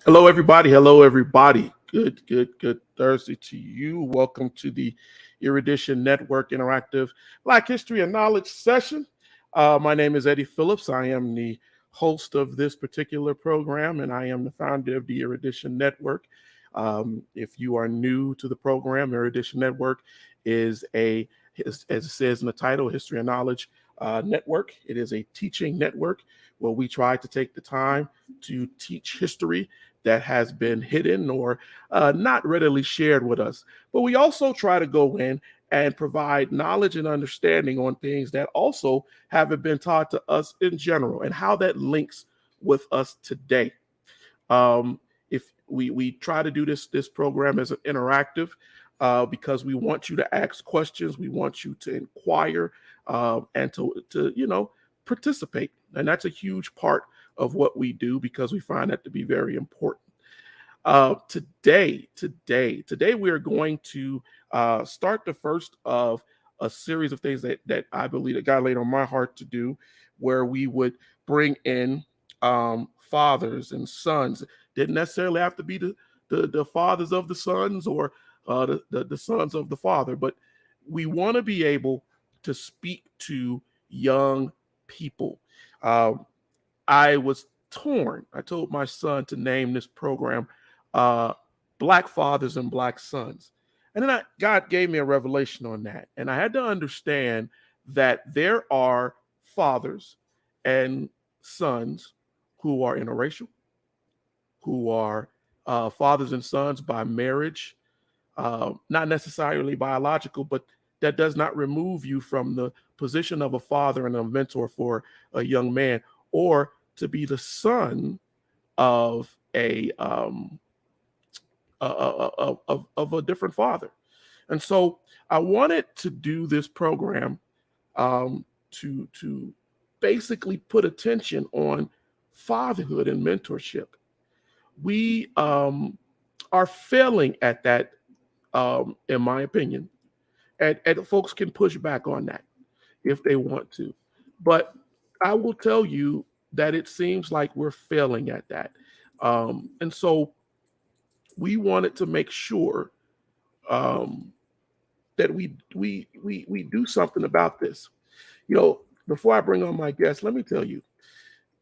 Hello, everybody. Hello, everybody. Good Thursday to you. Welcome to the Erudition Network Interactive Black History and Knowledge session. My name is Eddie Phillips. I am the host of this particular program, and I am the founder of the Erudition Network. If you are new to the program, Erudition Network is as it says in the title, History and Knowledge Network. It is a teaching network where we try to take the time to teach history that has been hidden or not readily shared with us. But we also try to go in and provide knowledge and understanding on things that also haven't been taught to us in general and how that links with us today. If we try to do this program as an interactive because we want you to ask questions, we want you to inquire and to participate, and that's a huge part of what we do because we find that to be very important. Today we are going to start the first of a series of things that I believe that God laid on my heart to do, where we would bring in fathers and sons. Didn't necessarily have to be the fathers of the sons or the sons of the father, but we want to be able to speak to young people. I was torn. I told my son to name this program Black Fathers and Black Sons. And then God gave me a revelation on that. And I had to understand that there are fathers and sons who are interracial, who are fathers and sons by marriage, not necessarily biological, but that does not remove you from the position of a father and a mentor for a young man, or to be the son of a different father. And so I wanted to do this program to basically put attention on fatherhood and mentorship. We are failing at that, in my opinion, and folks can push back on that if they want to. But I will tell you that it seems like we're failing at that. And so we wanted to make sure that we do something about this. Before I bring on my guest, let me tell you,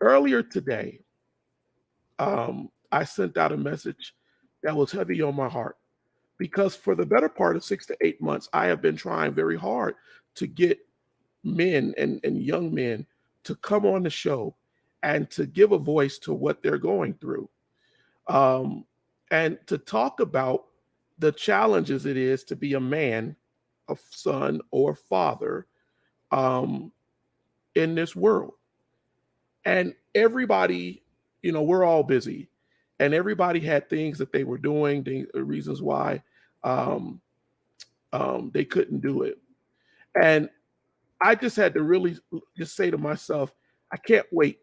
earlier today, I sent out a message that was heavy on my heart because for the better part of 6 to 8 months, I have been trying very hard to get men and young men to come on the show and to give a voice to what they're going through, and to talk about the challenges it is to be a man, a son, or father in this world. And everybody, we're all busy, and everybody had things that they were doing, reasons why they couldn't do it. And I just had to really just say to myself, I can't wait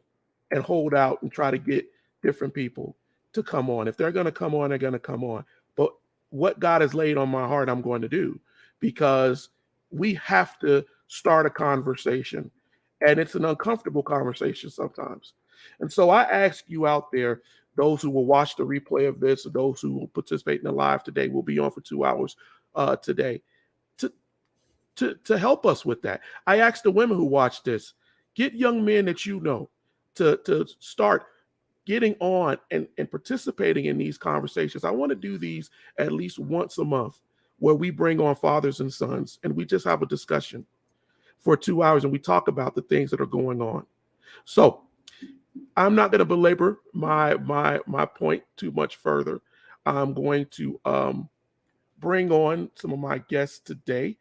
and hold out and try to get different people to come on. If they're going to come on, they're going to come on. But what God has laid on my heart, I'm going to do, because we have to start a conversation, and it's an uncomfortable conversation sometimes. And so I ask you out there, those who will watch the replay of this, or those who will participate in the live today, we'll be on for 2 hours today, to help us with that. I asked the women who watch this, get young men that you know to start getting on and participating in these conversations. I want to do these at least once a month, where we bring on fathers and sons and we just have a discussion for 2 hours and we talk about the things that are going on. So I'm not going to belabor my point too much further. I'm going to bring on some of my guests today,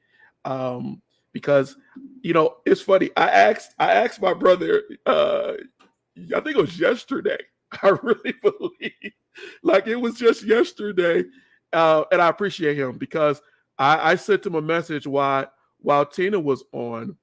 because it's funny. I asked my brother, I think it was yesterday. I really believe like it was just yesterday. And I appreciate him because I sent him a message while Tina was on.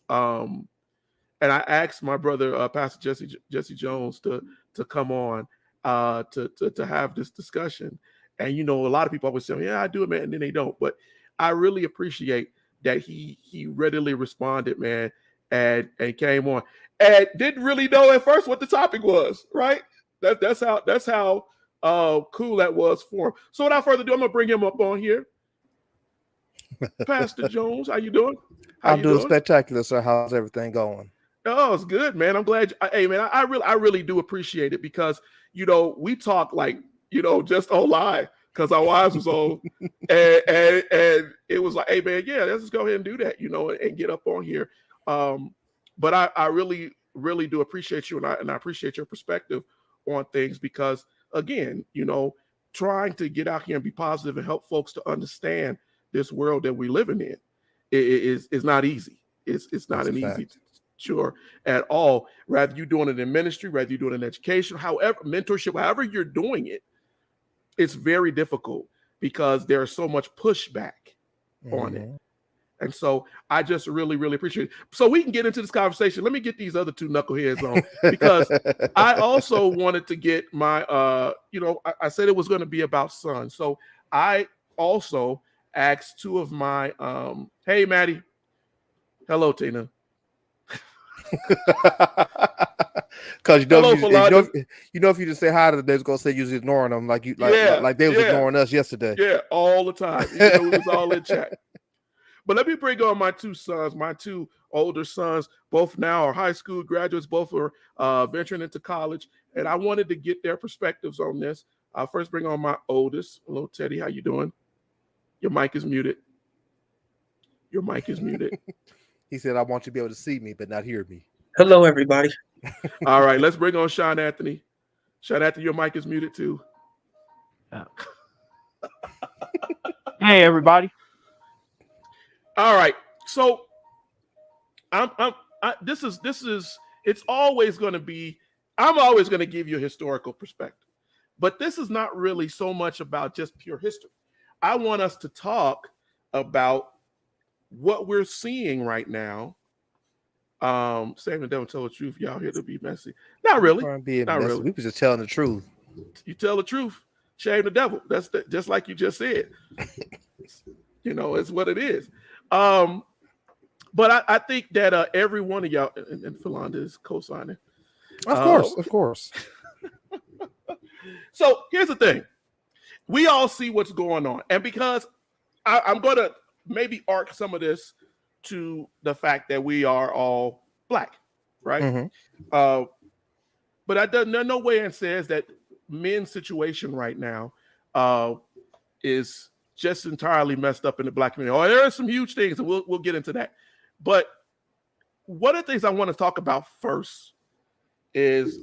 And I asked my brother, Pastor Jesse Jones, to come on to have this discussion. And a lot of people always say, "Yeah, I do it, man," and then they don't. But I really appreciate that he readily responded, man, and came on, and didn't really know at first what the topic was. Right? That's how cool that was for him. So without further ado, I'm gonna bring him up on here. Pastor Jones, how you doing? I'm doing spectacular, sir. How's everything going? Oh, it's good, man. I'm glad. Hey, man, I really do appreciate it because we talk like just on live because our wives was on, and it was like, hey, man, yeah, let's just go ahead and do that, and get up on here. But I really do appreciate you, and I appreciate your perspective on things because again, trying to get out here and be positive and help folks to understand this world that we're living in is not easy. It's not an easy sure at all. Rather you're doing it in ministry, rather you're doing it in education, however, mentorship, however you're doing it, it's very difficult because there's so much pushback on it. And so I just really appreciate it. So we can get into this conversation. Let me get these other two knuckleheads on because I also wanted to get my, I said it was going to be about sons. So I also asked two of my, hey, Maddie. Hello, Tina. Because if you just say hi to them, they're gonna say you're ignoring them like they was ignoring us yesterday. Yeah, all the time. Even we was all in chat. But let me bring on my two sons, my two older sons. Both now are high school graduates. Both are venturing into college, and I wanted to get their perspectives on this. I'll first bring on my oldest. Hello, Teddy. How you doing? Your mic is muted. Your mic is muted. He said, I want you to be able to see me, but not hear me. Hello, everybody. All right, let's bring on Sean Anthony. Sean Anthony, your mic is muted too. Hey, everybody. All right, so this is it's always going to be. I'm always going to give you a historical perspective, but this is not really so much about just pure history. I want us to talk about what we're seeing right now. Saying the devil tell the truth, y'all here to be messy. Not really. Not really. We was just telling the truth. You tell the truth, shame the devil. That's just like you just said. It's what it is. But I think that every one of y'all, and Philonda is co-signing. Of course. So here's the thing. We all see what's going on. And because I'm going to maybe arc some of this to the fact that we are all Black, right? Mm-hmm. But there's no way it says that men's situation right now is just entirely messed up in the Black community. There are some huge things, and we'll get into that. But one of the things I want to talk about first is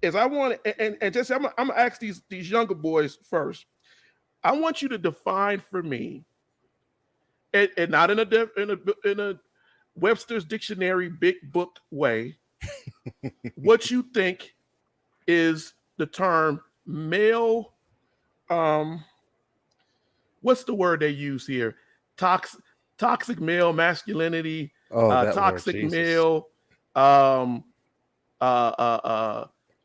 I want and just I'm gonna ask these younger boys first. I want you to define for me, and not in a Webster's Dictionary big book way, what you think is the term male. What's the word they use here? Toxic male masculinity. Toxic word, male.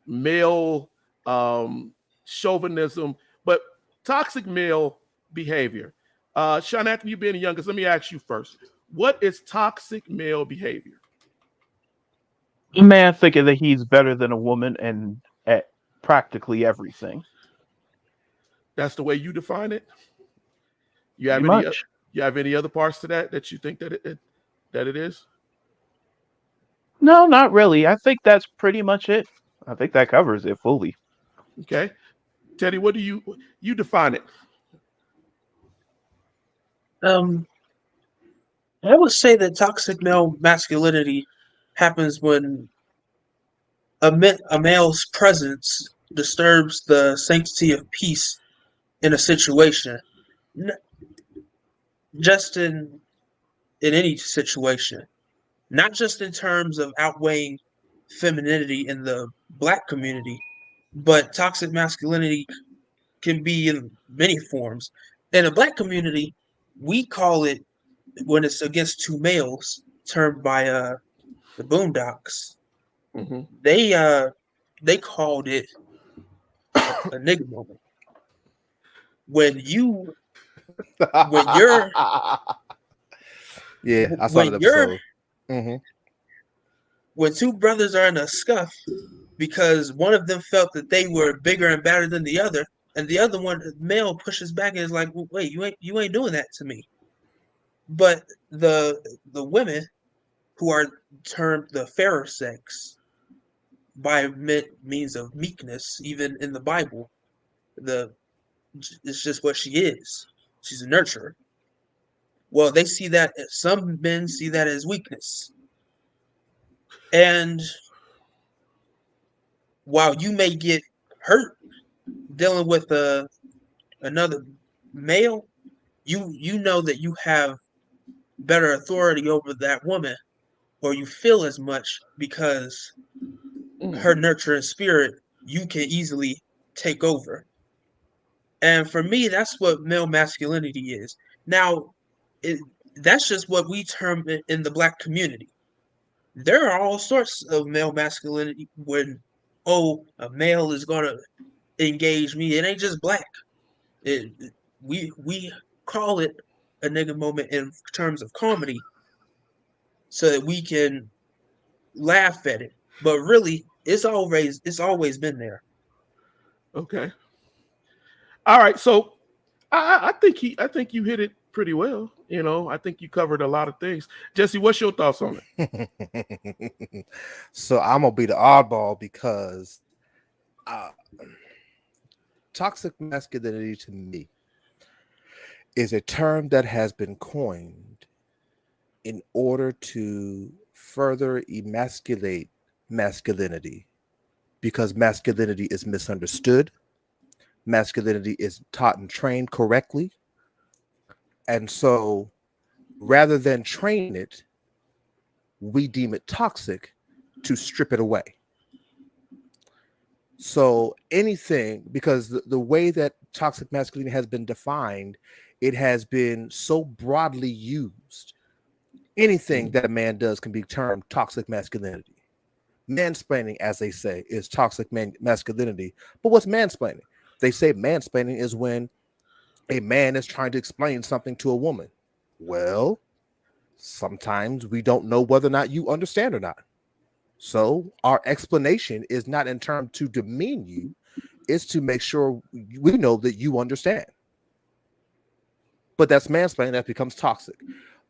Male chauvinism, but toxic male behavior. Sean Anthony, you being the youngest, let me ask you first. What is toxic male behavior? A man thinking that he's better than a woman and at practically everything. That's the way you define it? You have any other parts to that you think that it is? No, not really. I think that's pretty much it. I think that covers it fully. Okay. Teddy, what do you define it? I would say that toxic male masculinity happens when a male's presence disturbs the sanctity of peace in a situation. Just in any situation. Not just in terms of outweighing femininity in the Black community, but toxic masculinity can be in many forms. In the Black community, we call it, when it's against two males, termed by the Boondocks. Mm-hmm. They called it a nigga moment. When you're yeah, I saw that episode. Mm-hmm. When two brothers are in a scuff because one of them felt that they were bigger and better than the other, and the other one, male, pushes back and is like, well, "Wait, you ain't doing that to me." But the women, who are termed the fairer sex by means of meekness, even in the Bible, it's just what she is. She's a nurturer. Well, they see that, some men see that as weakness. And while you may get hurt dealing with another male, you know that you have better authority over that woman, or you feel as much because her nurturing spirit you can easily take over. And for me, that's what male masculinity is. Now, that's just what we term it in the Black community. There are all sorts of male masculinity when, a male is going to engage me. It ain't just Black. We call it a nigga moment in terms of comedy so that we can laugh at it. But really, it's always been there. Okay. All right. So I think you hit it pretty well. I think you covered a lot of things. Jesse, what's your thoughts on it? So I'm gonna be the oddball because toxic masculinity to me is a term that has been coined in order to further emasculate masculinity, because masculinity is misunderstood. Masculinity is taught and trained correctly. And so rather than train it, we deem it toxic to strip it away. So anything, because the way that toxic masculinity has been defined, it has been so broadly used. Anything that a man does can be termed toxic masculinity. Mansplaining, as they say, is toxic masculinity. But what's mansplaining? They say mansplaining is when a man is trying to explain something to a woman. Well, sometimes we don't know whether or not you understand or not. So our explanation is not in terms to demean you, it's to make sure we know that you understand. But that's mansplaining, that becomes toxic.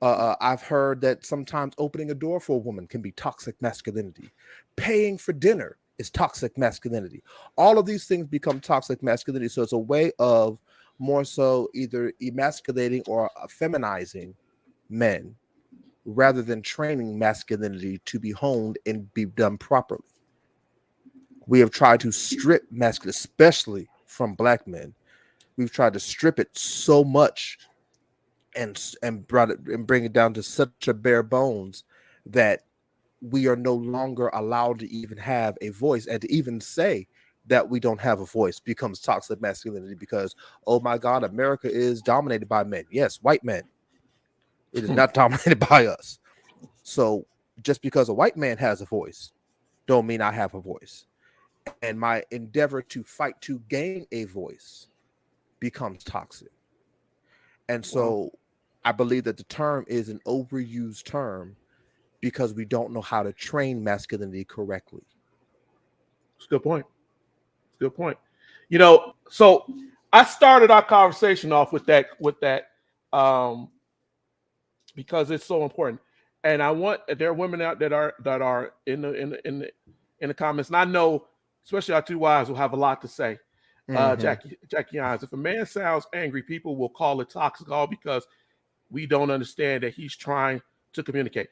I've heard that sometimes opening a door for a woman can be toxic masculinity. Paying for dinner is toxic masculinity. All of these things become toxic masculinity. So it's a way of more so either emasculating or feminizing men rather than training masculinity to be honed and be done properly. We have tried to strip masculinity, especially from Black men. We've tried to strip it so much and bring it down to such a bare bones that we are no longer allowed to even have a voice, and to even say that we don't have a voice becomes toxic masculinity because, oh my God, America is dominated by men. Yes, white men. It is not dominated by us. So just because a white man has a voice don't mean I have a voice. And my endeavor to fight to gain a voice becomes toxic. And so I believe that the term is an overused term because we don't know how to train masculinity correctly. It's a good point. It's a good point. So I started our conversation off with that because it's so important. And there are women out that are in the comments, and I know especially our two wives will have a lot to say. Jackie Hines, if a man sounds angry, people will call it toxic, all because we don't understand that he's trying to communicate.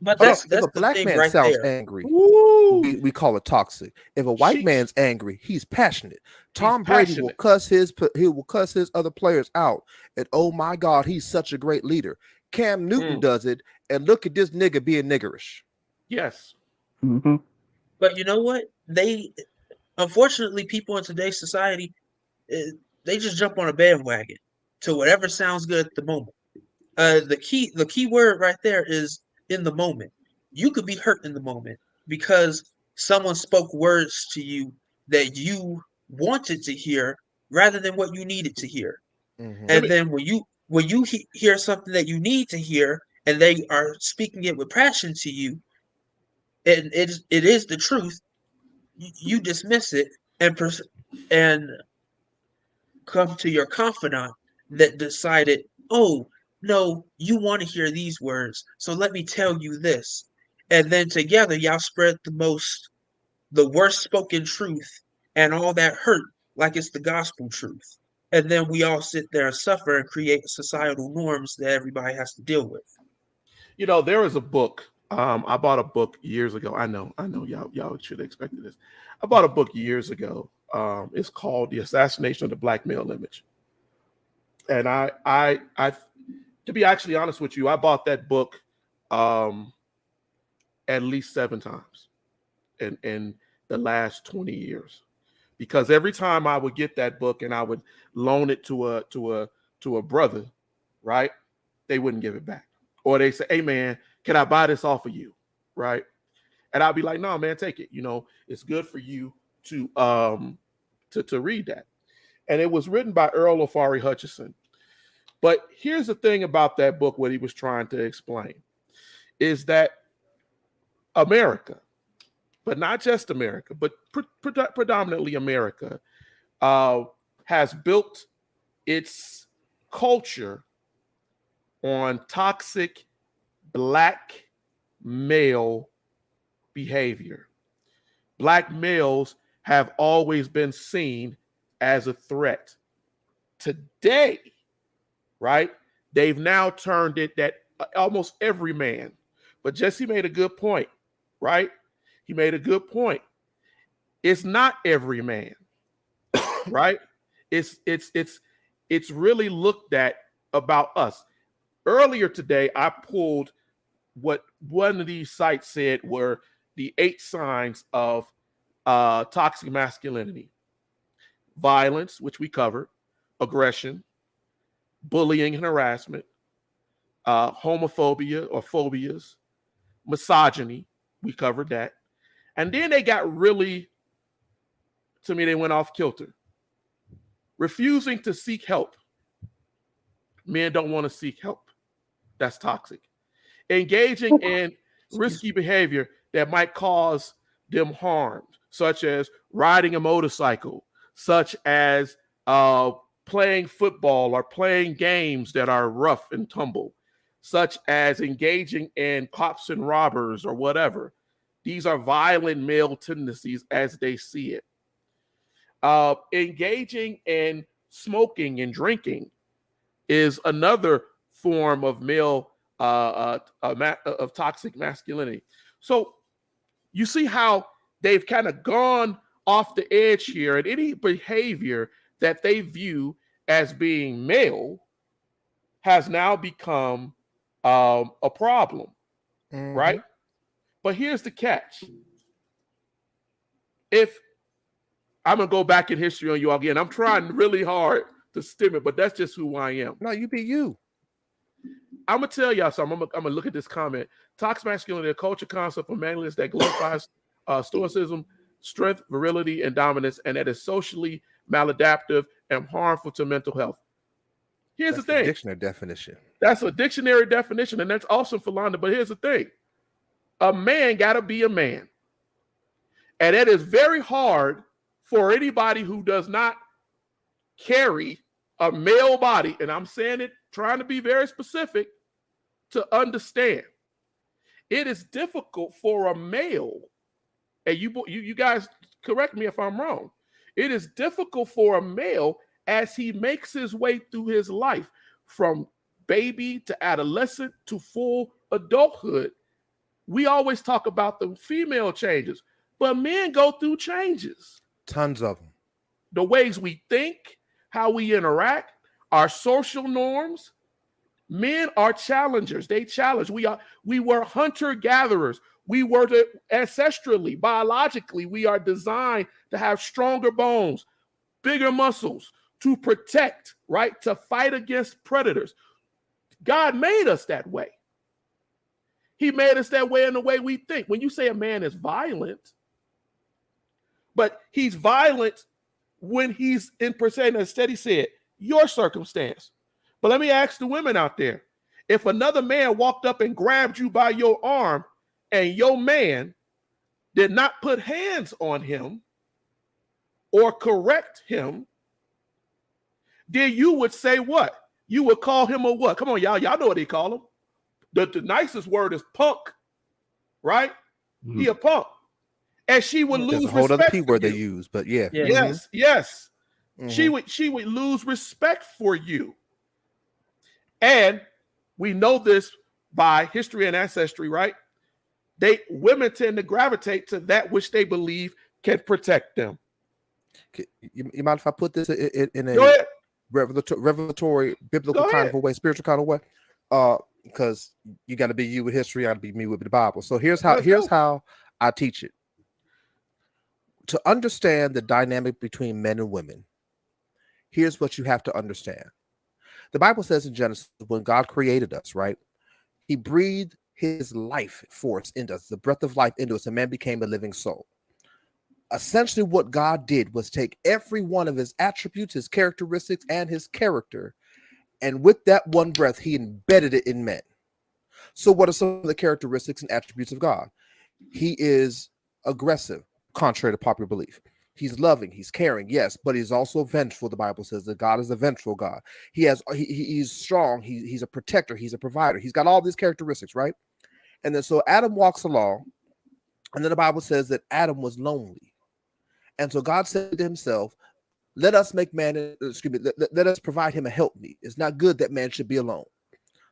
But that's if a Black man right sounds there. angry, we call it toxic. If a white man's angry, he's passionate. Tom Brady will cuss his other players out, and oh my God, he's such a great leader. Cam Newton does it, and look at this nigga being niggerish. Yes. Mm-hmm. But you know what? Unfortunately, people in today's society, they just jump on a bandwagon to whatever sounds good at the moment. The key word right there is in the moment. You could be hurt in the moment because someone spoke words to you that you wanted to hear rather than what you needed to hear. And then when you hear something that you need to hear and they are speaking it with passion to you, and it is the truth, you dismiss it and come to your confidant that decided, oh, no, you want to hear these words, so let me tell you this. And then together, y'all spread the worst spoken truth and all that hurt like it's the gospel truth. And then we all sit there and suffer and create societal norms that everybody has to deal with. You know, there was a book. I bought a book years ago. I know, y'all should have expected this. I bought a book years ago. It's called "The Assassination of the Black Male Image," and to be actually honest with you, I bought that book at least 7 times in the last 20 years, because every time I would get that book and I would loan it to a brother, right, they wouldn't give it back, or they say, "Hey man, can I buy this off of you?" Right, and I'll be like, "No man, take it. You know, it's good for you to read that." And it was written by Earl Ofari Hutchinson. But here's the thing about that book, what he was trying to explain is that America, but not just America, but predominantly America, has built its culture on toxic Black male behavior. Black males have always been seen as a threat. Today, right, they've now turned it that almost every man, but Jesse made a good point, right? He made a good point. It's not every man, right? It's really looked at about us. Earlier today, I pulled what one of these sites said were the 8 signs of toxic masculinity: violence, which we covered, aggression, bullying and harassment, homophobia or phobias, misogyny, we covered that. And then they got really, to me, they went off kilter. Refusing to seek help. Men don't want to seek help. That's toxic. Engaging in risky behavior that might cause them harm, such as riding a motorcycle, such as playing football or playing games that are rough and tumble, such as engaging in cops and robbers or whatever. These are violent male tendencies as they see it. Engaging in smoking and drinking is another form of male of toxic masculinity. So you see how they've kind of gone off the edge here, and any behavior that they view as being male has now become a problem, right? But here's the catch. If I'm going to go back in history on you again, I'm trying really hard to stem it, but that's just who I am. No, you be you. I'm going to tell y'all something. I'm going to look at this comment. Toxic masculinity, a culture concept of manliness that glorifies stoicism, strength, virility, and dominance, and that is socially maladaptive and harmful to mental health. Here's the thing. Dictionary definition. That's a dictionary definition, and that's awesome for Londa. But here's the thing. A man got to be a man. And it is very hard for anybody who does not carry a male body, and I'm saying it, trying to be very specific, to understand. It is difficult for a male, and you guys correct me if I'm wrong. It is difficult for a male as he makes his way through his life from baby to adolescent to full adulthood. We always talk about the female changes, but men go through changes. Tons of them. The ways we think, how we interact, our social norms. Men are challengers. They challenge. We were hunter-gatherers. We were ancestrally, biologically, we are designed to have stronger bones, bigger muscles, to protect, right? To fight against predators. God made us that way. He made us that way in the way we think. When you say a man is violent, but he's violent when he's in percent, as Steady said, your circumstance. But let me ask the women out there. If another man walked up and grabbed you by your arm and your man did not put hands on him or correct him, then you would say what? You would call him a what? Come on, y'all. Y'all know what they call him. The nicest word is punk, right? Mhm. He a punk. And she would There's lose a whole other respect P for word they you. use, but yeah. Yeah. Yes, yes. Mhm. She would lose respect for you. And we know this by history and ancestry, right? Women tend to gravitate to that which they believe can protect them. You mind if I put this in Go a ahead. revelatory, biblical Go kind ahead. of a way, spiritual kind of way? Because you got to be you with history, I got to be me with the Bible. So here's Let's go. how I teach it. To understand the dynamic between men and women, here's what you have to understand. The Bible says in Genesis, when God created us, right? He breathed his life force into us, the breath of life into us, and man became a living soul. Essentially, what God did was take every one of his attributes, his characteristics, and his character, and with that one breath, he embedded it in men. So, what are some of the characteristics and attributes of God? He is aggressive, contrary to popular belief. He's loving, he's caring, yes, but he's also vengeful. The Bible says that God is a vengeful God. He's strong, he's a protector, he's a provider. He's got all these characteristics, right? And then so Adam walks along, and then the Bible says that Adam was lonely. And so God said to himself, let us make man, let us provide him a helpmeet. It's not good that man should be alone.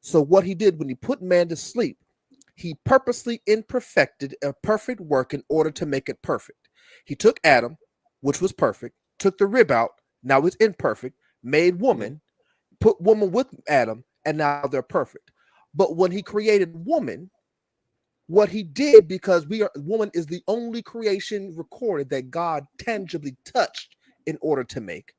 So what he did when he put man to sleep, he purposely imperfected a perfect work in order to make it perfect. He took Adam, which was perfect, took the rib out, now it's imperfect, made woman, put woman with Adam, and now they're perfect. But when he created woman, what he did, because woman is the only creation recorded that God tangibly touched in order to make,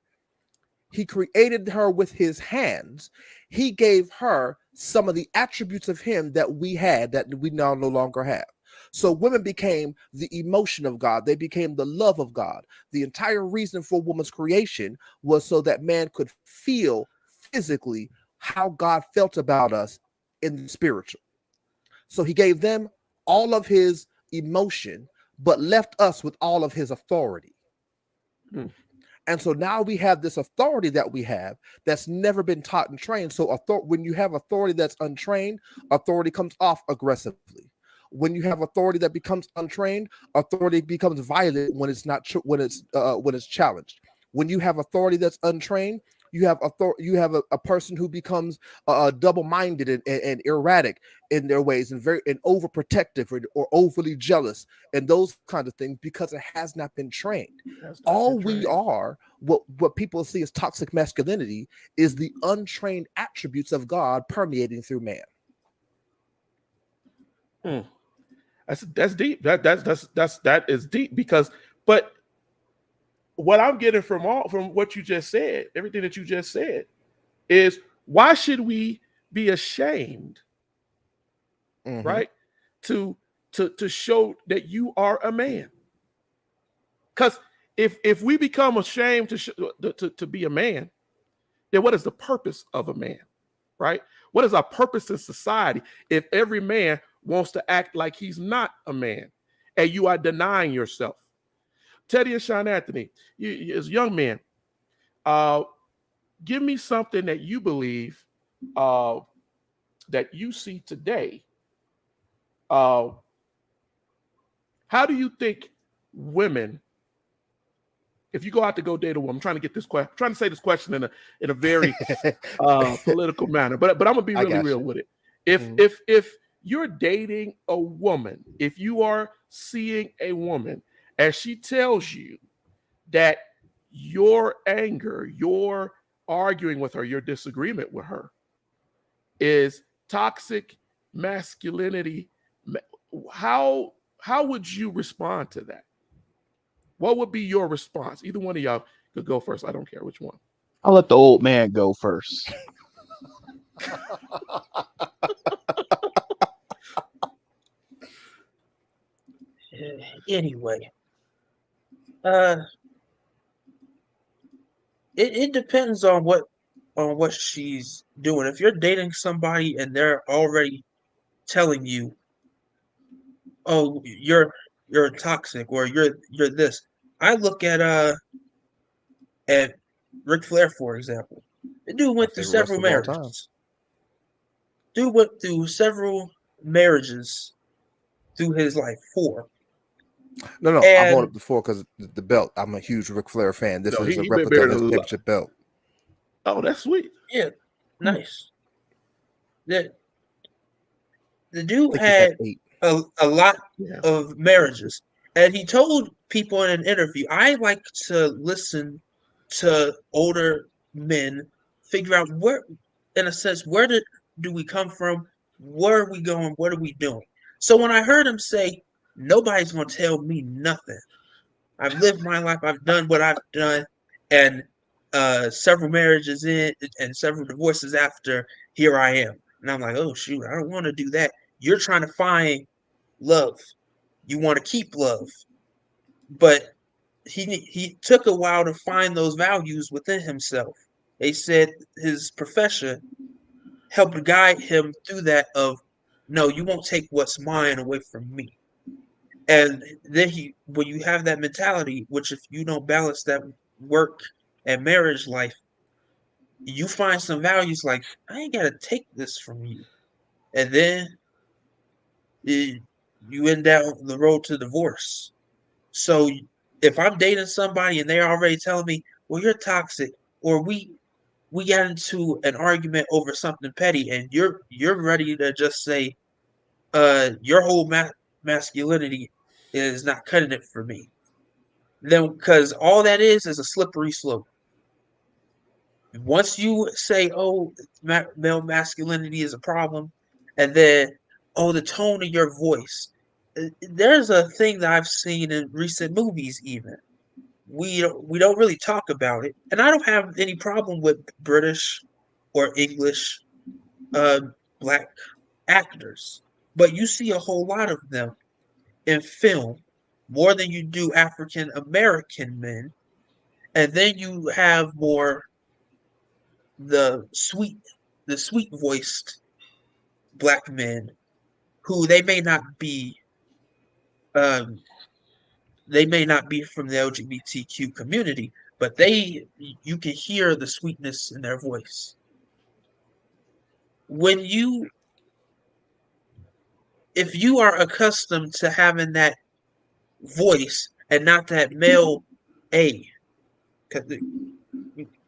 he created her with his hands. He gave her some of the attributes of him that we had that we now no longer have. So women became the emotion of God. They became the love of God. The entire reason for woman's creation was so that man could feel physically how God felt about us in the spiritual. So he gave them all of his emotion, but left us with all of his authority. And so now we have this authority that we have that's never been taught and trained. So when you have authority that's untrained, authority comes off aggressively. When you have authority that becomes untrained, authority becomes violent when it's not when it's challenged. When you have authority that's untrained, you have a person who becomes double-minded and erratic in their ways and overprotective or overly jealous and those kinds of things because it has not been trained. We are, what people see as toxic masculinity is the untrained attributes of God permeating through man. That's deep. That is deep because, but what I'm getting from what you just said, everything that you just said, is why should we be ashamed, right? To show that you are a man. Because if we become ashamed to be a man, then what is the purpose of a man, right? What is our purpose in society if every man wants to act like he's not a man and you are denying yourself? Teddy and Sean Anthony, as young men, give me something that you believe that you see today. How do you think women, if you go out to go date a woman, I'm trying to get this question, I'm trying to say this question in a very political manner, but I'm gonna be really real with it. If you're dating a woman, if you are seeing a woman and she tells you that your anger, your arguing with her, your disagreement with her is toxic masculinity, how would you respond to that? What would be your response? Either one of y'all could go first. I don't care which one. I'll let the old man go first. Anyway, it depends on what she's doing. If you're dating somebody and they're already telling you, "Oh, you're toxic or you're this. I look at Ric Flair, for example. The dude My went through favorite several wrestler of all time. marriages. Dude went through several marriages through his life, 4. No, I brought And up before because the belt. I'm a huge Ric Flair fan. This No, is a he been replica of married his a lot. championship belt. Oh, that's sweet. yeah, nice. The I dude think he's had had 8. a lot Yeah. of marriages, and he told people in an interview, "I like to listen to older men, figure out where, in a sense, where do we come from, where are we going, what are we doing." So when I heard him say, "Nobody's gonna tell me nothing. I've lived my life. I've done what I've done, and several marriages in and several divorces after. Here I am." And I'm like, "Oh shoot, I don't want to do that." You're trying to find love. You want to keep love, but he took a while to find those values within himself. They said his profession helped guide him through that. Of no, you won't take what's mine away from me. And then when you have that mentality, which if you don't balance that work and marriage life, you find some values like, I ain't gotta take this from you. And then you end down the road to divorce. So if I'm dating somebody and they're already telling me, well, you're toxic, or we got into an argument over something petty, and you're ready to just say, your whole masculinity is not cutting it for me. Then, because all that is a slippery slope. Once you say, "Oh, male masculinity is a problem," and then, "Oh, the tone of your voice," there's a thing that I've seen in recent movies. Even we don't really talk about it, and I don't have any problem with British or English uh, black actors, but you see a whole lot of them in film more than you do African American men, and then you have more the sweet the sweet voiced black men who um they may not be from the LGBTQ community, but you can hear the sweetness in their voice. When you If you are accustomed to having that voice and not that male A, cut,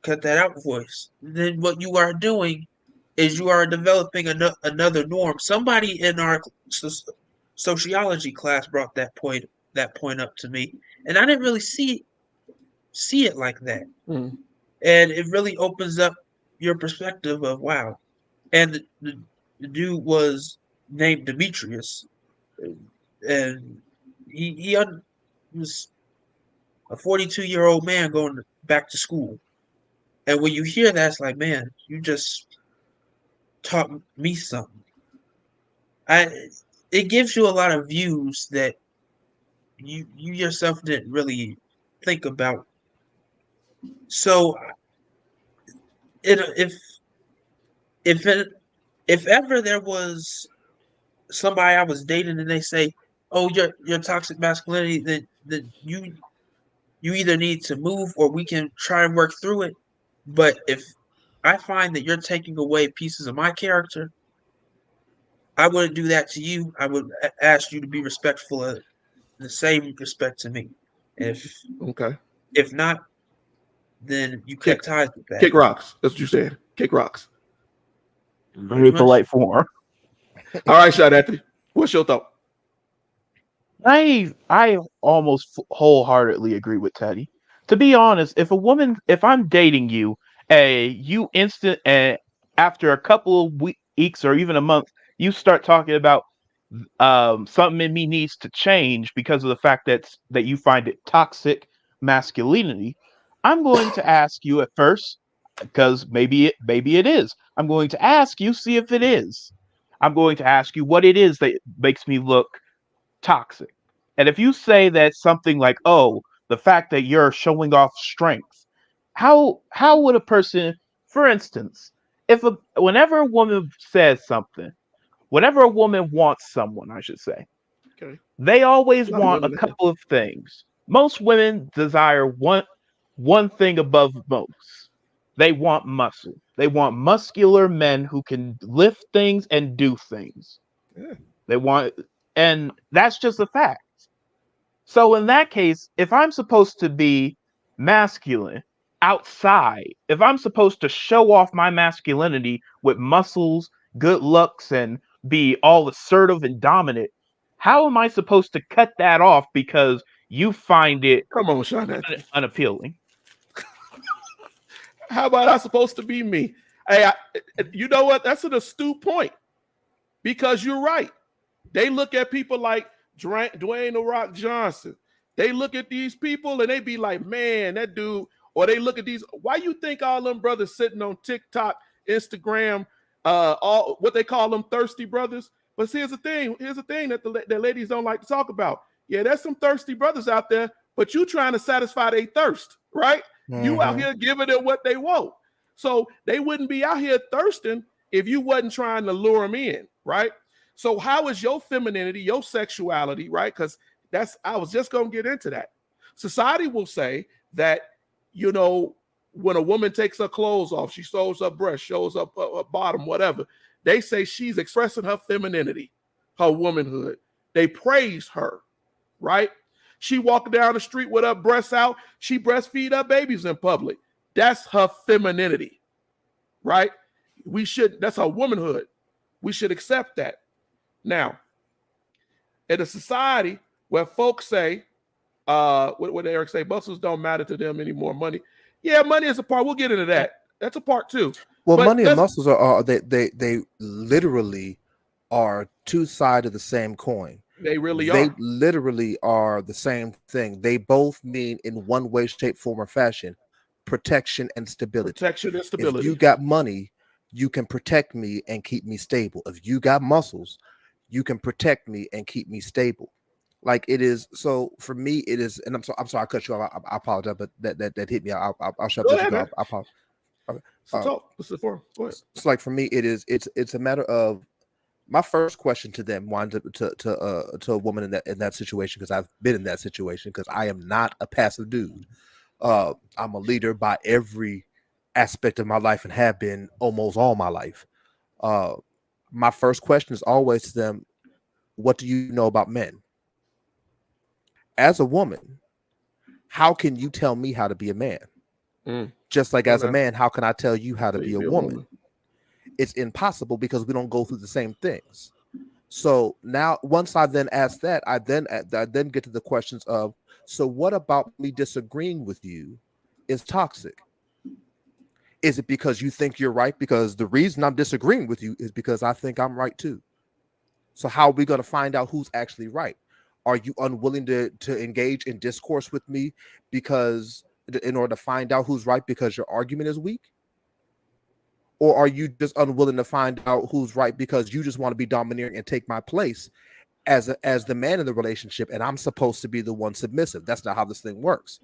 cut that out voice, then what you are doing is you are developing another norm. Somebody in our sociology class brought that point up to me, and I didn't really see it like that. Mm. And it really opens up your perspective of wow. And the dude was named Demetrius, and he was a 42-year-old man going back to school. And when you hear that, it's like, man, you just taught me something. I It gives you a lot of views that you yourself didn't really think about. So it if it if ever there was somebody I was dating and they say, "Oh, you're toxic masculinity," then you either need to move or we can try and work through it. But if I find that you're taking away pieces of my character, I wouldn't do that to you. I would ask you to be respectful of the same respect to me. If Okay. if not, then you cut Kick ties with that. kick rocks. That's what you said. Kick rocks. Very polite form. All right, Shad Anthony. What's your thought? I almost wholeheartedly agree with Teddy. To be honest, if I'm dating you, you instant and after a couple of weeks or even a month, you start talking about something in me needs to change because of the fact that you find it toxic masculinity. I'm going to ask you at first because maybe it is. I'm going to ask you, see if it is. I'm going to ask you what it is that makes me look toxic. And if you say that something like, "Oh, the fact that you're showing off strength," how would a person, for instance, if whenever a woman says something, whenever a woman wants someone, I should say, Okay. They always A lot of want a women. couple of things. Most women desire one thing above most. They want muscle. They want muscular men who can lift things and do things. Yeah. They want, and that's just a fact. So in that case, if I'm supposed to be masculine outside, if I'm supposed to show off my masculinity with muscles, good looks, and be all assertive and dominant, how am I supposed to cut that off because you find it Come on, Sean. unappealing? How about I supposed to be me? Hey, you know what? That's an astute point because you're right. They look at people like Dwayne The Rock Johnson. They look at these people and they be like, man, that dude. Or they look at these. Why you think all them brothers sitting on TikTok, Instagram, all what they call them thirsty brothers? But here's the thing. Here's the thing that the ladies don't like to talk about. Yeah, there's some thirsty brothers out there, but you trying to satisfy their thirst, right? You out here giving them what they want. So they wouldn't be out here thirsting if you wasn't trying to lure them in, right? So how is your femininity, your sexuality, right? Because I was just going to get into that. Society will say that, you know, when a woman takes her clothes off, she shows her breast, shows up her bottom, whatever. They say she's expressing her femininity, her womanhood. They praise her, right? She walking down the street with her breasts out. She breastfeed her babies in public. That's her femininity, right? That's her womanhood. We should accept that. Now, in a society where folks say, what Eric say, muscles don't matter to them anymore. Money, yeah, money is a part. We'll get into that. That's a part too. Well, But money and muscles are they literally are two sides of the same coin. They really They are. literally are the same thing. They both mean in one way, shape, form, or fashion, protection and stability. Protection and stability. If you got money, you can protect me and keep me stable. If you got muscles, you can protect me and keep me stable. Like it is. So for me, it is. And I'm sorry, I cut you off. I apologize, but that hit me. I'll shut Go up. ahead, man. I apologize. Okay. So talk. What's the forum? Go ahead. It's like for me, it's a matter of my first question to them winds up to a woman in that situation, because I've been in that situation, because I am not a passive dude. I'm a leader by every aspect of my life and have been almost all my life. My first question is always to them, what do you know about men? As a woman, how can you tell me how to be a man? Just like as a man, how can I tell you how to be a woman? It's impossible because we don't go through the same things. So now, once I then ask that, I then get to the questions of, so what about me disagreeing with you is toxic? Is it because you think you're right? Because the reason I'm disagreeing with you is because I think I'm right too. So how are we going to find out who's actually right? Are you unwilling to engage in discourse with me because in order to find out who's right because your argument is weak? Or are you just unwilling to find out who's right because you just want to be domineering and take my place as the man in the relationship, and I'm supposed to be the one submissive? That's not how this thing works.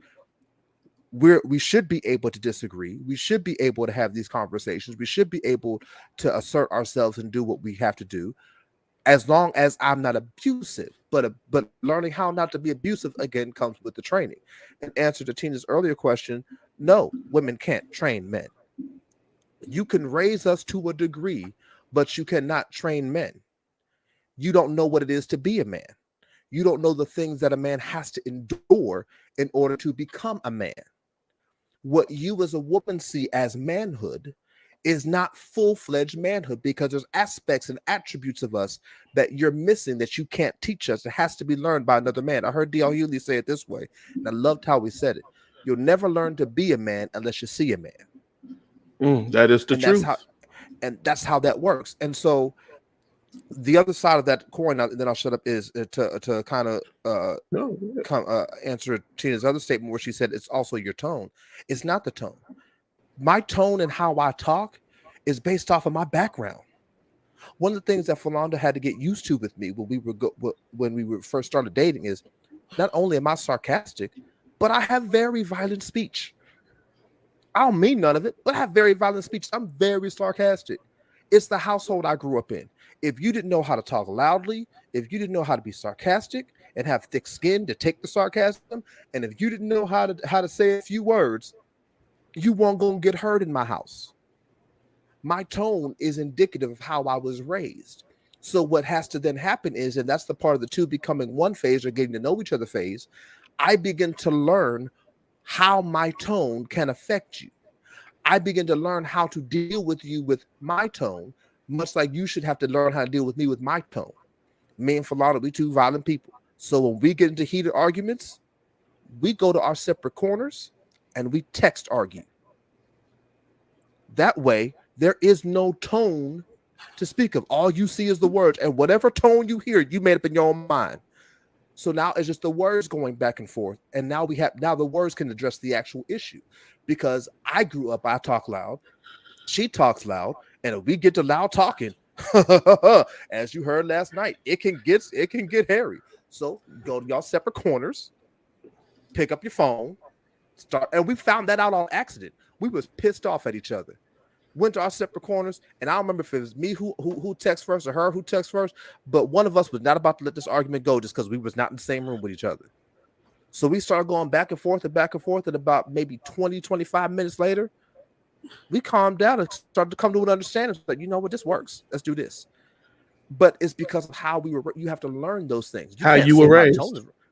We should be able to disagree. We should be able to have these conversations. We should be able to assert ourselves and do what we have to do, as long as I'm not abusive. But learning how not to be abusive, again, comes with the training. In answer to Tina's earlier question, no, women can't train men. You can raise us to a degree, but you cannot train men. You don't know what it is to be a man. You don't know the things that a man has to endure in order to become a man. What you as a woman see as manhood is not full-fledged manhood, because there's aspects and attributes of us that you're missing that you can't teach us. It has to be learned by another man. I heard D.L. Hughley say it this way, and I loved how he said it. You'll never learn to be a man unless you see a man. That is the truth. That's how that works. And so the other side of that coin, and then I'll shut up, is to kind of answer Tina's other statement where she said it's also your tone. It's not the tone. My tone and how I talk is based off of my background. One of the things that Philonda had to get used to with me when we were first started dating is not only am I sarcastic, but I have very violent speech. I don't mean none of it, but I have very violent speech. I'm very sarcastic. It's the household I grew up in. If you didn't know how to talk loudly, if you didn't know how to be sarcastic, and have thick skin to take the sarcasm. And if you didn't know how to say a few words, you weren't gonna get hurt in my house. My tone is indicative of how I was raised. So what has to then happen is, and that's the part of the two becoming one phase or getting to know each other phase, I begin to learn how my tone can affect you. I begin to learn how to deal with you with my tone, much like you should have to learn how to deal with me with my tone. Me and Falana, we two violent people. So when we get into heated arguments, we go to our separate corners and we text argue. That way, there is no tone to speak of. All you see is the words, and whatever tone you hear, you made up in your own mind. So now it's just the words going back and forth, and now the words can address the actual issue. Because I grew up, I talk loud, she talks loud, and if we get to loud talking, as you heard last night, it can get hairy. So go to y'all separate corners, pick up your phone, start, and we found that out on accident. We was pissed off at each other. Went to our separate corners, and I don't remember if it was me who texts first or her who texts first, but one of us was not about to let this argument go just because we was not in the same room with each other. So we started going back and forth, and about maybe 20, 25 minutes later, we calmed down and started to come to an understanding that, you know what, this works. Let's do this. But it's because of how we were. You have to learn those things. How you were raised.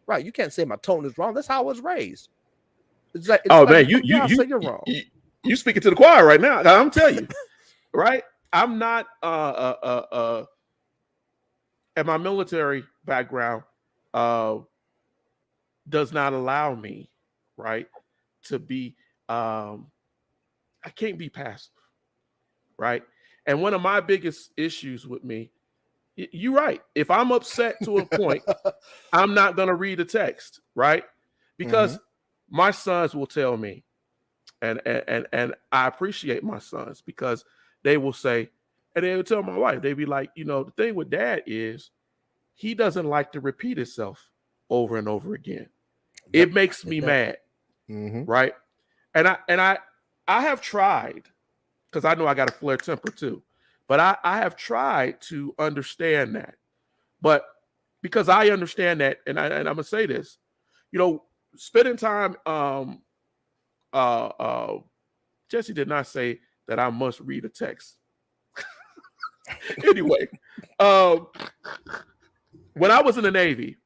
Right. You can't say my tone is wrong. That's how I was raised. It's like, man, you're wrong. You speaking to the choir right now. I'm telling you, right? I'm not and my military background does not allow me, right, to be I can't be passive, right? And one of my biggest issues with me, you're right. If I'm upset to a point, I'm not gonna read a text, right? Because my sons will tell me. And I appreciate my sons because they will say, and they will tell my wife, they be like, you know, the thing with dad is he doesn't like to repeat himself over and over again. It makes me mad, right? And I have tried, because I know I got a flare temper too, but I have tried to understand that. But because I understand that, and I'm gonna say this, you know, spending time. Jesse did not say that I must read a text. Anyway, when I was in the Navy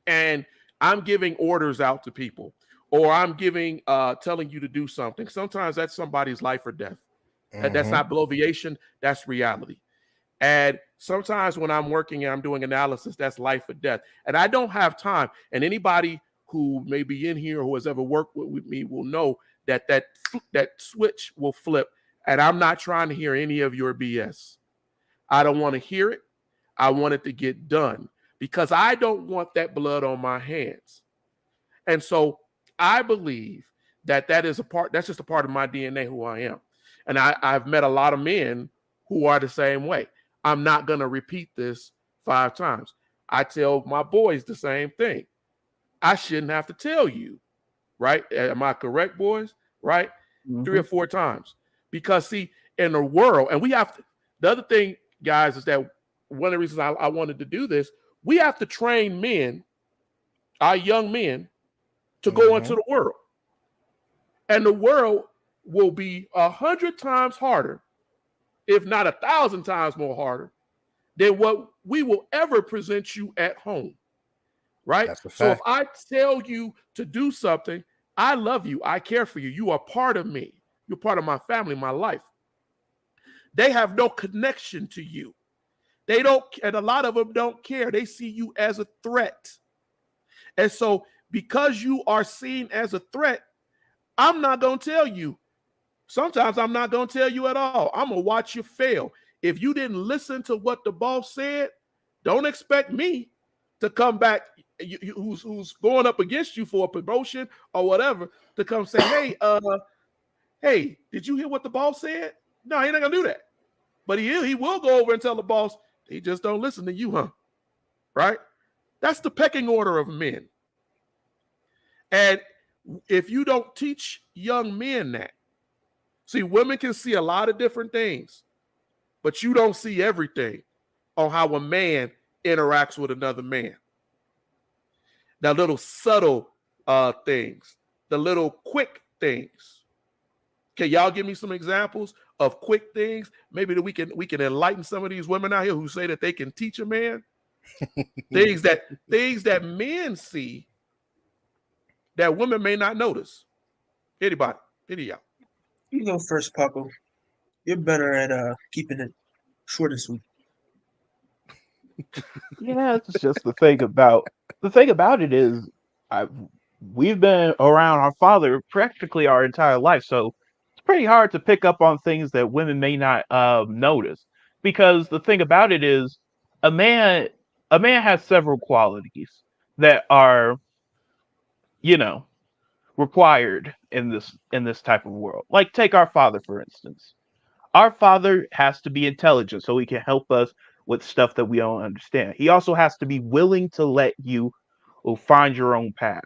and I'm giving orders out to people, or I'm giving telling you to do something, sometimes that's somebody's life or death. That's not bloviation, that's reality. And sometimes when I'm working and I'm doing analysis, that's life or death. And I don't have time. And anybody who may be in here who has ever worked with me will know that switch will flip, and I'm not trying to hear any of your BS. I don't want to hear it. I want it to get done because I don't want that blood on my hands. And so I believe that is a part. That's just a part of my DNA, who I am. And I've met a lot of men who are the same way. I'm not going to repeat this 5 times. I tell my boys the same thing. I shouldn't have to tell you, right? Am I correct, boys? Right? 3 or 4 times. Because see, in the world, and we have to, the other thing, guys, is that one of the reasons I wanted to do this, we have to train men, our young men, to go into the world. And the world will be 100 times harder, if not 1,000 times more harder, than what we will ever present you at home. Right? So if I tell you to do something, I love you. I care for you. You are part of me. You're part of my family, my life. They have no connection to you. They don't, and a lot of them don't care. They see you as a threat. And so because you are seen as a threat, I'm not going to tell you. Sometimes I'm not going to tell you at all. I'm going to watch you fail. If you didn't listen to what the boss said, don't expect me to come back, who's going up against you for a promotion or whatever, to come say, hey, did you hear what the boss said? No, he ain't gonna do that. But he will go over and tell the boss, he just don't listen to you, huh? Right? That's the pecking order of men. And if you don't teach young men that, see, women can see a lot of different things, but you don't see everything on how a man interacts with another man. the little subtle things, the little quick things. Can y'all give me some examples of quick things? Maybe that we can enlighten some of these women out here who say that they can teach a man things that men see that women may not notice. Anybody? Any of y'all? You go first, Paco. You're better at keeping it short and sweet. Yeah, it's just the thing about it is I we've been around our father practically our entire life, so it's pretty hard to pick up on things that women may not notice. Because the thing about it is a man a man has several qualities that are, you know, required in this type of world. Like take our father for instance. Our father has to be intelligent so he can help us with stuff that we don't understand. He also has to be willing to let you find your own path,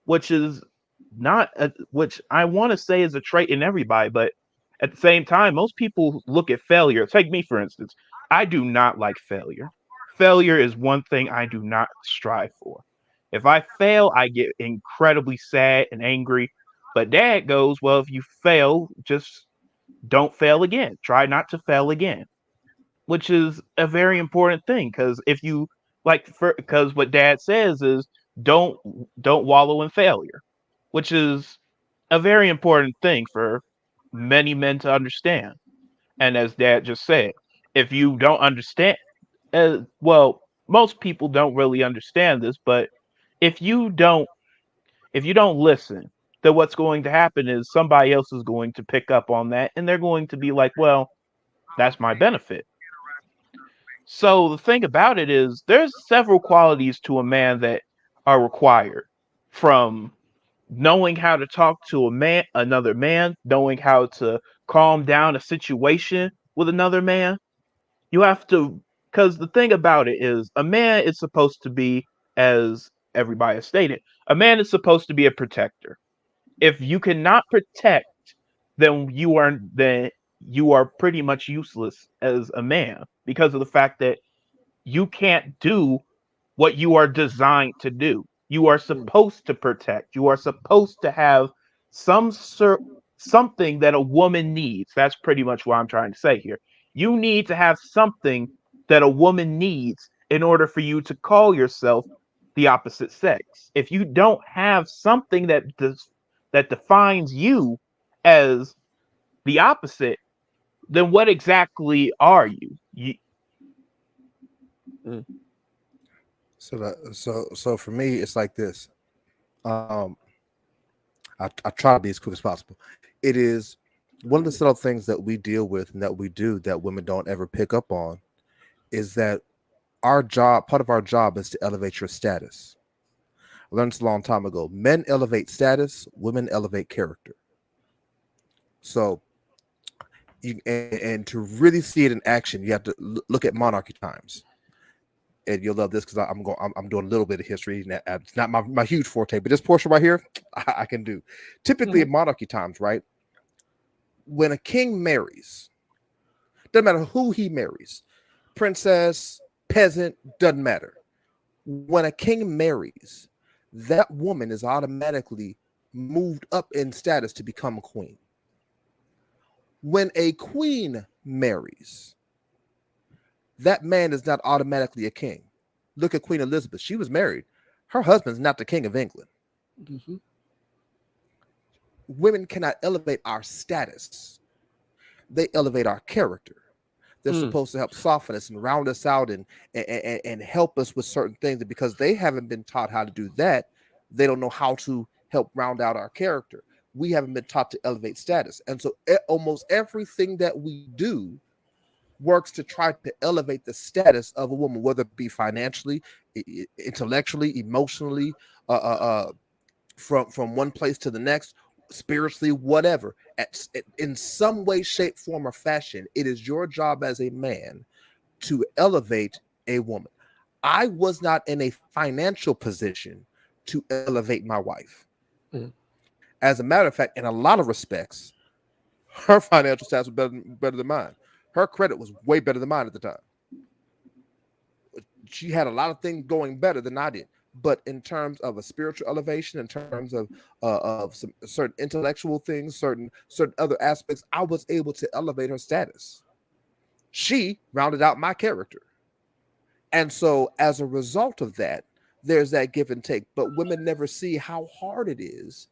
which is not which I want to say is a trait in everybody, but at the same time, most people look at failure. Take me for instance. I do not like failure. Failure is one thing I do not strive for. If I fail, I get incredibly sad and angry. But dad goes, well, if you fail, just don't fail again. Try not to fail again, which is a very important thing because if you because what dad says is don't don't wallow in failure, which is a very important thing for many men to understand. And as dad just said, if you don't understand, well, most people don't really understand this, but if you don't if you don't listen, then what's going to happen is somebody else is going to pick up on that and they're going to be like, well, that's my benefit. So the thing about it is there's several qualities to a man that are required from knowing how to talk to another man, knowing how to calm down a situation with another man. You have to because the thing about it is a man is supposed to be, as everybody has stated, a man is supposed to be a protector. If you cannot protect, then you are pretty much useless as a man because of the fact that you can't do what you are designed to do. You are supposed to protect. You are supposed to have some sort something that a woman needs. That's pretty much what I'm trying to say here. You need to have something that a woman needs in order for you to call yourself the opposite sex. If you don't have something that defines you as the opposite, then what exactly are you? So for me, it's like this. Um, I try to be as quick as possible. It is one of the subtle things that we deal with and that we do that women don't ever pick up on is that our job, part of our job, is to elevate your status. I learned this a long time ago. Men elevate status, women elevate character. So and to really see it in action, you have to look at monarchy times. And you'll love this because I'm doing a little bit of history. It's not my huge forte, but this portion right here, I can do. Typically in monarchy times, right? When a king marries, doesn't matter who he marries, princess, peasant, doesn't matter. When a king marries, that woman is automatically moved up in status to become a queen. When a queen marries, that man is not automatically a king. Look at Queen Elizabeth. She was married. Her husband's not the king of England. Mm-hmm. Women cannot elevate our status. They elevate our character. They're supposed to help soften us and round us out and help us with certain things. And because they haven't been taught how to do that, they don't know how to help round out our character. We haven't been taught to elevate status. And so almost everything that we do works to try to elevate the status of a woman, whether it be financially, intellectually, emotionally, from one place to the next, spiritually, whatever. In some way, shape, form, or fashion, it is your job as a man to elevate a woman. I was not in a financial position to elevate my wife. Mm-hmm. As a matter of fact, in a lot of respects, her financial status was better than mine. Her credit was way better than mine at the time. She had a lot of things going better than I did. but in terms of a spiritual elevation, in terms of some certain intellectual things, certain other aspects, I was able to elevate her status. She rounded out my character. And so as a result of that, there's that give and take. But women never see how hard it is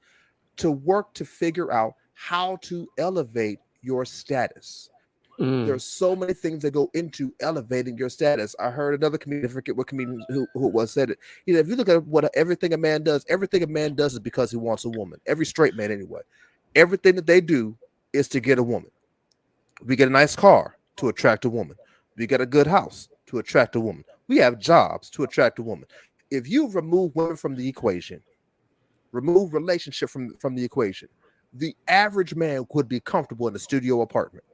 to work to figure out how to elevate your status. There's so many things that go into elevating your status. I heard another comedian, I forget what comedian who it was, said it. He said, if you look at what everything a man does is because he wants a woman. Every straight man, anyway. Everything that they do is to get a woman. We get a nice car to attract a woman. We get a good house to attract a woman. We have jobs to attract a woman. If you remove women from the equation, remove relationship from the equation, the average man would be comfortable in a studio apartment.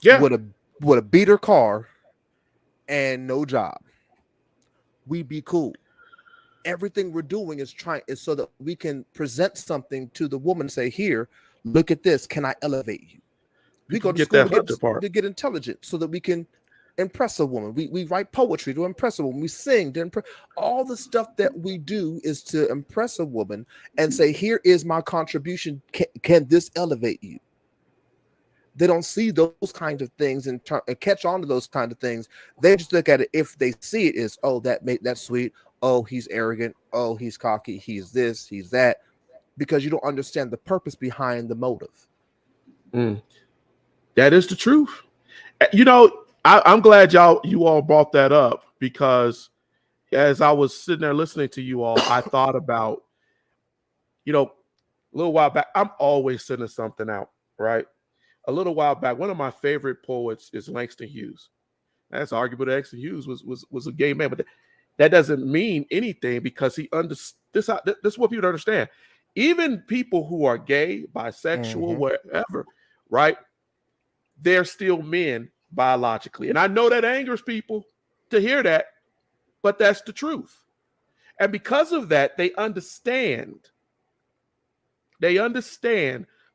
Yeah. With a beater car and no job. We'd be cool. Everything we're doing is so that we can present something to the woman and say, here, look at this. Can I elevate you? We go to school to get intelligent so that we can impress a woman. We write poetry to impress a woman. We sing to impress. All the stuff that we do is to impress a woman and say, here is my contribution. Can this elevate you? They don't see those kinds of things and catch on to those kinds of things. They just look at it. If they see it is, oh, that's sweet. Oh, he's arrogant. Oh, he's cocky. He's this, he's that. Because you don't understand the purpose behind the motive. That is the truth. You know, I'm glad you all brought that up, because as I was sitting there listening to you all, I thought about, you know, a little while back, I'm always sending something out, right? A little while back, one of my favorite poets is Langston Hughes. That's arguable that Langston Hughes was a gay man, but that doesn't mean anything, because he understood this is what people understand. Even people who are gay, bisexual, whatever, right? They're still men biologically. And I know that angers people to hear that, but that's the truth. And because of that, they understand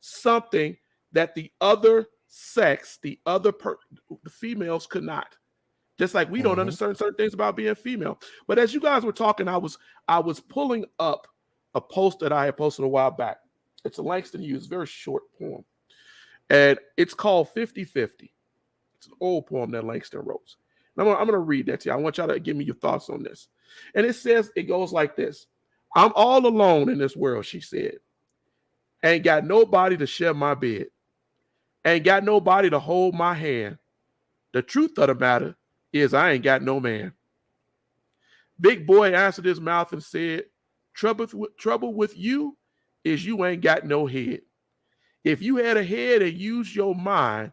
something that the other sex, the females could not. Just like we don't understand certain things about being female. But as you guys were talking, I was pulling up a post that I had posted a while back. It's a Langston Hughes, very short poem. And it's called 50-50. It's an old poem that Langston wrote. And I'm going to read that to you. I want y'all to give me your thoughts on this. And it goes like this. I'm all alone in this world, she said. Ain't got nobody to share my bed. Ain't got nobody to hold my hand. The truth of the matter is I ain't got no man. Big boy answered his mouth and said, trouble with you is you ain't got no head. If you had a head and used your mind,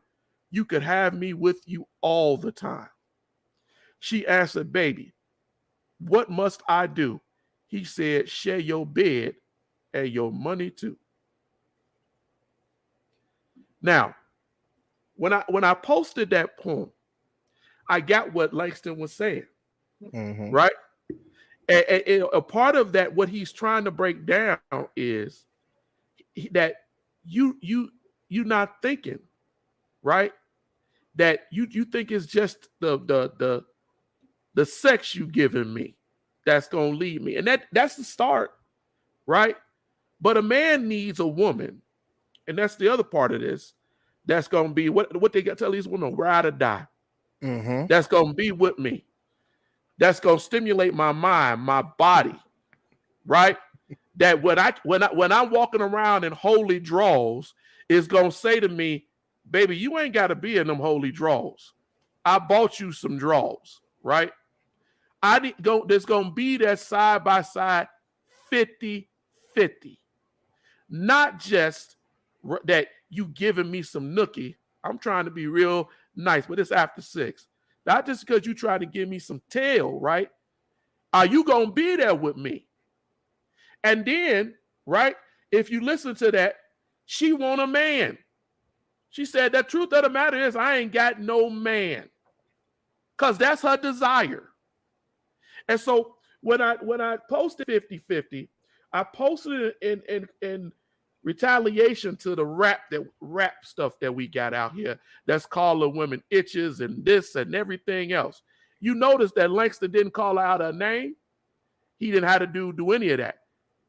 you could have me with you all the time. She answered, baby, what must I do? He said, share your bed and your money too. Now, when I posted that poem, I got what Langston was saying, right? And a part of that, what he's trying to break down is that you're not thinking, right? That you think it's just the sex you giving me that's gonna lead me, and that's the start, right? But a man needs a woman, and that's the other part of this. That's gonna be what they got to tell these women: ride or die. That's gonna be with me. That's gonna stimulate my mind, my body, right? That when I'm walking around in holy draws, is gonna say to me, baby, you ain't got to be in them holy draws. I bought you some draws, right? There's gonna be that side by side 50-50, not just that you giving me some nookie. I'm trying to be real nice, but it's after 6. Not just because you try to give me some tail, right? Are you gonna be there with me? And then, right, if you listen to that, she want a man. She said, the truth of the matter is I ain't got no man. Because that's her desire. And so when I posted 50-50, I posted it in retaliation to the rap stuff that we got out here that's calling women itches and this and everything else. You notice that Langston didn't call her out her name. He didn't have to do any of that.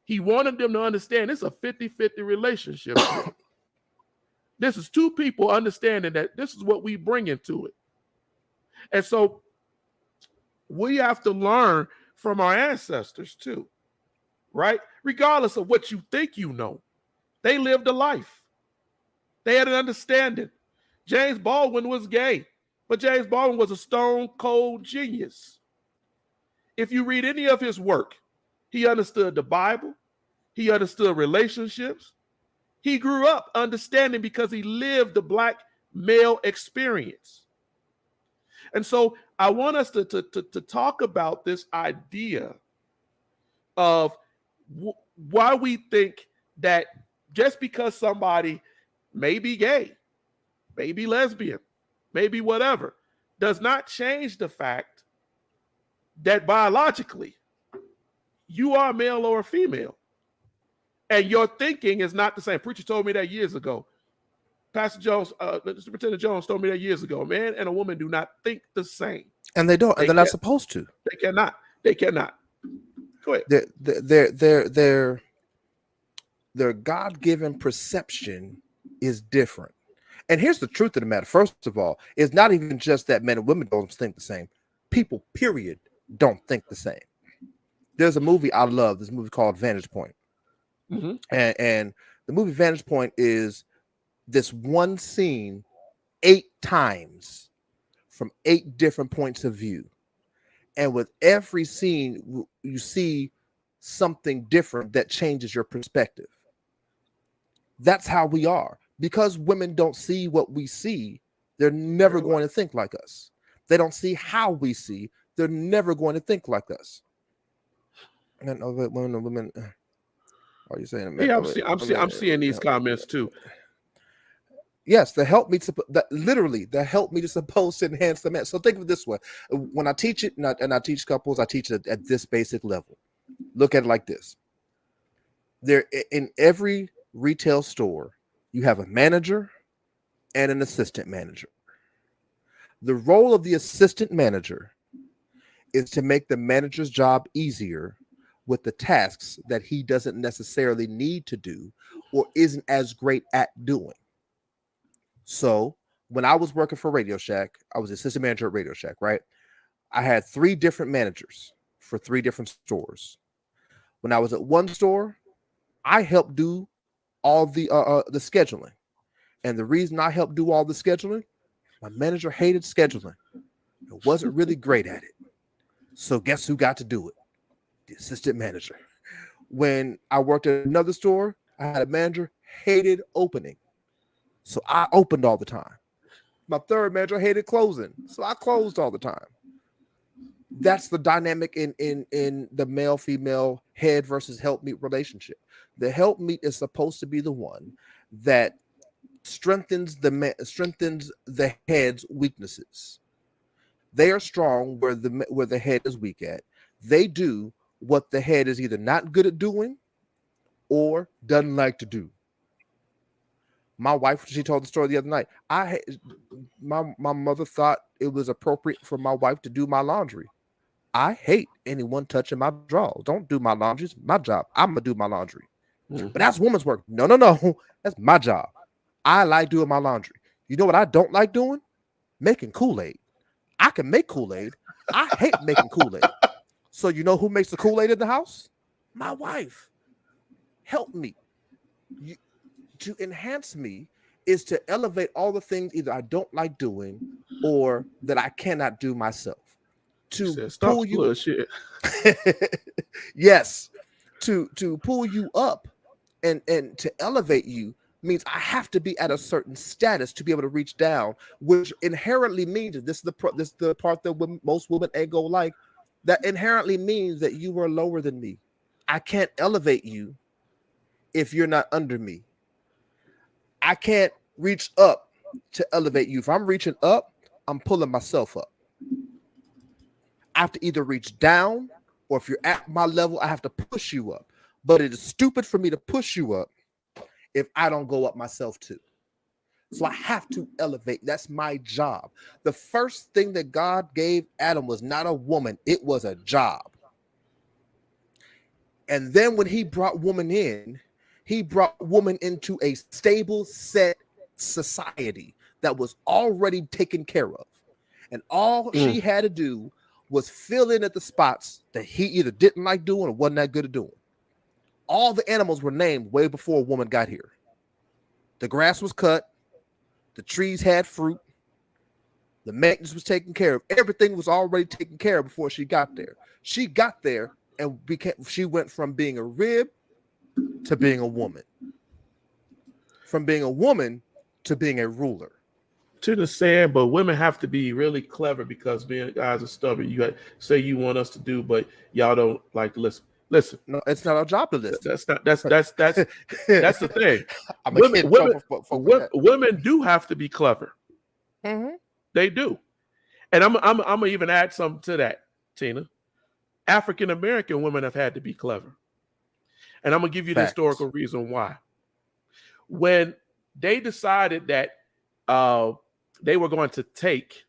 He wanted them to understand it's a 50-50 relationship. This is two people understanding that this is what we bring into it. And so we have to learn from our ancestors too, right? Regardless of what you think you know, they lived a life. They had an understanding. James Baldwin was gay, but James Baldwin was a stone cold genius. If you read any of his work, he understood the Bible. He understood relationships. He grew up understanding because he lived the Black male experience. And so I want us to talk about this idea of why we think that just because somebody may be gay, may be lesbian, maybe whatever, does not change the fact that biologically you are male or female. And your thinking is not the same. Preacher told me that years ago. Pastor Jones, Superintendent Jones told me that years ago. A man and a woman do not think the same. And they don't, and they're not supposed to. They cannot. They cannot. Go ahead. Their God-given perception is different. And here's the truth of the matter. First of all, it's not even just that men and women don't think the same. People, period, don't think the same. There's a movie I love. This movie called Vantage Point. Mm-hmm. And the movie Vantage Point is this one scene 8 times from 8 different points of view. And with every scene, you see something different that changes your perspective. That's how we are. Because women don't see what we see, they're never going to think like us. They don't see how we see, they're never going to think like us. And women. Are you saying? Yeah, I'm seeing these comments too. Yes, the help me to literally the help me to supposed to enhance the man. So think of it this way: when I teach it, and I teach couples, I teach it at this basic level. Look at it like this: there in every retail store, you have a manager and an assistant manager. The role of the assistant manager is to make the manager's job easier with the tasks that he doesn't necessarily need to do or isn't as great at doing. So when I was working for Radio Shack, I was assistant manager at Radio Shack, right? I had 3 different managers for 3 different stores. When I was at one store, I helped do all the scheduling. And the reason I helped do all the scheduling, my manager hated scheduling. It wasn't really great at it. So guess who got to do it? The assistant manager. When I worked at another store, I had a manager hated opening. So I opened all the time. My third manager hated closing. So I closed all the time. That's the dynamic in the male-female head versus helpmeet relationship. The helpmeet is supposed to be the one that strengthens the head's weaknesses. They are strong where the head is weak at. They do what the head is either not good at doing or doesn't like to do. My wife, she told the story the other night. My mother thought it was appropriate for my wife to do my laundry. I hate anyone touching my drawers. Don't do my laundry. It's my job. I'm gonna do my laundry. Mm-hmm. But that's woman's work. No. That's my job. I like doing my laundry. You know what I don't like doing? Making Kool-Aid. I can make Kool-Aid. I hate making Kool-Aid. So you know who makes the Kool-Aid in the house? My wife. Help me. To enhance me is to elevate all the things either I don't like doing or that I cannot do myself. To pull you, yes, to pull you up and to elevate you means I have to be at a certain status to be able to reach down, which inherently means this is the part that most women ain't gonna like. That inherently means that you are lower than me. I can't elevate you if you're not under me. I can't reach up to elevate you. If I'm reaching up, I'm pulling myself up. I have to either reach down, or if you're at my level, I have to push you up. But it is stupid for me to push you up if I don't go up myself too. So I have to elevate. That's my job. The first thing that God gave Adam was not a woman. It was a job. And then when he brought woman in, he brought woman into a stable set society that was already taken care of. And all she had to do was fill in at the spots that he either didn't like doing or wasn't that good at doing. All the animals were named way before a woman got here. The grass was cut. The trees had fruit. The maintenance was taken care of. Everything was already taken care of before she got there. She got there and she went from being a rib to being a woman. From being a woman to being a ruler. To the saying, but women have to be really clever because being guys are stubborn. You got say you want us to do, but y'all don't like to listen. Listen, no, it's not our job to listen. That's the thing. Women do have to be clever. Mm-hmm. They do, and I'm gonna even add something to that, Tina. African American women have had to be clever, and I'm gonna give you the historical reason why. When they decided that they were going to take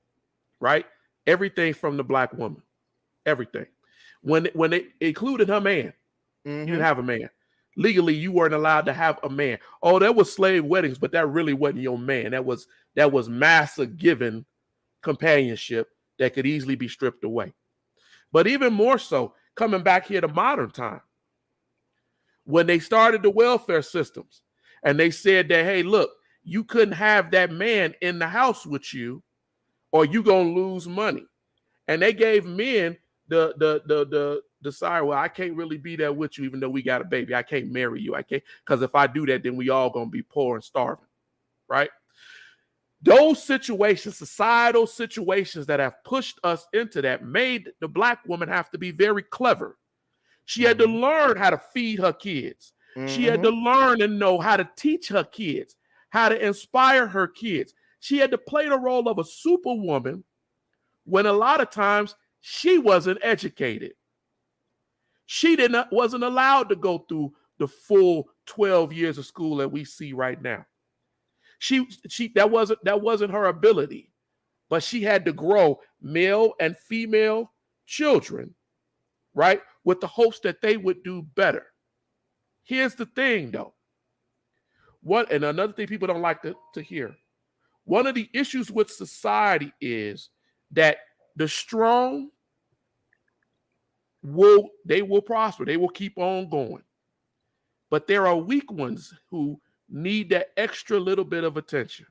everything from the black woman, everything. When they included her man, you didn't have a man. Legally, you weren't allowed to have a man. Oh, there was slave weddings, but that really wasn't your man. That was massa given companionship that could easily be stripped away. But even more so, coming back here to modern time, when they started the welfare systems and they said that, hey, look, you couldn't have that man in the house with you or you're going to lose money. And they gave men the desire, well, I can't really be there with you even though we got a baby. I can't marry you. I can't, because if I do that, then we all going to be poor and starving, right? Those situations, societal situations that have pushed us into that made the black woman have to be very clever. She had to learn how to feed her kids. She had to learn and know how to teach her kids, how to inspire her kids. She had to play the role of a superwoman when a lot of times she wasn't educated. She wasn't allowed to go through the full 12 years of school that we see right now. That wasn't her ability, but she had to grow male and female children, right, with the hopes that they would do better. Here's the thing, though. And another thing people don't like to hear. One of the issues with society is that the strong will prosper. They will keep on going. But there are weak ones who need that extra little bit of attention.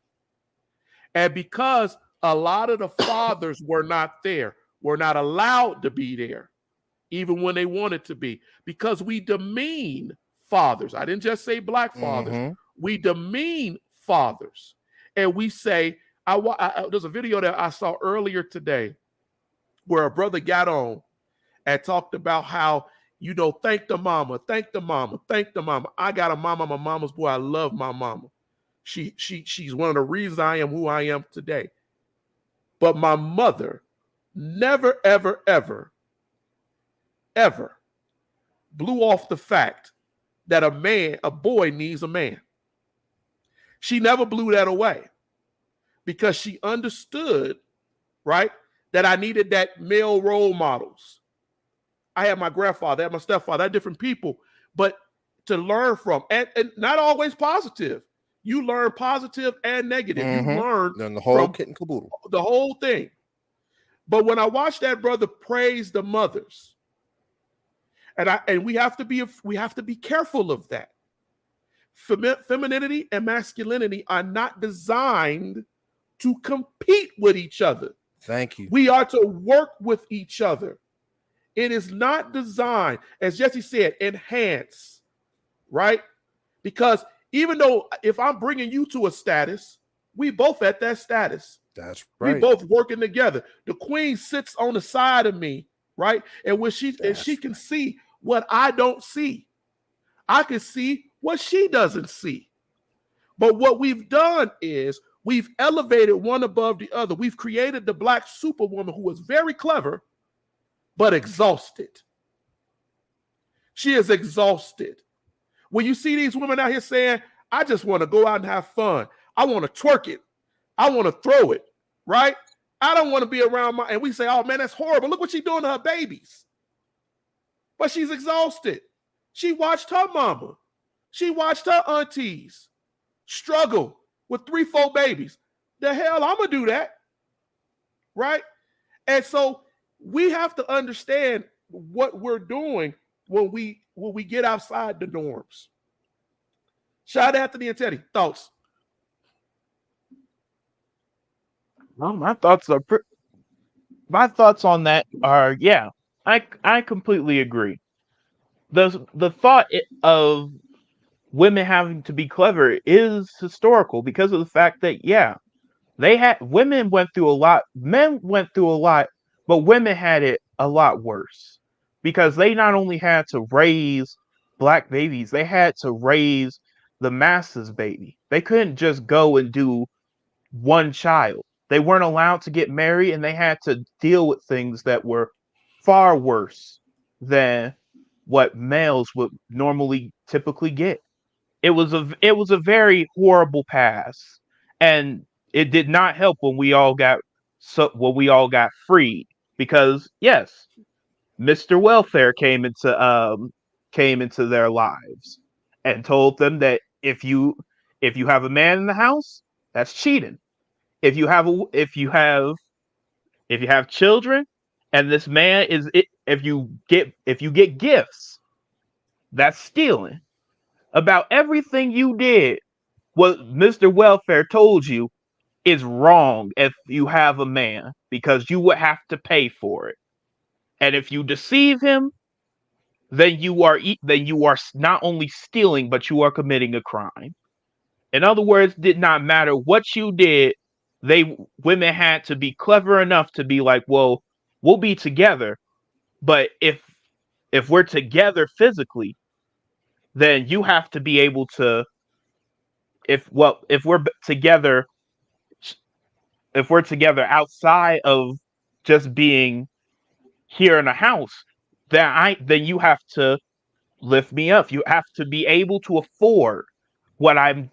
And because a lot of the fathers were not there, were not allowed to be there, even when they wanted to be, because we demean fathers. I didn't just say black fathers. We demean fathers. And we say, there's a video that I saw earlier today where a brother got on and talked about how, thank the mama, thank the mama, thank the mama. I got a mama, my mama's boy. I love my mama. She's one of the reasons I am who I am today. But my mother never, ever, ever, ever blew off the fact that a boy needs a man. She never blew that away because she understood, right, that I needed that male role models. I had my grandfather, I had my stepfather, I had different people, but to learn from, and not always positive. You learn positive and negative. You learn then the whole kit and caboodle, the whole thing. But when I watched that brother praise the mothers, and we have to be careful of that. Femininity and masculinity are not designed to compete with each other. Thank you. We are to work with each other. It is not designed, as Jesse said, enhance, right? Because even though if I'm bringing you to a status, we both at that status. That's right. We both working together. The queen sits on the side of me, right? And when she can see what I don't see, I can see what she doesn't see. But what we've done is we've elevated one above the other. We've created the black superwoman who is very clever, but exhausted. She is exhausted. When you see these women out here saying, I just want to go out and have fun. I want to twerk it. I want to throw it, right? I don't want to be around and we say, oh man, that's horrible. Look what she's doing to her babies. But she's exhausted. She watched her mama. She watched her aunties struggle with 3-4 babies. The hell, I'm gonna do that, right? And so we have to understand what we're doing when we get outside the norms. Shout out Anthony and Teddy. Thoughts? Well, my thoughts on that are, yeah, I completely agree. The thought of women having to be clever is historical because of the fact that, yeah, women went through a lot, men went through a lot, but women had it a lot worse because they not only had to raise black babies, they had to raise the masses baby. They couldn't just go and do one child. They weren't allowed to get married, and they had to deal with things that were far worse than what males would normally typically get. It was a very horrible past, and it did not help when we all got freed because, yes, Mr. Welfare came into their lives and told them that if you have a man in the house, that's cheating. If you have children, and this man if you get gifts, that's stealing. About everything you did, what Mr. Welfare told you is wrong if you have a man because you would have to pay for it. And if you deceive him, then you are not only stealing, but you are committing a crime. In other words, did not matter what you did, women had to be clever enough to be like, well, we'll be together, but if we're together physically, then you have to be able to if we're together if we're together outside of just being here in a house, then you have to lift me up. You have to be able to afford what I'm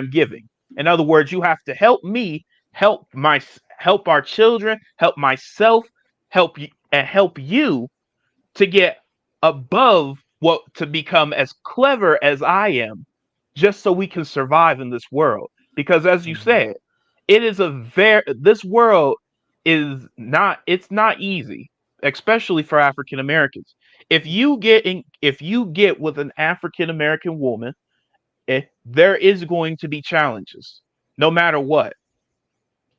giving. In other words, you have to help me, help our children, help myself, help you to get above what to become as clever as I am, just so we can survive in this world. Because as you said, this world it's not easy, especially for African Americans. If you get with an African American woman, there is going to be challenges, no matter what.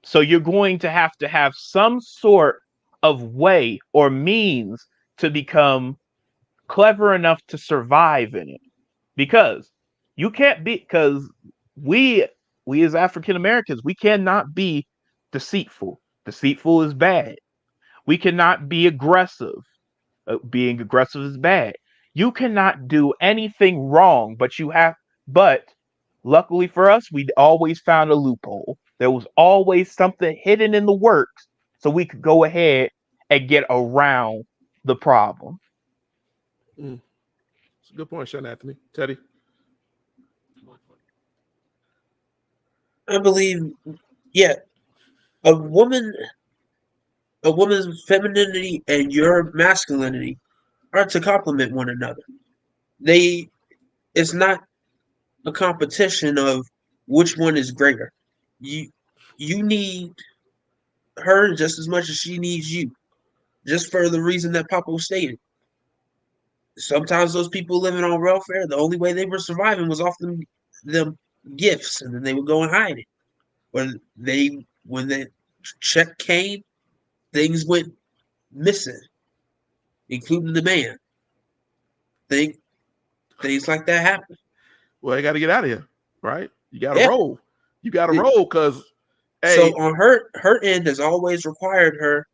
So you're going to have some sort of way or means to become clever enough to survive in it, because you can't be because we as African Americans, we cannot be deceitful. Deceitful is bad. We cannot be aggressive. Being aggressive is bad. You cannot do anything wrong, but luckily for us, we always found a loophole. There was always something hidden in the works, so we could go ahead and get around the problem. It's a good point, Sean Anthony. Teddy. I believe, yeah, a woman's femininity and your masculinity are to complement one another. It's not a competition of which one is greater. You need her just as much as she needs you. Just for the reason that Papa stated. Sometimes those people living on welfare, the only way they were surviving was off them gifts, and then they would go and hide it. When the check came, things went missing, including the man. Things like that happen. Well, you got to get out of here, right? You got to roll. You got to roll because. Hey. So on her end has always required her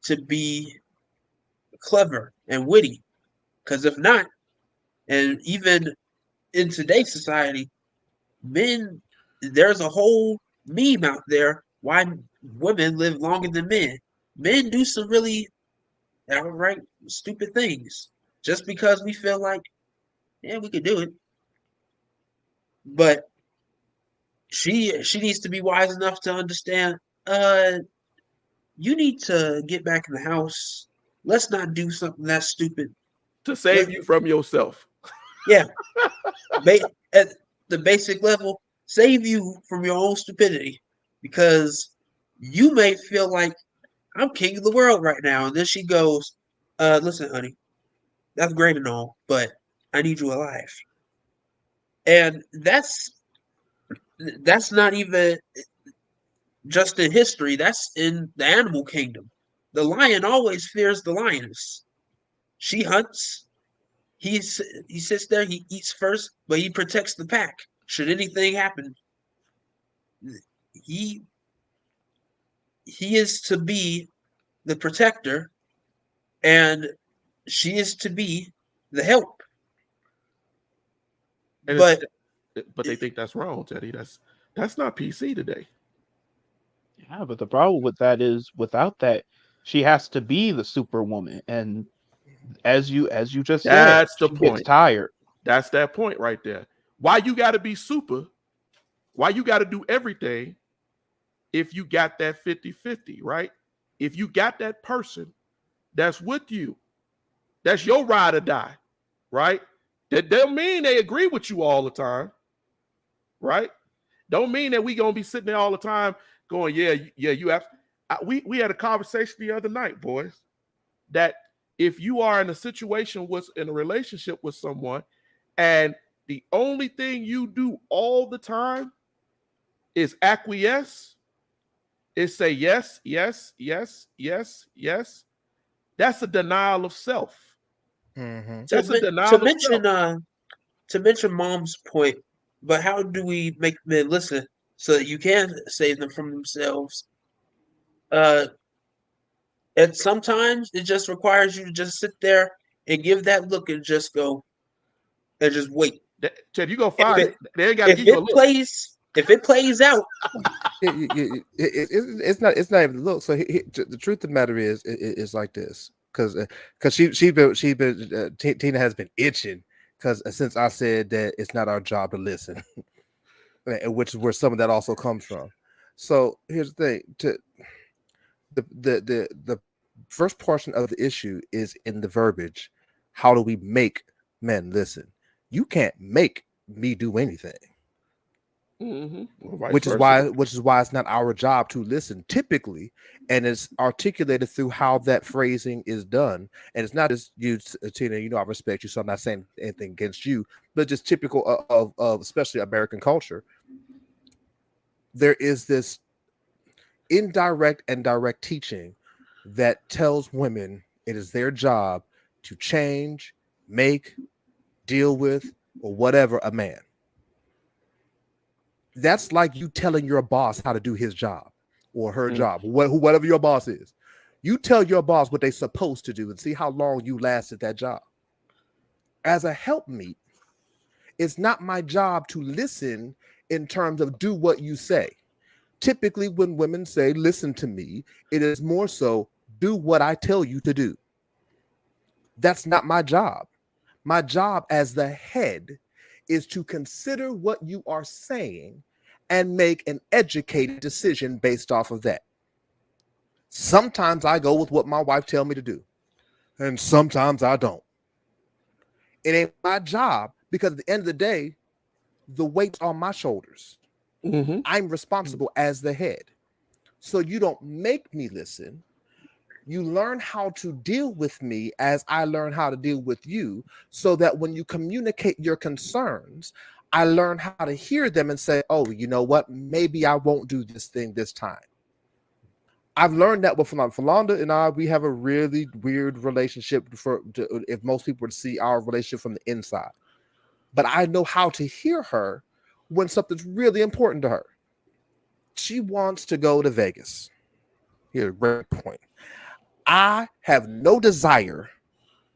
to be clever and witty, because if not, and even in today's society, there's a whole meme out there why women live longer than men. Men do some really outright stupid things just because we feel like, yeah, we could do it. But she needs to be wise enough to understand, you need to get back in the house. Let's not do something that's stupid. To save you from yourself. Yeah, at the basic level, save you from your own stupidity, because you may feel like I'm king of the world right now, and then she goes, listen, honey, that's great and all, but I need you alive." And that's not even just in history. That's in the animal kingdom. The lion always fears the lioness. She hunts. He sits there. He eats first, but he protects the pack. Should anything happen, he he is to be the protector, and she is to be the help. And But but they think that's wrong, Teddy. That's not PC today. Yeah, but the problem with that is without that, she has to be the superwoman. And as you just said, That's the she gets point. tired. That's that point right there. Why you got to be super? Why you got to do everything if you got that 50-50, right? If you got that person that's with you, that's your ride or die, right? That don't mean they agree with you all the time, right? Don't mean that we gonna be sitting there all the time going, yeah, yeah, you have. We had a conversation the other night, boys, that if you are in a situation with in a relationship with someone, and the only thing you do all the time is acquiesce, is say yes, yes, yes, yes, yes. That's a denial of self. Mm-hmm. to That's a to denial of self. mention to mention mom's point, but how do we make men listen so that you can save them from themselves? Uh, and sometimes it just requires you to just sit there and give that look and just go and just wait. Ted, you gonna If find it it. They ain't got to give you a look. if it plays out, It's not even look. So the truth of the matter is like this, because Tina has been itching because since I said that it's not our job to listen, which is where some of that also comes from. So here's the thing: the first portion of the issue is in the verbiage. How do we make men listen? You can't make me do anything. Mm-hmm. Well, Which is why it's not our job to listen typically, and it's articulated through how that phrasing is done. And it's not just you, Tina. You know, I respect you, so I'm not saying anything against you, but just typical of especially American culture. There is this indirect and direct teaching that tells women it is their job to change, make, deal with, or whatever a man. That's like you telling your boss how to do his job or her job, whatever your boss is. You tell your boss what they're supposed to do and see how long you last at that job. As a helpmeet, it's not my job to listen in terms of do what you say. Typically, when women say, listen to me, it is more so do what I tell you to do. That's not my job. My job as the head is to consider what you are saying and make an educated decision based off of that. Sometimes I go with what my wife tells me to do, and sometimes I don't. It ain't my job because at the end of the day, the weight's on my shoulders. Mm-hmm. I'm responsible as the head. So you don't make me listen. You learn how to deal with me as I learn how to deal with you, so that when you communicate your concerns, I learn how to hear them and say, oh, you know what? Maybe I won't do this thing this time. I've learned that with Philonda and I, we have a really weird relationship if most people would see our relationship from the inside. But I know how to hear her when something's really important to her. She wants to go to Vegas. Here's a great point. I have no desire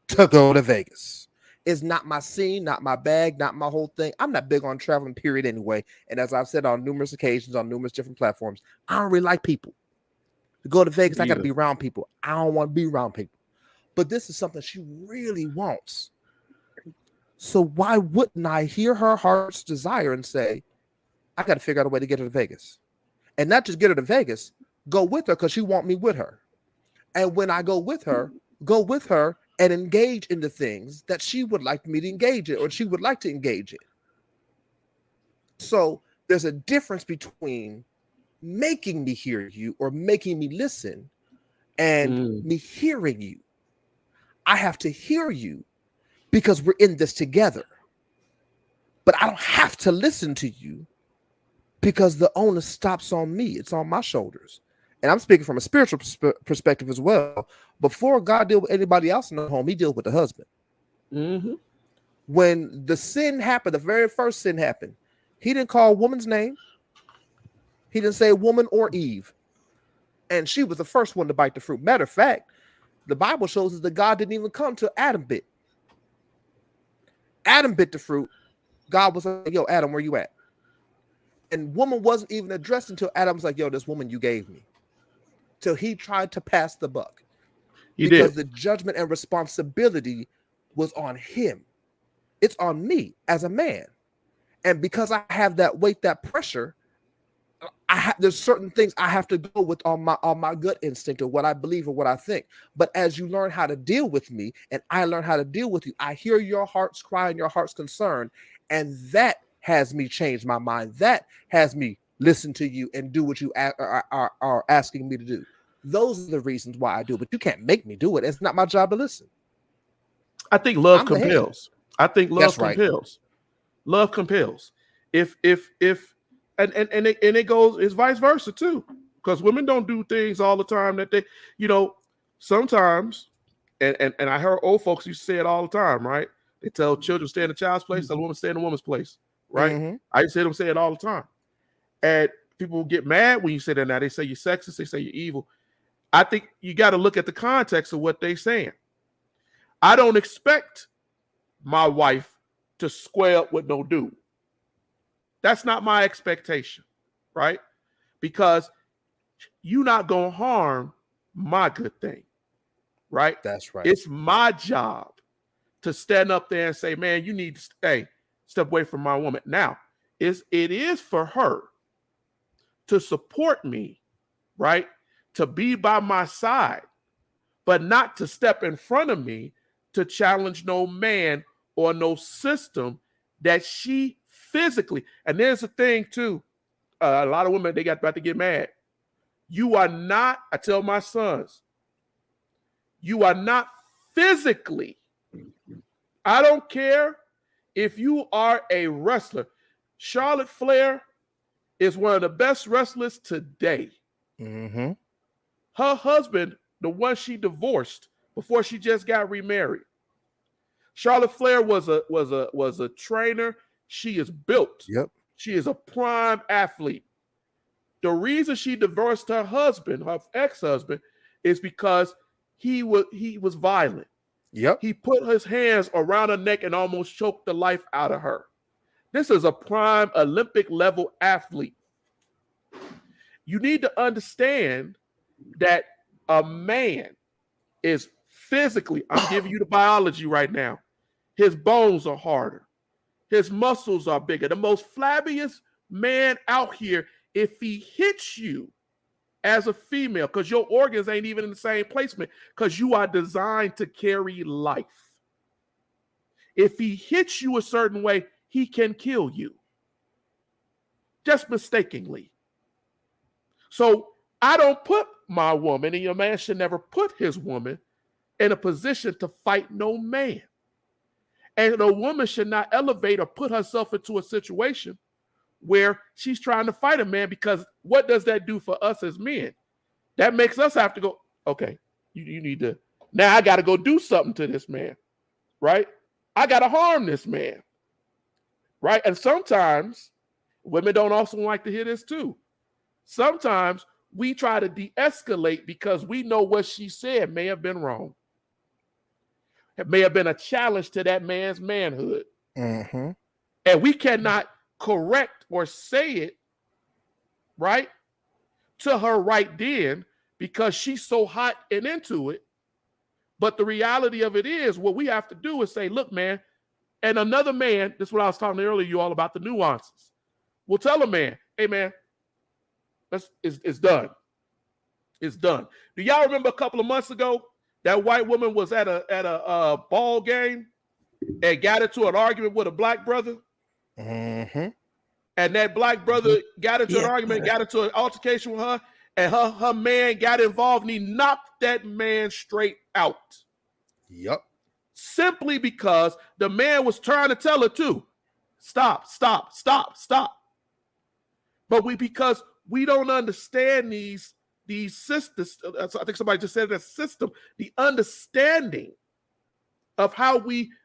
to go to Vegas. It's not my scene, not my bag, not my whole thing. I'm not big on traveling, period, anyway. And as I've said on numerous occasions, on numerous different platforms, I don't really like people. To go to Vegas, I got to be around people. I don't want to be around people. But this is something she really wants. So why wouldn't I hear her heart's desire and say, I got to figure out a way to get her to Vegas? And not just get her to Vegas, go with her because she want me with her. And when I go with her and engage in the things that she would like me to engage in, or she would like to engage in. So there's a difference between making me hear you or making me listen and me hearing you. I have to hear you because we're in this together. But I don't have to listen to you because the onus stops on me. It's on my shoulders. And I'm speaking from a spiritual perspective as well. Before God deal with anybody else in the home, he deals with the husband. Mm-hmm. When the sin happened, the very first sin happened, he didn't call woman's name. He didn't say woman or Eve. And she was the first one to bite the fruit. Matter of fact, the Bible shows us that God didn't even come till Adam bit. Adam bit the fruit. God was like, yo, Adam, where you at? And woman wasn't even addressed until Adam was like, yo, this woman you gave me. Till he tried to pass the buck. Because the judgment and responsibility was on him. It's on me as a man. And because I have that weight, that pressure, there's certain things I have to go with on my gut instinct or what I believe or what I think. But as you learn how to deal with me and I learn how to deal with you, I hear your heart's cry and your heart's concern. And that has me change my mind. That has me listen to you and do what you are asking me to do. Those are the reasons why I do it. But you can't make me do it. It's not my job to listen. I think love compels. I think love compels. Right. Love compels. If and it goes, it's vice versa too, because women don't do things all the time that they, sometimes, and I heard old folks used to say it all the time, right? They tell children stay in the child's place, tell a woman stay in the woman's place, right? Mm-hmm. I used to hear them say it all the time, and people get mad when you say that. Now they say you're sexist, they say you're evil. I think you got to look at the context of what they're saying. I don't expect my wife to square up with no dude. That's not my expectation, right? Because you're not going to harm my good thing, right? That's right. It's my job to stand up there and say, man, you need to step away from my woman. Now, it is for her to support me, right? To be by my side, but not to step in front of me to challenge no man or no system that she physically. And there's a thing too. A lot of women, they got about to get mad. You are not, I tell my sons, you are not physically. I don't care if you are a wrestler. Charlotte Flair is one of the best wrestlers today. Mm-hmm. Her husband, the one she divorced before she just got remarried. Charlotte Flair was a trainer. She is built. Yep. She is a prime athlete. The reason she divorced her husband, her ex-husband, is because he was violent. Yep. He put his hands around her neck and almost choked the life out of her. This is a prime Olympic level athlete. You need to understand that a man is physically, I'm giving you the biology right now. His bones are harder. His muscles are bigger. The most flabbiest man out here, if he hits you as a female, because your organs ain't even in the same placement, because you are designed to carry life. If he hits you a certain way, he can kill you. Just mistakenly. So I don't put my woman, and your man should never put his woman in a position to fight no man. And a woman should not elevate or put herself into a situation where she's trying to fight a man, because what does that do for us as men? That makes us have to go, okay, you need to, now I got to go do something to this man, right? I got to harm this man, right? And sometimes women don't also like to hear this too. Sometimes we try to de-escalate because we know what she said may have been wrong. It may have been a challenge to that man's manhood. Mm-hmm. And we cannot correct or say it, right, to her right then, because she's so hot and into it. But the reality of it is, what we have to do is say, look, man, and another man, this is what I was talking earlier, you all about the nuances. We'll tell a man, hey, man, it's done. It's done. Do y'all remember a couple of months ago that white woman was at a ball game and got into an argument with a black brother, Mm-hmm. and that black brother got into an Yeah. argument, got into an altercation with her, and her man got involved, and he knocked that man straight out. Yep. Simply because the man was trying to tell her to stop. But because we don't understand these systems, I think somebody just said that system, the understanding of how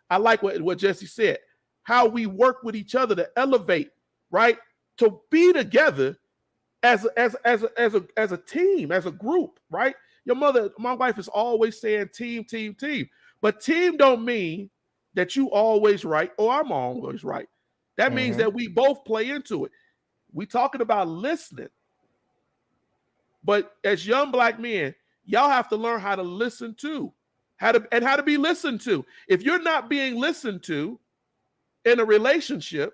I like what Jesse said, how we work with each other to elevate, right? To be together as a team, as a group, right? My wife is always saying team. But team don't mean that you always right or I'm always right. That means that we both play into it. We talking about listening. But as young black men, y'all have to learn how to listen to, how to be listened to. If you're not being listened to in a relationship,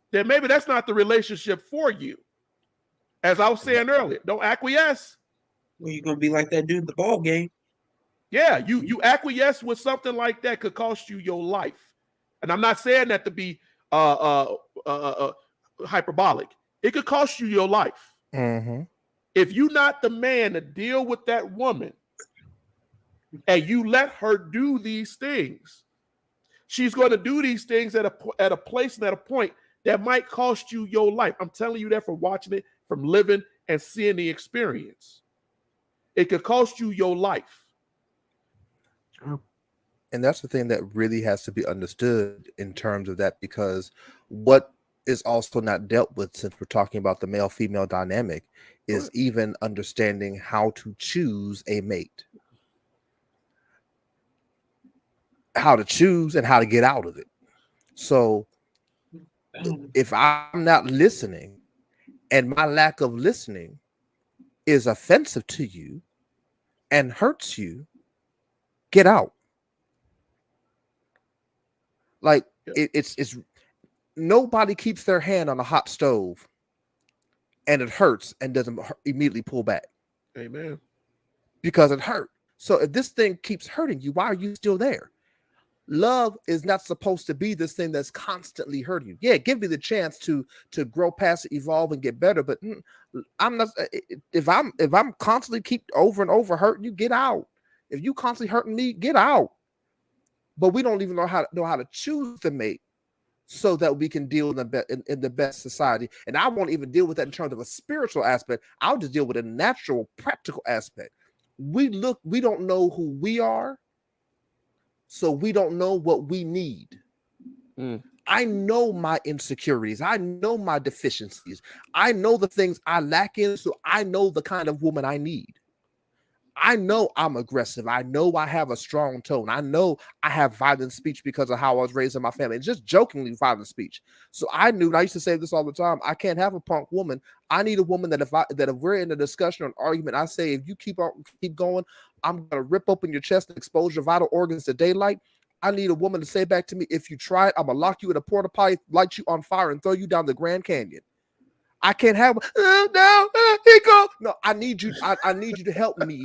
then maybe that's not the relationship for you. As I was saying earlier, don't acquiesce. Well, you're gonna be like that dude at the ball game. Yeah, you acquiesce with something like that could cost you your life. And I'm not saying that to be hyperbolic. It could cost you your life. Mm-hmm. If you're not the man to deal with that woman and you let her do these things, she's going to do these things at a place and at a point that might cost you your life. I'm telling you that from watching it, from living and seeing the experience. It could cost you your life. And that's the thing that really has to be understood in terms of that, because what is also not dealt with, since we're talking about the male-female dynamic, is even understanding how to choose a mate. How to choose and how to get out of it. So if I'm not listening and my lack of listening is offensive to you and hurts you, get out. Like it's nobody keeps their hand on a hot stove and it hurts and doesn't immediately pull back. Amen. Because it hurt. So if this thing keeps hurting you, why are you still there? Love is not supposed to be this thing that's constantly hurting you. Yeah, give me the chance to grow past it, evolve, and get better. But I'm not. If I'm constantly keep over and over hurting you, get out. If you constantly hurting me, get out. But we don't even know how to choose the mate so that we can deal in the best society. And I won't even deal with that in terms of a spiritual aspect. I'll just deal with a natural, practical aspect. We don't know who we are, so we don't know what we need. I know my insecurities. I know my deficiencies. I know the things I lack in, so I know the kind of woman I need. I know I'm aggressive. I know I have a strong tone. I know I have violent speech because of how I was raised in my family. It's just jokingly violent speech. So I knew, and I used to say this all the time, I can't have a punk woman. I need a woman that if we're in a discussion or an argument, I say, if you keep going, I'm gonna rip open your chest and expose your vital organs to daylight. I need a woman to say back to me, if you try it, I'm gonna lock you in a porta potty, light you on fire, and throw you down the Grand Canyon. I can't have he go. No, I need you. I need you to help me.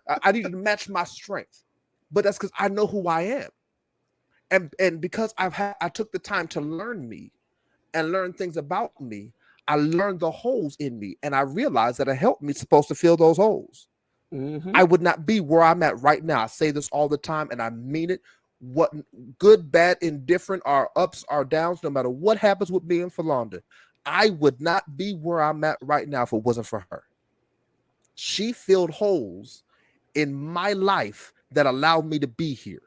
I need you to match my strength. But that's because I know who I am, and because I took the time to learn me and learn things about me. I learned the holes in me, and I realized that a help me supposed to fill those holes. I would not be where I'm at right now. I say this all the time, and I mean it. What good, bad, indifferent, our ups, our downs, no matter what happens with me and Philonda, I would not be where I'm at right now if it wasn't for her. She filled holes in my life that allowed me to be here.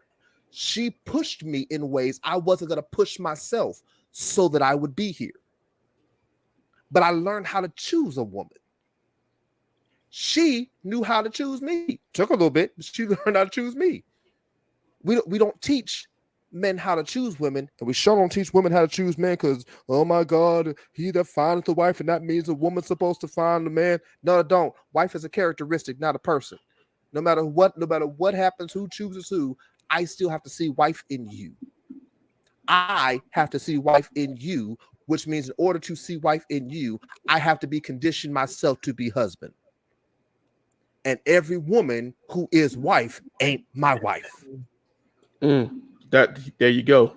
She pushed me in ways I wasn't going to push myself so that I would be here. But I learned how to choose a woman. She knew how to choose me. Took a little bit, but she learned how to choose me. We don't teach men how to choose women, and we sure don't teach women how to choose men because, oh my God, he that findeth the wife, and that means a woman's supposed to find the man. No, don't. Wife is a characteristic, not a person. No matter what happens, who chooses who, I still have to see wife in you. I have to see wife in you, which means in order to see wife in you, I have to be conditioned myself to be husband. and every woman who is wife ain't my wife. That there you go.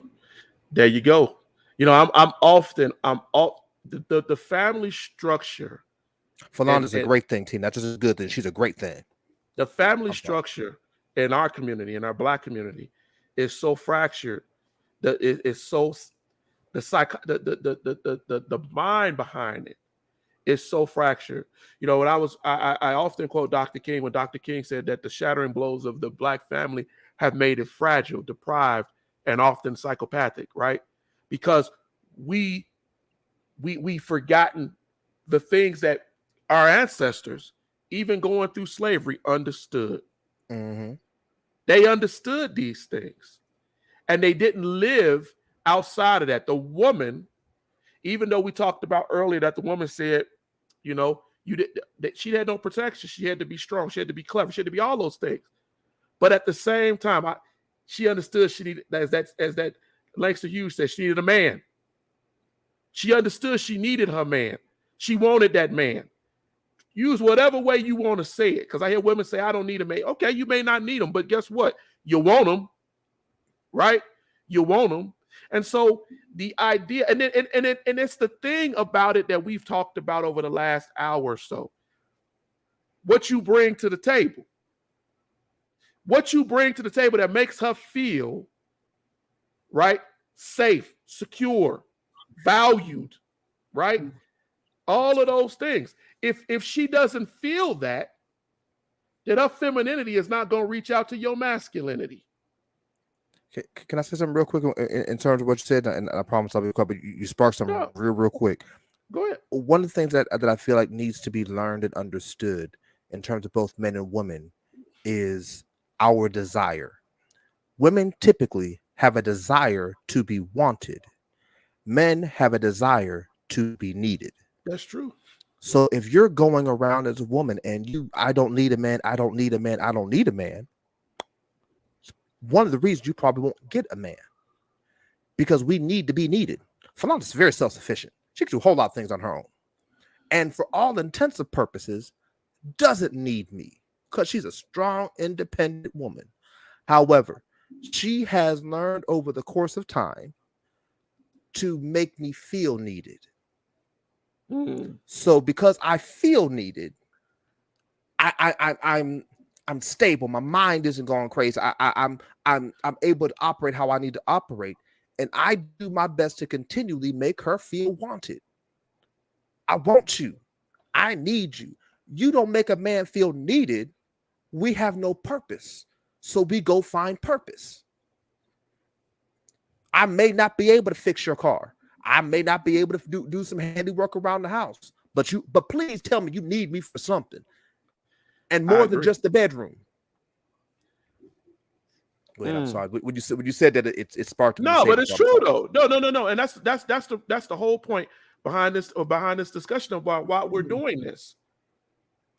There you go. You know, I'm often the family structure. Falana is a great thing, team. Not just a good thing. She's a great thing. The family structure in our community, in our Black community, is so fractured that it's so the mind behind it is so fractured. You know, when I often quote Dr. King when Dr. King said that the shattering blows of the Black family have made it fragile, deprived, and often psychopathic, right? Because we've forgotten the things that our ancestors, even going through slavery, understood. Mm-hmm. They understood these things, and they didn't live outside of that. The woman, even though we talked about earlier that the woman said, you know, that she had no protection. She had to be strong. She had to be clever. She had to be all those things. But at the same time, she understood she needed, as that Langston Hughes said, she needed a man. She understood she needed her man. She wanted that man. Use whatever way you want to say it, because I hear women say, I don't need a man. Okay, you may not need him, but guess what? You want him, right? You want him. And so the idea, and it's the thing about it that we've talked about over the last hour or so. What you bring to the table. What you bring to the table that makes her feel, right, safe, secure, valued, right? All of those things. If she doesn't feel that, then her femininity is not going to reach out to your masculinity. Can I say something real quick in terms of what you said? And I promise I'll be quick, but you sparked something real quick. Go ahead. One of the things that I feel like needs to be learned and understood in terms of both men and women is our desire. Women typically have a desire to be wanted. Men have a desire to be needed. That's true. So if you're going around as a woman and I don't need a man, I don't need a man, I don't need a man, one of the reasons you probably won't get a man, because we need to be needed. Falana is very self-sufficient. She can do a whole lot of things on her own. And for all intents and purposes, doesn't need me because she's a strong, independent woman. However, she has learned over the course of time to make me feel needed. So because I feel needed, I'm stable. My mind isn't going crazy. I'm able to operate how I need to operate, and I do my best to continually make her feel wanted. I want you. I need you. You don't make a man feel needed, we have no purpose. So we go find purpose. I may not be able to fix your car. I may not be able to do some handiwork around the house, but please tell me you need me for something. And more than just the bedroom. Wait, I'm sorry. When you said that it sparked. No, but it's true though. No. And that's the whole point behind this discussion about why we're doing this.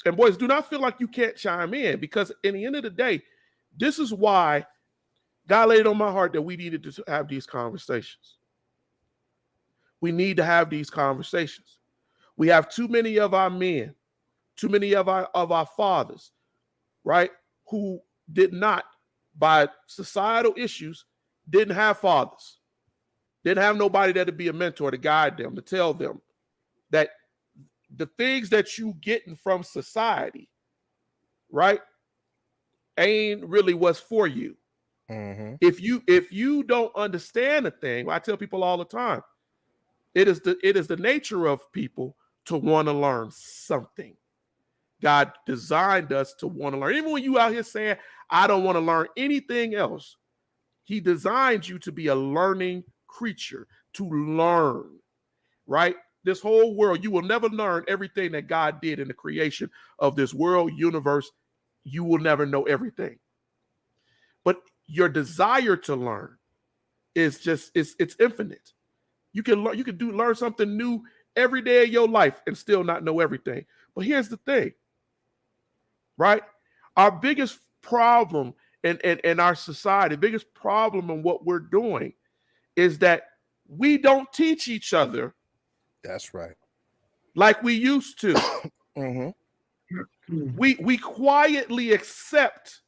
And boys, do not feel like you can't chime in, because in the end of the day, this is why God laid it on my heart that we needed to have these conversations. We need to have these conversations. We have too many of our men, too many of our fathers, right, who did not, by societal issues, didn't have fathers, didn't have nobody that would be a mentor to guide them, to tell them that the things that you getting from society, right, ain't really what's for you. Mm-hmm. If you don't understand a thing, I tell people all the time, it is the nature of people to want to learn something. God designed us to want to learn. Even when you out here saying, I don't want to learn anything else, he designed you to be a learning creature, to learn, right? This whole world, you will never learn everything that God did in the creation of this world, universe. You will never know everything. But your desire to learn is just, it's infinite. You can learn something new every day of your life and still not know everything. But here's the thing, right? Our biggest problem in our society, biggest problem in what we're doing is that we don't teach each other. That's right. Like we used to. Mm-hmm. We quietly accept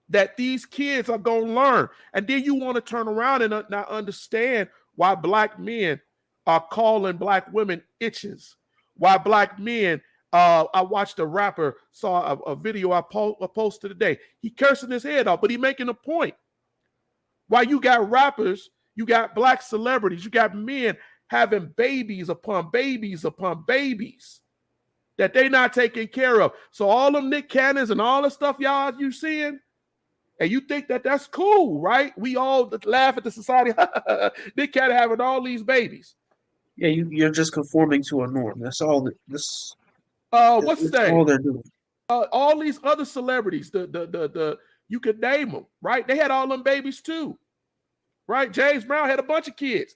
that these kids are going to learn. And then you want to turn around and not understand why black men are calling black women itches. Why black men, I watched a rapper, saw a video I posted today. He cursing his head off, but he making a point. Why you got rappers, you got black celebrities, you got men having babies upon babies upon babies that they not taking care of. So all them Nick Cannons and all the stuff y'all you seeing, and you think that that's cool, right? We all laugh at the society. Nick Cannon having all these babies. Yeah, you're just conforming to a norm. That's all. What's that? all they're doing. All these other celebrities, the you could name them, right? They had all them babies too, right? James Brown had a bunch of kids.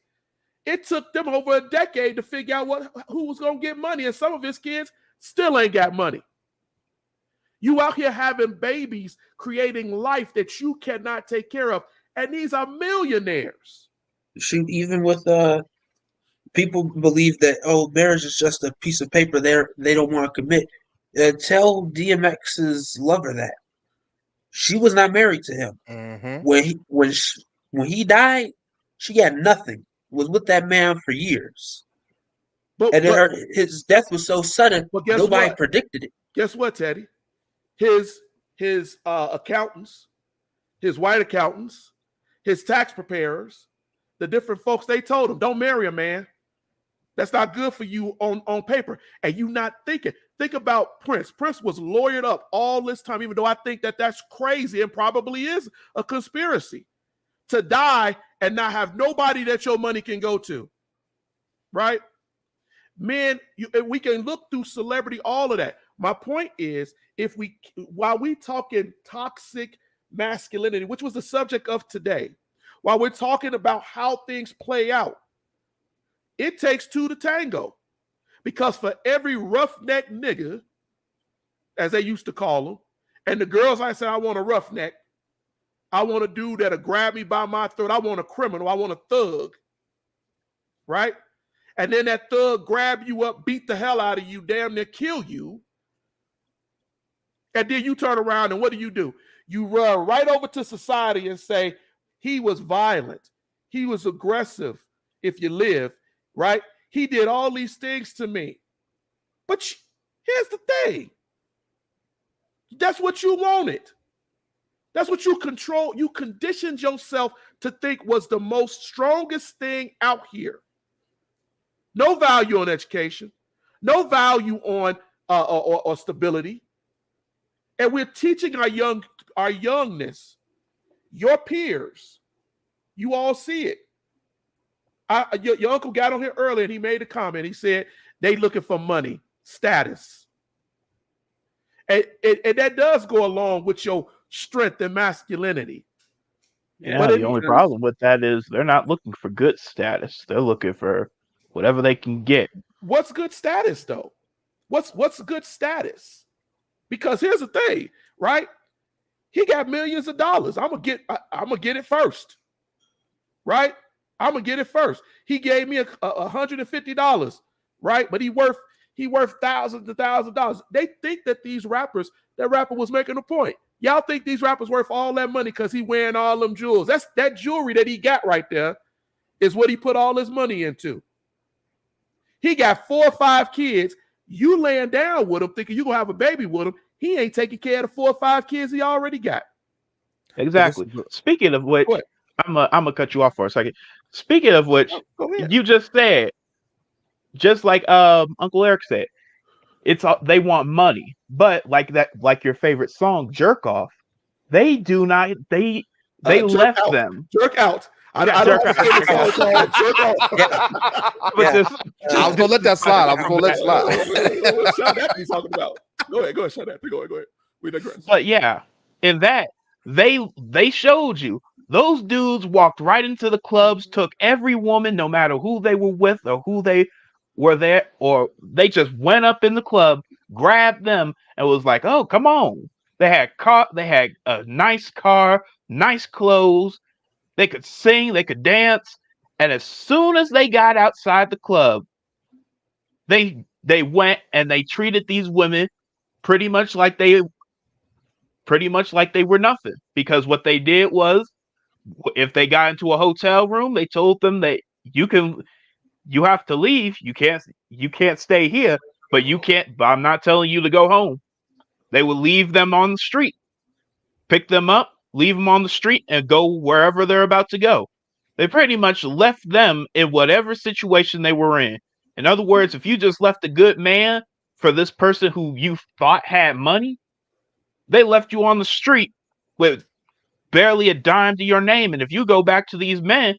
It took them over a decade to figure out who was going to get money, and some of his kids still ain't got money. You out here having babies, creating life that you cannot take care of, and these are millionaires. Shoot, even with people believe that marriage is just a piece of paper. They don't want to commit. Tell DMX's lover that she was not married to him. When he died, she got nothing. Was with that man for years. But his death was so sudden, nobody predicted it. Guess what, Teddy? His accountants, his white accountants, his tax preparers, the different folks, they told him, don't marry a man. That's not good for you on paper. And you not thinking. Think about Prince. Prince was lawyered up all this time, even though I think that that's crazy and probably is a conspiracy to die and not have nobody that your money can go to, right? Men, we can look through celebrity, all of that. My point is, while we talking toxic masculinity, which was the subject of today, while we're talking about how things play out, it takes two to tango. Because for every roughneck nigga, as they used to call them, and the girls I said, I want a roughneck, I want a dude that'll grab me by my throat, I want a criminal, I want a thug, right? And then that thug grab you up, beat the hell out of you, damn near kill you. And then you turn around and what do? You run right over to society and say, he was violent. He was aggressive, if you live, right? He did all these things to me. But here's the thing. That's what you wanted. That's what you control. You conditioned yourself to think was the most strongest thing out here. No value on education. No value on or stability. And we're teaching our youngness, your peers. You all see it. Your uncle got on here earlier and he made a comment. He said they looking for money, status. And that does go along with your strength and masculinity. Yeah, but the only problem with that is they're not looking for good status. They're looking for whatever they can get. What's good status, though? What's good status? Because here's the thing, right? He got millions of dollars. I'm gonna get it first, right? I'm gonna get it first. He gave me $150, right? But he worth thousands and thousands of dollars. They think that that rapper was making a point. Y'all think these rappers worth all that money because he wearing all them jewels. That jewelry that he got right there is what he put all his money into. He got 4 or 5 kids. You laying down with him thinking you're going to have a baby with him. He ain't taking care of the 4 or 5 kids he already got. Exactly. Speaking of which, I'm gonna cut you off for a second. Speaking of which, you just said, just like Uncle Eric said, they want money, but like your favorite song, "Jerk Off," they do not. They left them. Jerk out. I don't know jerk off. I was gonna let that slide. Shut that he's talking about. Go ahead. Shut that. Go ahead. We digress. But yeah, in that they showed you those dudes walked right into the clubs, took every woman, no matter who they were with or who they were there, or they just went up in the club, grabbed them, and was like, "Oh, come on!" They had a nice car, nice clothes. They could sing, they could dance, and as soon as they got outside the club, they went and they treated these women pretty much like they were nothing, because what they did was, if they got into a hotel room, they told them that you have to leave. You can't stay here, but I'm not telling you to go home. They would leave them on the street, pick them up, leave them on the street, and go wherever they're about to go. They pretty much left them in whatever situation they were in. In other words, if you just left a good man for this person who you thought had money, they left you on the street with barely a dime to your name. And if you go back to these men,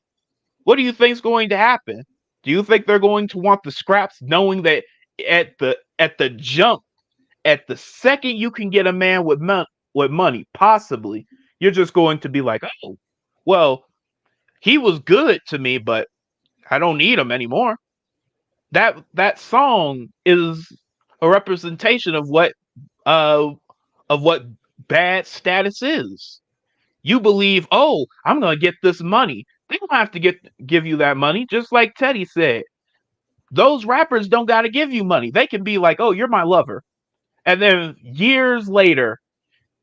what do you think's going to happen? Do you think they're going to want the scraps, knowing that at the jump, at the second you can get a man with money, possibly, you're just going to be like, oh, well, he was good to me, but I don't need him anymore. That song is a representation of uh what bad status is. You believe, oh, I'm gonna get this money. They don't have to give you that money. Just like Teddy said, those rappers don't got to give you money. They can be like, oh, you're my lover, and then years later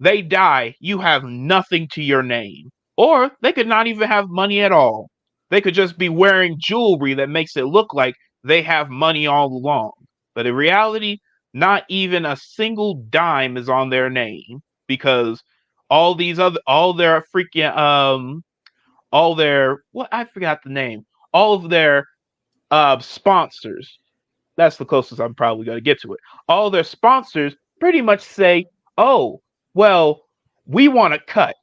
they die. You have nothing to your name, or they could not even have money at all. They could just be wearing jewelry that makes it look like they have money all along, but in reality, not even a single dime is on their name, because all their freaking all their, what, I forgot the name, all of their sponsors, that's the closest I'm probably going to get to it, all their sponsors pretty much say, oh, well, we want a cut,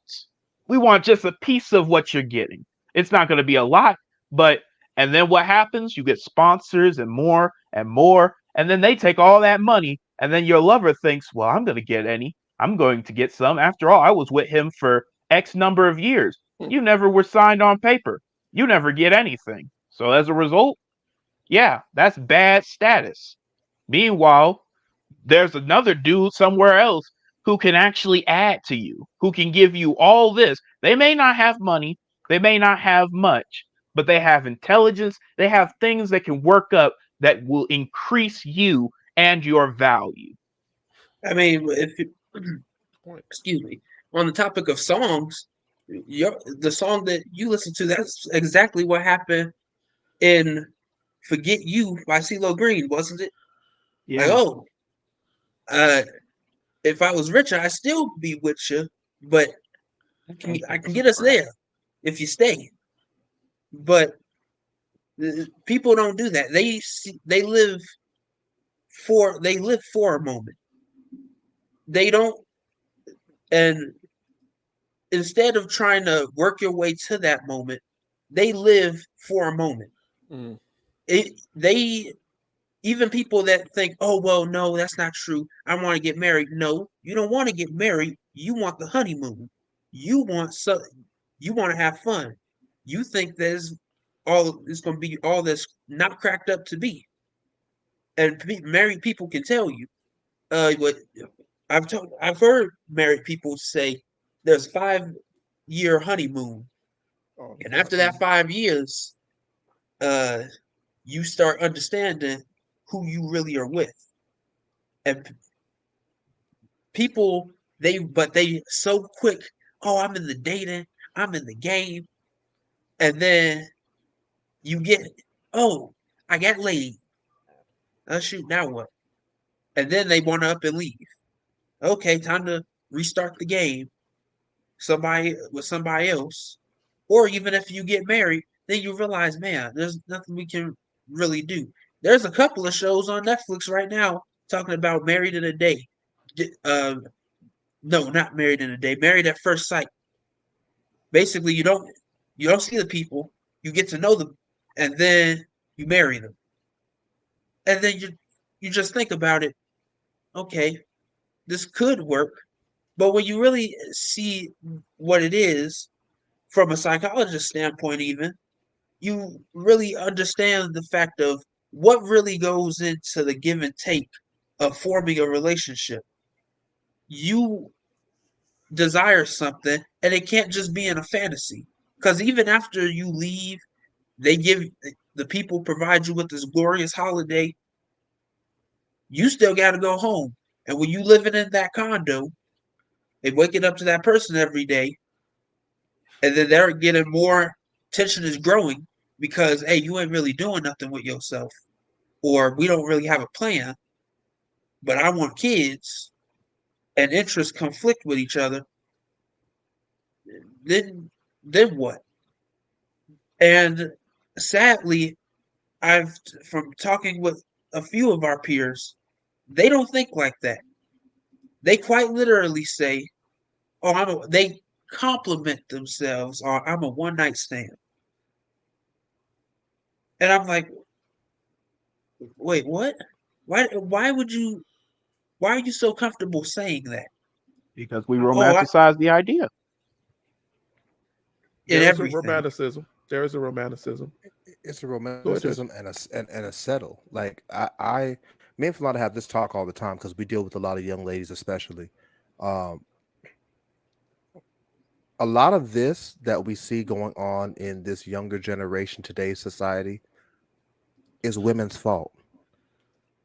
we want just a piece of what you're getting. It's not going to be a lot, but, and then what happens, you get sponsors and more and more, and then they take all that money, and then your lover thinks, well, I'm going to get some. After all, I was with him for X number of years. You never were signed on paper. You never get anything. So as a result, yeah, that's bad status. Meanwhile, there's another dude somewhere else who can actually add to you, who can give you all this. They may not have money, they may not have much, but they have intelligence, they have things that can work up that will increase you and your value. I mean, if you, excuse me, on the topic of songs, the song that you listen to, that's exactly what happened in "Forget You" by CeeLo Green, wasn't it? Yeah. Like, oh, if I was richer, I'd still be with you, but I can get us there if you stay. But people don't do that. They live for a moment. They don't, and instead of trying to work your way to that moment, they live for a moment. Mm. They even people that think, oh well, no, that's not true. I want to get married. No, you don't want to get married. You want the honeymoon. You want You want to have fun. You think there's all it's going to be all that's not cracked up to be. And married people can tell you. What I've heard married people say there's 5-year honeymoon, and after that 5 years, you start understanding who you really are with. And people, they so quick, oh, I'm in the dating, I'm in the game, and then you get, oh, I got laid. Oh shoot, now what? And then they want to up and leave. Okay, time to restart the game. Somebody else. Or even if you get married, then you realize, man, there's nothing we can really do. There's a couple of shows on Netflix right now talking about Married in a Day. No, not Married in a Day. Married at First Sight. Basically, you don't see the people, you get to know them, and then you marry them, and then you just think about it. Okay, this could work, but when you really see what it is from a psychologist standpoint, even you really understand the fact of what really goes into the give and take of forming a relationship. You desire something, and it can't just be in a fantasy. Because even after you leave, the people provide you with this glorious holiday. You still got to go home. And when you living in that condo and waking up to that person every day, and then they're getting more tension is growing because hey, you ain't really doing nothing with yourself, or we don't really have a plan, but I want kids, and interests conflict with each other, then then what? And sadly, I've from talking with a few of our peers, they don't think like that. They quite literally say, "Oh, they compliment themselves on I'm a one night stand," and I'm like, "Wait, what? Why? Why would you? Why are you so comfortable saying that?" because we Oh, romanticize the idea. in There is a everything. romanticism. There is a romanticism. It's a Go ahead, Judge. romanticism and a settle. Like me and Falana have this talk all the time because we deal with a lot of young ladies, especially. Um, a lot of this that we see going on in this younger generation, today's society, is women's fault.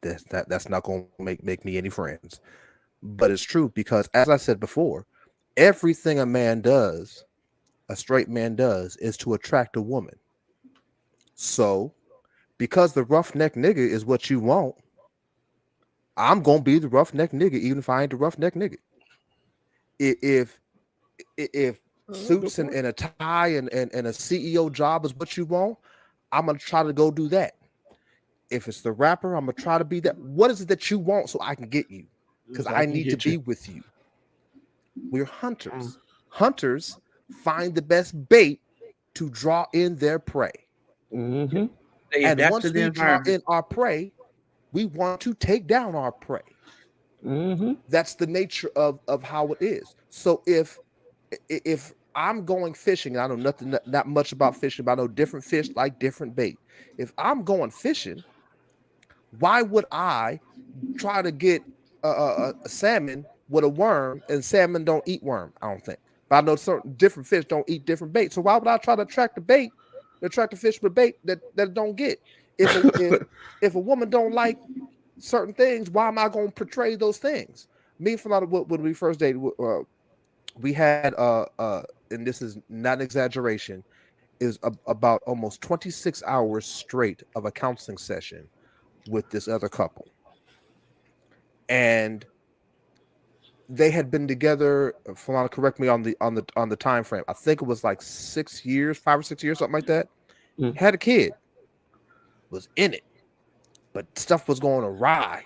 That's not going to make me any friends, but it's true because, as I said before, everything a straight man does, is to attract a woman. So, because the roughneck nigga is what you want, I'm gonna be the roughneck nigga, even if I ain't the roughneck nigga. If if Good suits point. and a tie and a CEO job is what you want, I'm gonna try to go do that. If it's the rapper, I'm gonna try to be that. What is it that you want so I can get you? Because So I I can need to get you. be with you. We're hunters. Hunters find the best bait to draw in their prey. Mm-hmm. They And adapt to once the we draw environment. in our prey, we want to take down our prey. Mm-hmm. That's the nature of how it is. So if I'm going fishing, and I know nothing not much about fishing, but I know different fish like different bait. If I'm going fishing, why would I try to get a salmon with a worm, and salmon don't eat worm? I don't think. But I know certain different fish don't eat different bait. So why would I try to attract the bait, attract the fish with bait that don't get? If a woman don't like certain things, why am I going to portray those things? Me and Philada, when we first dated, we had and this is not an exaggeration, is about almost 26 hours straight of a counseling session with this other couple, and they had been together. Philana, correct me on the time frame. I think it was like 6 years, 5 or 6 years, something like that. Mm. Had a kid, was in it, but stuff was going awry.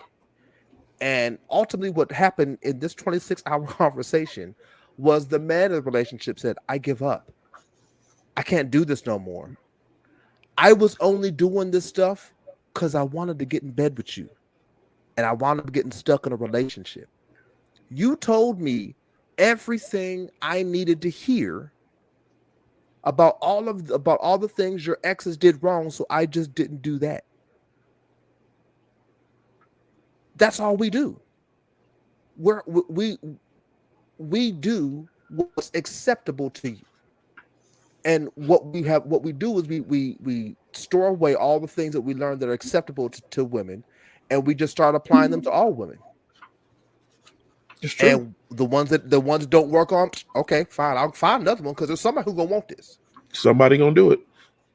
And ultimately, what happened in this 26-hour conversation was the man of the relationship said, I give up. I can't do this no more. I was only doing this stuff because I wanted to get in bed with you. And I wound up getting stuck in a relationship. You told me everything I needed to hear about all the things your exes did wrong, so I just didn't do that. That's all we do. We do what's acceptable to you. And what we do is we store away all the things that we learned that are acceptable to women, and we just start applying them to all women. It's true. And the ones that don't work on, okay, fine, I'll find another one because there's somebody who's gonna want this. Somebody gonna do it.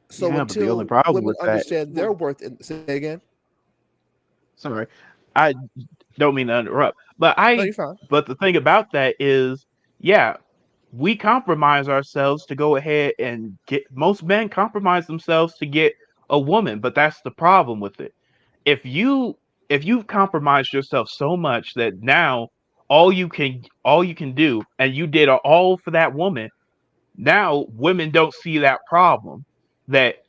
So Yeah, but the only until problem women with that, understand their worth, and say again, sorry, I don't mean to interrupt, no, you're fine. but the thing about that is, yeah, we compromise ourselves to go ahead and get, most men compromise themselves to get a woman, but that's the problem with it. If you if you've compromised yourself so much that now all you can do, and you did all for that woman, now women don't see that problem, that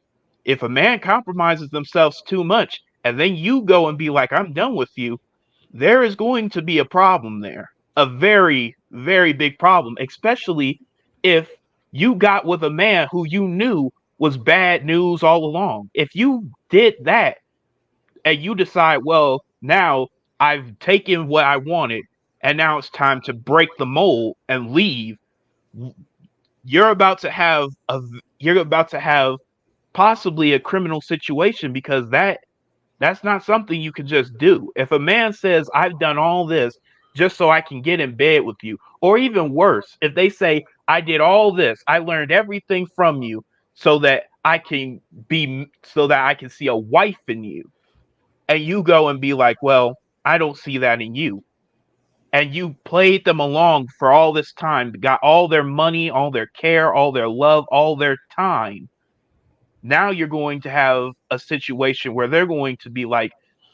if a man compromises themselves too much and then you go and be like, I'm done with you, there is going to be a problem there. A very, very big problem, especially if you got with a man who you knew was bad news all along. If you did that and you decide, well, now I've taken what I wanted and now it's time to break the mold and leave, you're about to have a you're about to have possibly a criminal situation, because That's not something you can just do. If a man says, I've done all this just so I can get in bed with you, or even worse, if they say, I did all this, I learned everything from you so that so that I can see a wife in you, and you go and be like, well, I don't see that in you. And you played them along for all this time, got all their money, all their care, all their love, all their time. Now you're going to have a situation where they're going to be like,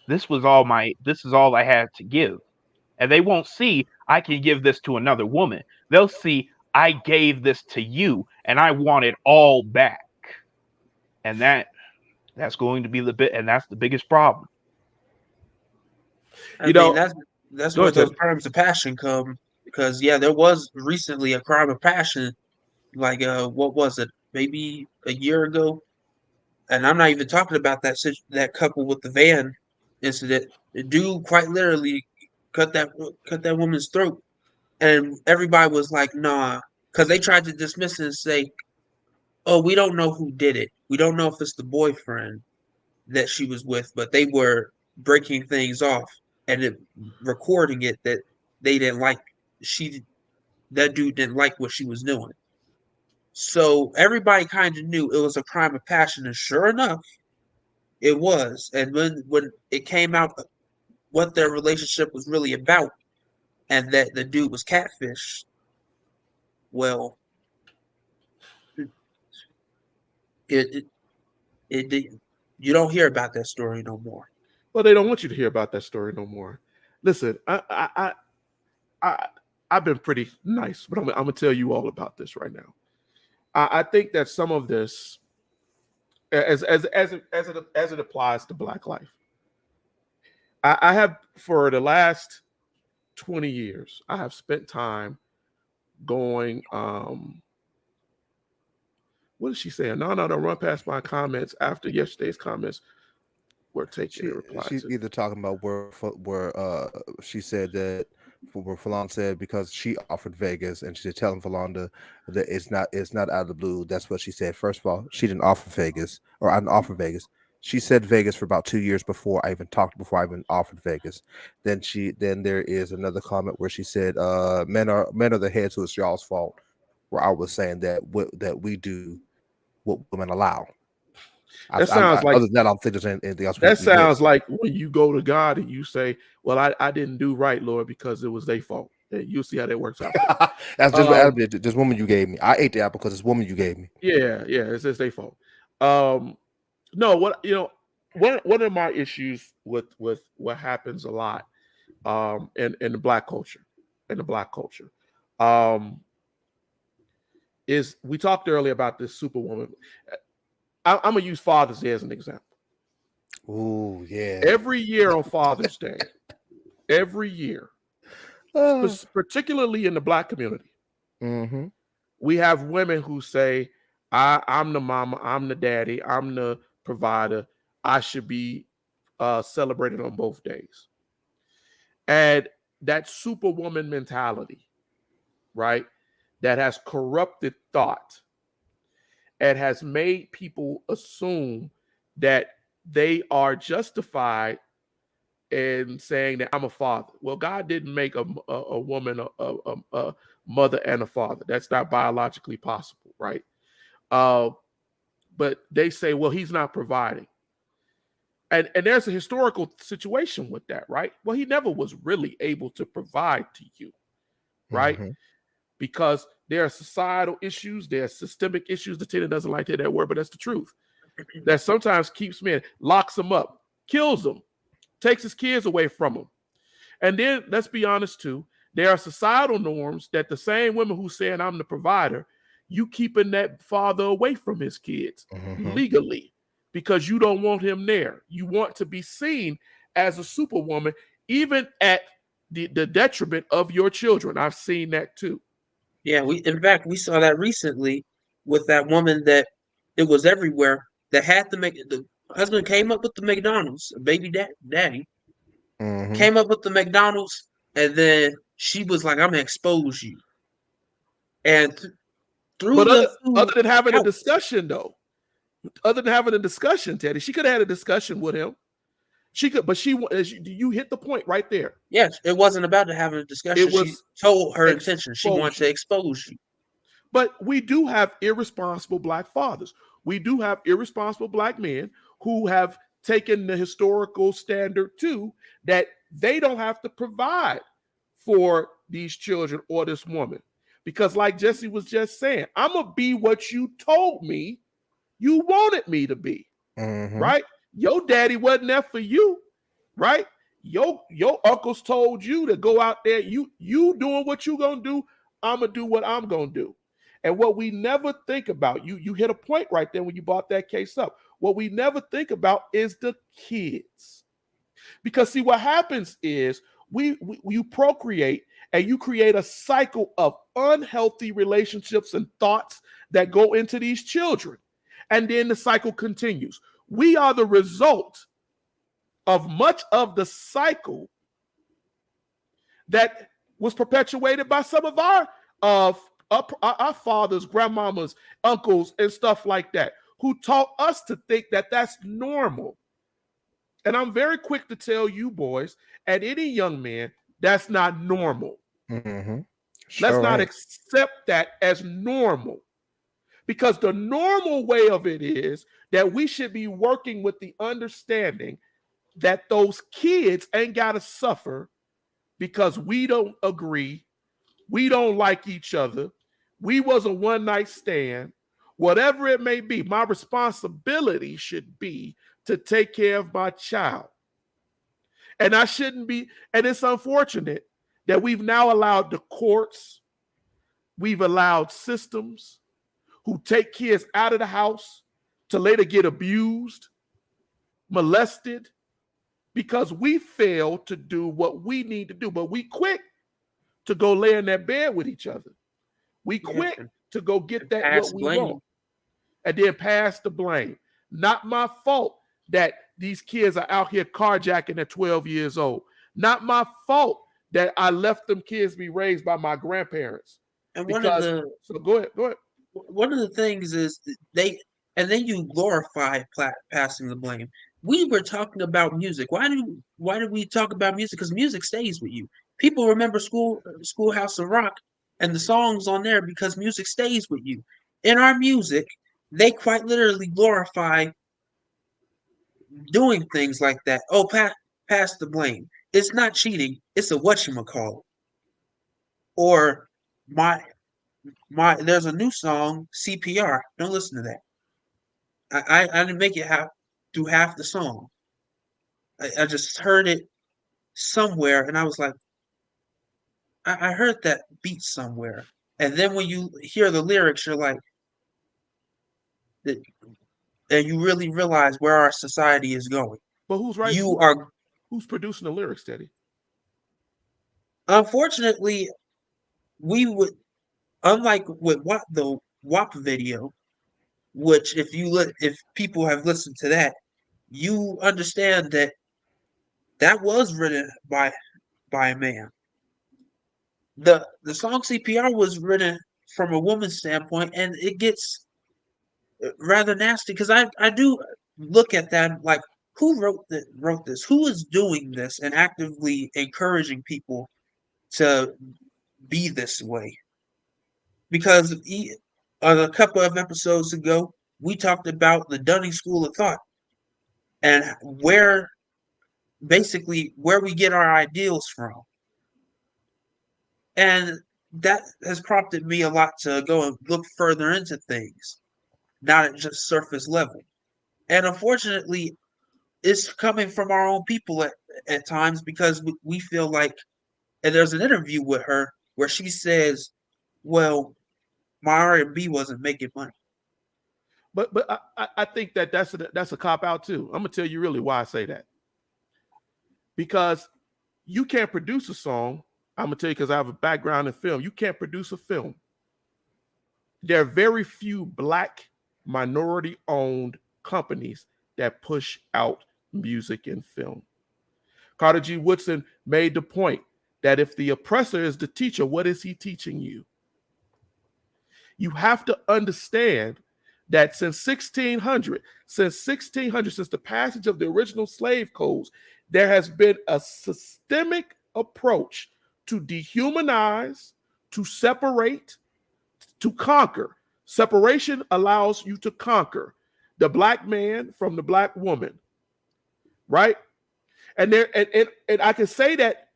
this is all I had to give. And they won't see, I can give this to another woman. They'll see, I gave this to you and I want it all back. And that's going to be and that's the biggest problem. I mean, that's where those crimes of passion come, because there was recently a crime of passion, like what was it, maybe a year ago, and I'm not even talking about that couple with the van incident. The dude quite literally cut that woman's throat, and everybody was like, nah, because they tried to dismiss it and say, oh, we don't know who did it. We don't know if it's the boyfriend that she was with, but they were breaking things off and recording it that they didn't like. That dude didn't like what she was doing. So everybody kind of knew it was a crime of passion, and sure enough, it was. And when it came out what their relationship was really about, and that the dude was catfish, well, it you don't hear about that story no more. Well, they don't want you to hear about that story no more. Listen, I've been pretty nice, but I'm gonna tell you all about this right now. I think that some of this, as it applies to Black life, I have, for the last 20 years, I have spent time going. What is she saying? No, don't run past my comments after yesterday's comments. We're taking a reply. She's either talking about where she said that where Falon said because she offered Vegas and she's telling Falonda that it's not out of the blue. That's what she said. First of all, she didn't offer Vegas, or I didn't offer Vegas. She said Vegas for about 2 years before I even offered Vegas. Then there is another comment where she said men are the heads, so it's y'all's fault. Where I was saying that we do what women allow. That sounds like, other than that, I don't think there's anything else. That sounds like when you go to God and you say, well, I didn't do right, Lord, because it was their fault. You'll see how that works out. That's just this woman you gave me. I ate the apple because this woman you gave me. Yeah, it's their fault. No, one of my issues with what happens a lot in the Black culture, is we talked earlier about this superwoman. I'm gonna use Father's Day as an example. Oh yeah. Every year on Father's Day, particularly in the Black community, we have women who say, I'm the mama, I'm the daddy, I'm the provider. I should be celebrated on both days. And that superwoman mentality, right, that has corrupted thought and has made people assume that they are justified in saying that I'm a father. Well, God didn't make a woman a mother and a father. That's not biologically possible, right? But they say, well, he's not providing. And there's a historical situation with that, right? Well, he never was really able to provide to you, right? Because there are societal issues, there are systemic issues. The tenant doesn't like to hear that word, but that's the truth. That sometimes keeps men, locks them up, kills them, takes his kids away from them. And then let's be honest too, there are societal norms that the same women who saying I'm the provider, you keeping that father away from his kids legally because you don't want him there. You want to be seen as a superwoman, even at the detriment of your children. I've seen that too. Yeah, we saw that recently with that woman that it was everywhere that had to make the husband came up with the McDonald's, baby daddy came up with the McDonald's, and then she was like, "I'm gonna expose you." And through other than having a discussion, though, Teddy, she could have had a discussion with him She could, but you hit the point right there. Yes, it wasn't about to having a discussion. It was She told her intention. She wanted to expose you. But we do have irresponsible Black fathers. We do have irresponsible Black men who have taken the historical standard too, that they don't have to provide for these children or this woman. Because like Jesse was just saying, I'm going to be what you told me you wanted me to be, right? Your daddy wasn't there for you, right? Your uncles told you to go out there. You doing what you going to do, I'm going to do what I'm going to do. And what we never think about, you hit a point right there when you brought that case up. What we never think about is the kids. Because see, what happens is you procreate and you create a cycle of unhealthy relationships and thoughts that go into these children. And then the cycle continues. We are the result of much of the cycle that was perpetuated by some of our fathers, grandmamas, uncles, and stuff like that, who taught us to think that that's normal. And I'm very quick to tell you boys and any young man, that's not normal. Let's not accept that as normal. Because the normal way of it is that we should be working with the understanding that those kids ain't got to suffer because we don't agree, we don't like each other, we was a one-night stand, whatever it may be. My responsibility should be to take care of my child. And I shouldn't be, and it's unfortunate that we've now allowed the courts, we've allowed systems who take kids out of the house to later get abused, molested, because we fail to do what we need to do. But we quick to go lay in that bed with each other. We quick to go get that what we want. And then pass the blame. Not my fault that these kids are out here carjacking at 12 years old. Not my fault that I left them kids be raised by my grandparents. And go ahead. One of the things is then you glorify passing the blame. We were talking about music. Why do we talk about music? Because music stays with you. People remember Schoolhouse of Rock and the songs on there because music stays with you. In our music, they quite literally glorify doing things like that. Oh, pass the blame. It's not cheating. It's a whatchamacallit. Or there's a new song, CPR. Don't listen to that. I didn't make it through half the song. I just heard it somewhere and I was like, I heard that beat somewhere. And then when you hear the lyrics, you're like, and you really realize where our society is going. But who's right? Who's producing the lyrics, Teddy? Unfortunately, we would, unlike with the WAP video, which if people have listened to that, you understand that was written by a man. The song CPR was written from a woman's standpoint, and it gets rather nasty because I do look at that like, who wrote this? Who is doing this and actively encouraging people to be this way? Because a couple of episodes ago, we talked about the Dunning School of Thought and where we get our ideals from. And that has prompted me a lot to go and look further into things, not at just surface level. And unfortunately, it's coming from our own people at times because we feel like, and there's an interview with her where she says, well, my R&B wasn't making money. But I think that's a cop out too. I'm gonna tell you really why I say that. Because you can't produce a song. I'm gonna tell you because I have a background in film. You can't produce a film. There are very few Black minority-owned companies that push out music and film. Carter G. Woodson made the point that if the oppressor is the teacher, what is he teaching you? You have to understand that since 1600, since the passage of the original slave codes, there has been a systemic approach to dehumanize, to separate, to conquer. Separation allows you to conquer the black man from the black woman, right? And I can say that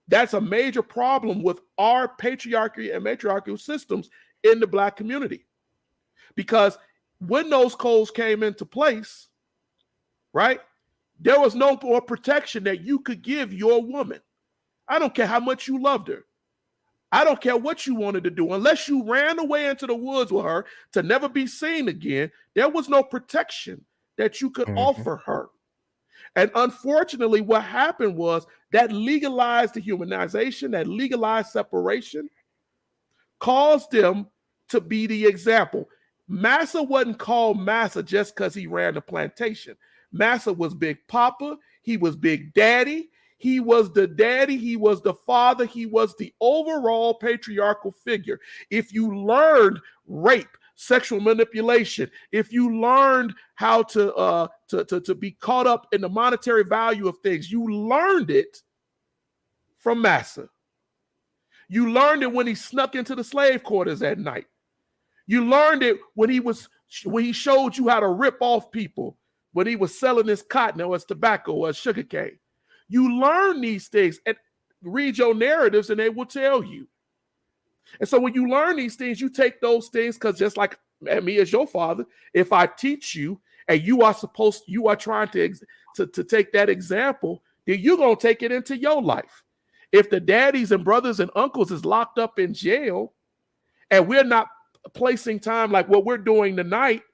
that's a major problem with our patriarchy and matriarchal systems in the black community. Because when those codes came into place, right, there was no more protection that you could give your woman. I don't care how much you loved her. I don't care what you wanted to do. Unless you ran away into the woods with her to never be seen again, there was no protection that you could offer her. And unfortunately, what happened was that legalized dehumanization, that legalized separation, caused them to be the example. Massa wasn't called Massa just because he ran the plantation. Massa was Big Papa. He was Big Daddy. He was the daddy. He was the father. He was the overall patriarchal figure. If you learned rape, sexual manipulation, if you learned how to be caught up in the monetary value of things, you learned it from Massa. You learned it when he snuck into the slave quarters at night. You learned it when he showed you how to rip off people when he was selling his cotton or his tobacco or his sugar cane. You learn these things and read your narratives and they will tell you. And so when you learn these things, you take those things, because just like me as your father, if I teach you and you are trying to take that example, then you're going to take it into your life. If the daddies and brothers and uncles is locked up in jail and we're not placing time like what we're doing tonight,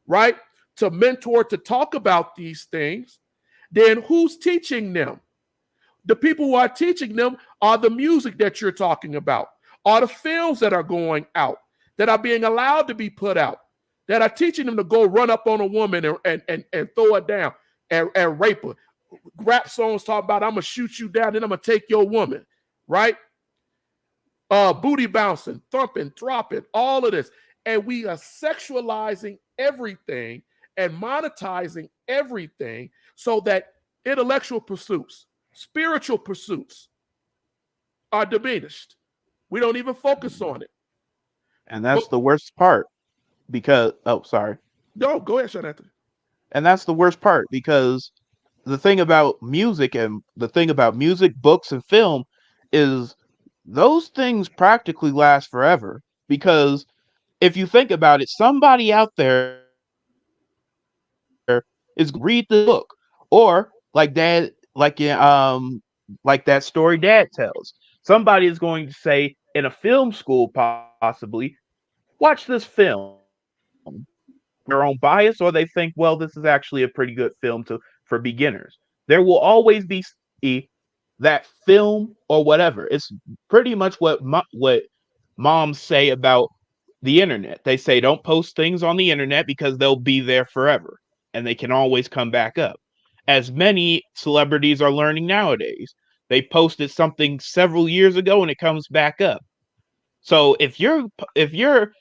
right, to mentor, to talk about these things, then who's teaching them? The people who are teaching them are the music that you're talking about, are the films that are going out, that are being allowed to be put out, that are teaching them to go run up on a woman and throw her down and rape her. Rap songs talk about, I'm going to shoot you down, then I'm going to take your woman, right? Booty bouncing, thumping, dropping, all of this. And we are sexualizing everything and monetizing everything so that intellectual pursuits, spiritual pursuits are diminished. We don't even focus on it. And that's the worst part because, sorry. No, go ahead, Shanathan. And that's the worst part because the thing about music and the thing about music, books, and film is those things practically last forever. Because if you think about it, somebody out there is going to read the book, or like that story Dad tells. Somebody is going to say in a film school, possibly, watch this film. Their own bias, or they think, well, this is actually a pretty good film for beginners. There will always be that film or whatever. It's pretty much what moms say about the internet. They say don't post things on the internet because they'll be there forever and they can always come back up. As many celebrities are learning nowadays. They posted something several years ago and it comes back up. So if you're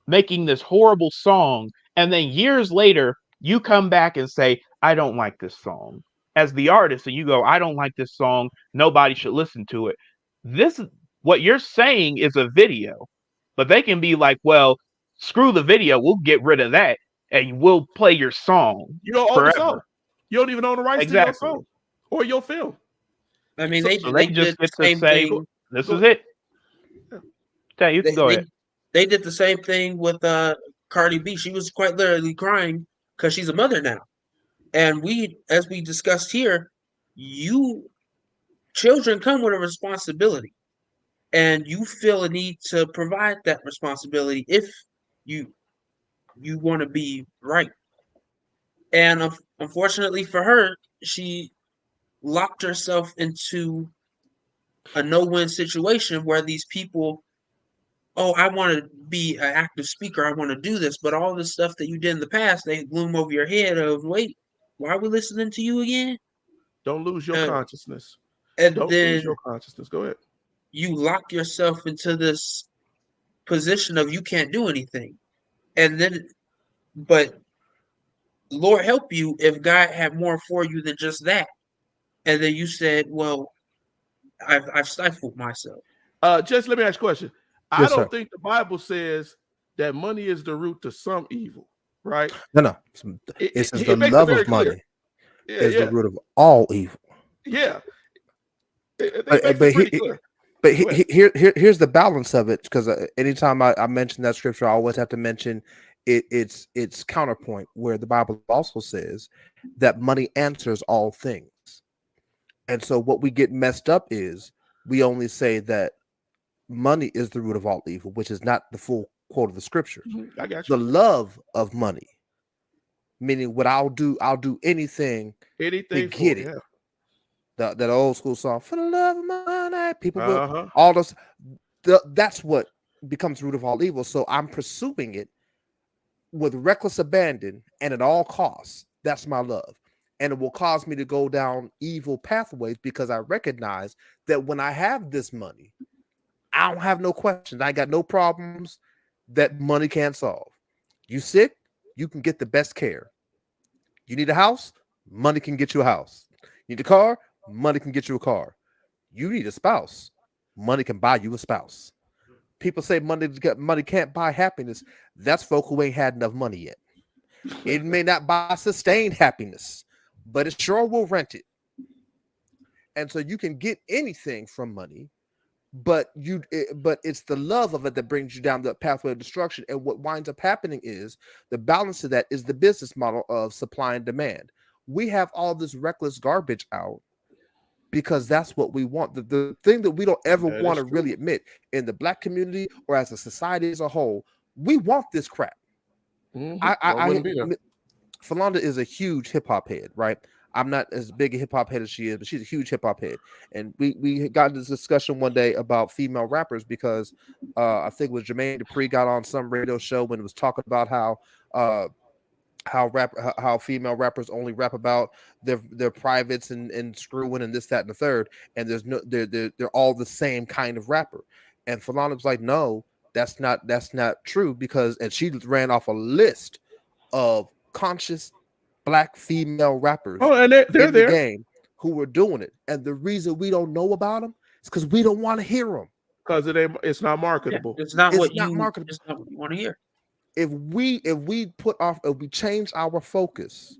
making this horrible song and then years later you come back and say, I don't like this song, as the artist, and you go, I don't like this song, nobody should listen to it. This what you're saying is a video, but they can be like, well, screw the video, we'll get rid of that and we'll play your song. You don't own the song. You don't even own the rights to your song or your film. I mean, so they just get to say, this is it. Yeah, you can go ahead. They did the same thing with Cardi B. She was quite literally crying because she's a mother now. And as we discussed here, children come with a responsibility. And you feel a need to provide that responsibility if you want to be right. And unfortunately for her, she locked herself into a no-win situation where these people, oh, I want to be an active speaker, I want to do this, but all the stuff that you did in the past, they loom over your head of, wait, why are we listening to you again? Don't lose your consciousness. And don't then lose your consciousness. Go ahead. You lock yourself into this position of you can't do anything. And then But Lord help you if God had more for you than just that. And then you said, well, I've stifled myself. Just let me ask you a question. I Yes, sir. don't think the Bible says that money is the root to some evil, right? No. It, It it, says the it makes it love very of clear. money Yeah, is the yeah, root of all evil. yeah. It makes But it pretty clear. Go ahead. here's the balance of it, because anytime I mention that scripture, I always have to mention its counterpoint, where the Bible also says that money answers all things. And so what we get messed up is we only say that money is the root of all evil, which is not the full quote of the scripture. I got you. The love of money, meaning what I'll do anything to Anything get for it. it. That old school song, for the love of money, people Yeah. will all those. That's what becomes the root of all evil. So I'm pursuing it with reckless abandon and at all costs. That's my love. And it will cause me to go down evil pathways, because I recognize that when I have this money, I don't have no questions. I got no problems that money can't solve. You sick, you can get the best care. You need a house, money can get you a house. You need a car, money can get you a car. You need a spouse, money can buy you a spouse. People say money can't buy happiness. That's folk who ain't had enough money yet. It may not buy sustained happiness, but it sure will rent it. And so you can get anything from money, but it's the love of it that brings you down the pathway of destruction. And what winds up happening is the balance of that is the business model of supply and demand. We have all this reckless garbage out because that's what we want. The thing that we don't ever That want is to really true. admit in the black community or as a society as a whole, we want this crap. I wouldn't be there. Philonda is a huge hip hop head, right? I'm not as big a hip hop head as she is, but she's a huge hip hop head. And we got into this discussion one day about female rappers because I think it was Jermaine Dupri got on some radio show when it was talking about how female rappers only rap about their privates and screwing and this, that, and the third, and there's no they're all the same kind of rapper. And Philonda was like, no, that's not true, because, and she ran off a list of conscious black female rappers Oh, and they're in the there game who were doing it. And the reason we don't know about them is because we don't want to hear them. because it's not Yeah, marketable. it's not It's what not you marketable. it's not what you want to hear. If we change our focus,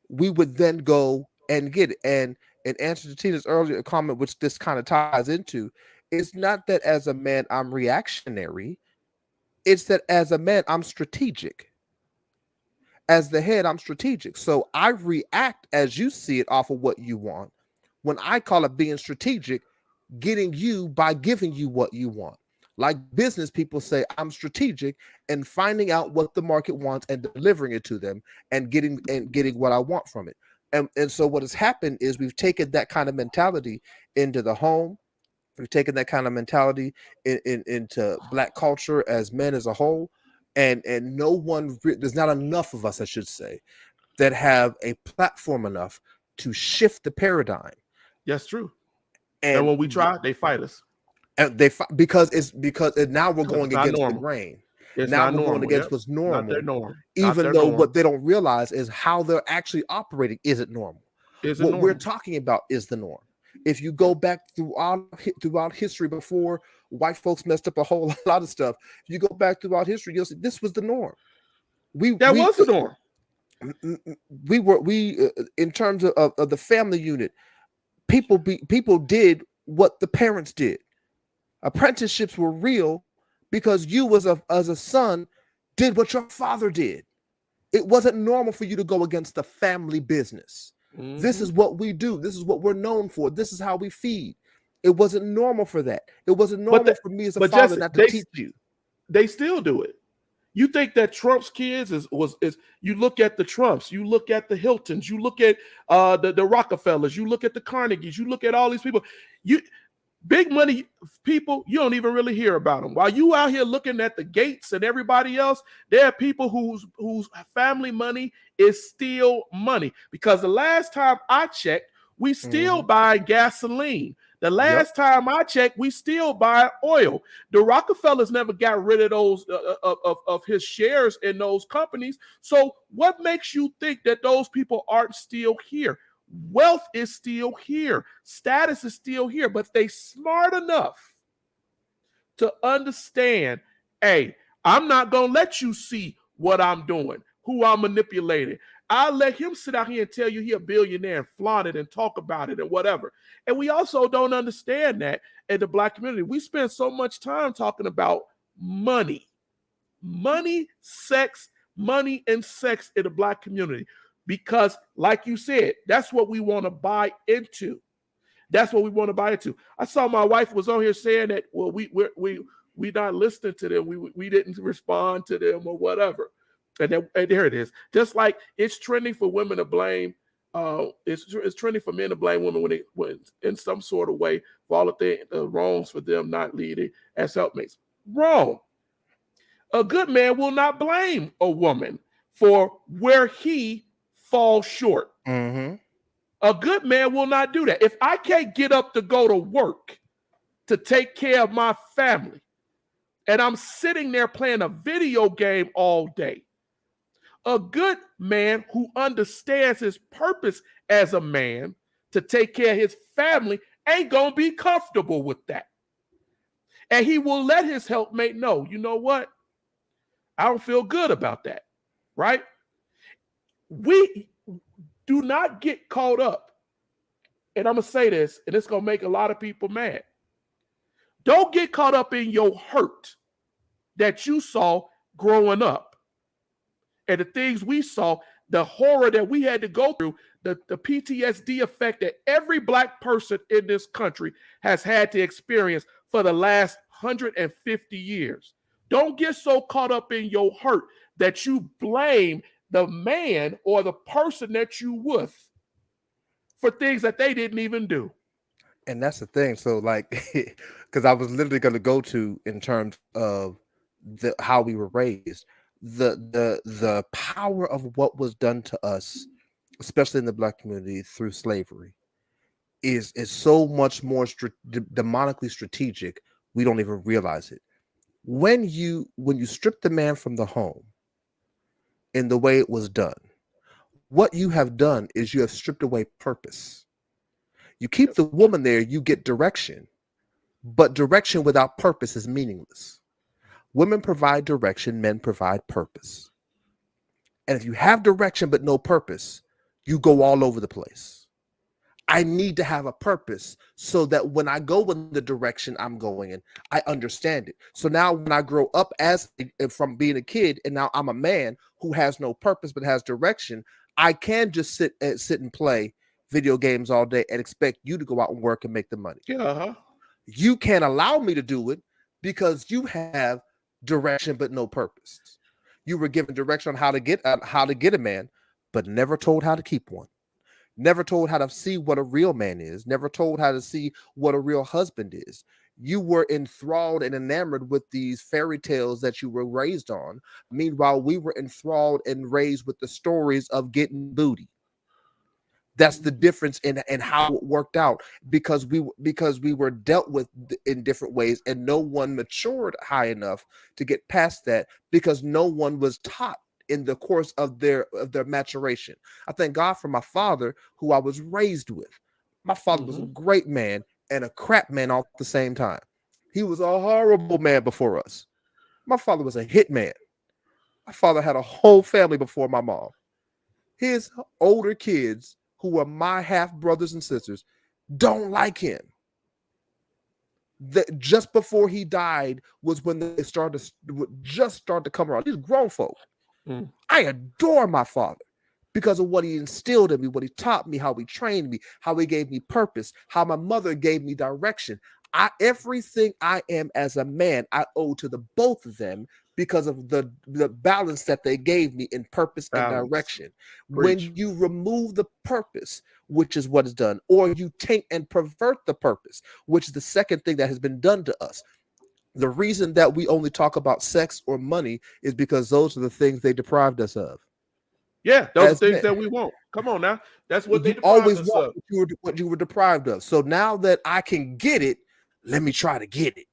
we would then go and get it. And in answer to Tina's earlier comment, which this kind of ties into, it's not that as a man I'm reactionary, it's that as a man I'm strategic. As the head, I'm strategic. So I react as you see it off of what you want. When I call it being strategic, getting you by giving you what you want. Like business people say, I'm strategic and finding out what the market wants and delivering it to them and getting what I want from it. And so what has happened is we've taken that kind of mentality into the home. We've taken that kind of mentality into black culture as men as a whole. And no one, there's not enough of us, I should say, that have a platform enough to shift the paradigm. That's true. And And when we try, they fight us. and because now we're going It's not against the normal. grain. It's Now not we're going normal. against Yep. what's Not their normal, norm. Not even their though norm. what they don't realize is how they're actually operating isn't normal. Is it What we're normal? talking about is the norm. If you go back throughout history, before white folks messed up a whole lot of stuff, if you go back throughout history, you'll see this was the norm. That was the norm. We in terms of the family unit, people did what the parents did. Apprenticeships were real because you as a son did what your father did. It wasn't normal for you to go against the family business. This is what we do. This is what we're known for. This is how we feed. It wasn't normal for that. It wasn't normal for me as a father Jesse, not to teach you. They still do it. You think that Trump's kids is you look at the Trumps, you look at the Hiltons, you look at the Rockefellers, you look at the Carnegies, you look at all these people. You big money people, you don't even really hear about them. While you out here looking at the Gates and everybody else, there are people whose family money is still money. Because the last time I checked, we still buy gasoline. The last time I checked, we still buy oil. The Rockefellers never got rid of those of his shares in those companies. So what makes you think that those people aren't still here? Wealth is still here. Status is still here, but they smart enough to understand, hey, I'm not going to let you see what I'm doing, who I'm manipulating. I'll let him sit out here and tell you he's a billionaire and flaunt it and talk about it and whatever. And we also don't understand that in the Black community. We spend so much time talking about money, sex, money and sex in the Black community. Because like you said, that's what we want to buy into. That's what we want to buy into. I saw my wife was on here saying that, well, we not listening to them. We didn't respond to them or whatever. And there it is. Just like it's trending for women to blame, it's trending for men to blame women when in some sort of way for all of the wrongs for them not leading as helpmates. Wrong. A good man will not blame a woman for where he falls short. Mm-hmm. A good man will not do that. If I can't get up to go to work to take care of my family, and I'm sitting there playing a video game all day, a good man who understands his purpose as a man to take care of his family ain't going to be comfortable with that. And he will let his helpmate know, you know what? I don't feel good about that, right? We do not get caught up, and I'm going to say this, and it's going to make a lot of people mad. Don't get caught up in your hurt that you saw growing up. And the things we saw, the horror that we had to go through, the PTSD effect that every Black person in this country has had to experience for the last 150 years. Don't get so caught up in your hurt that you blame the man or the person that you with for things that they didn't even do. And that's the thing. So like, because I was literally going to go to in terms of how we were raised, the power of what was done to us, especially in the Black community through slavery, is so much more demonically strategic. We don't even realize it. When you strip the man from the home in the way it was done, what you have done is you have stripped away purpose. You keep the woman there, you get direction, but direction without purpose is meaningless. Women provide direction, men provide purpose. And if you have direction but no purpose, you go all over the place. I need to have a purpose so that when I go in the direction I'm going in, I understand it. So now when I grow up from being a kid and now I'm a man who has no purpose but has direction, I can just sit and play video games all day and expect you to go out and work and make the money. Yeah. You can't allow me to do it because you have direction but no purpose. You were given direction on how to get a man, but never told how to keep one. Never told how to see what a real man is. Never told how to see what a real husband is. You were enthralled and enamored with these fairy tales that you were raised on. Meanwhile, we were enthralled and raised with the stories of getting booty. That's the difference in how it worked out, because we were dealt with in different ways, and no one matured high enough to get past that because no one was taught in the course of their maturation. I thank God for my father, who I was raised with. My father was a great man and a crap man all at the same time. He was a horrible man before us. My father was a hit man. My father had a whole family before my mom. His older kids, who are my half brothers and sisters, don't like him. That just before he died was when they started to come around. These grown folk. I adore my father because of what he instilled in me, what he taught me, how he trained me, how he gave me purpose, how my mother gave me direction. Everything I am as a man, I owe to the both of them because of the balance that they gave me in purpose and direction. Preach. When you remove the purpose, which is what is done, or you taint and pervert the purpose, which is the second thing that has been done to us. The reason that we only talk about sex or money is because those are the things they deprived us of. Yeah, those are As things men. that we want. Come on now. That's what they You deprived always us want of. what you were deprived of. So now that I can get it, let me try to get it.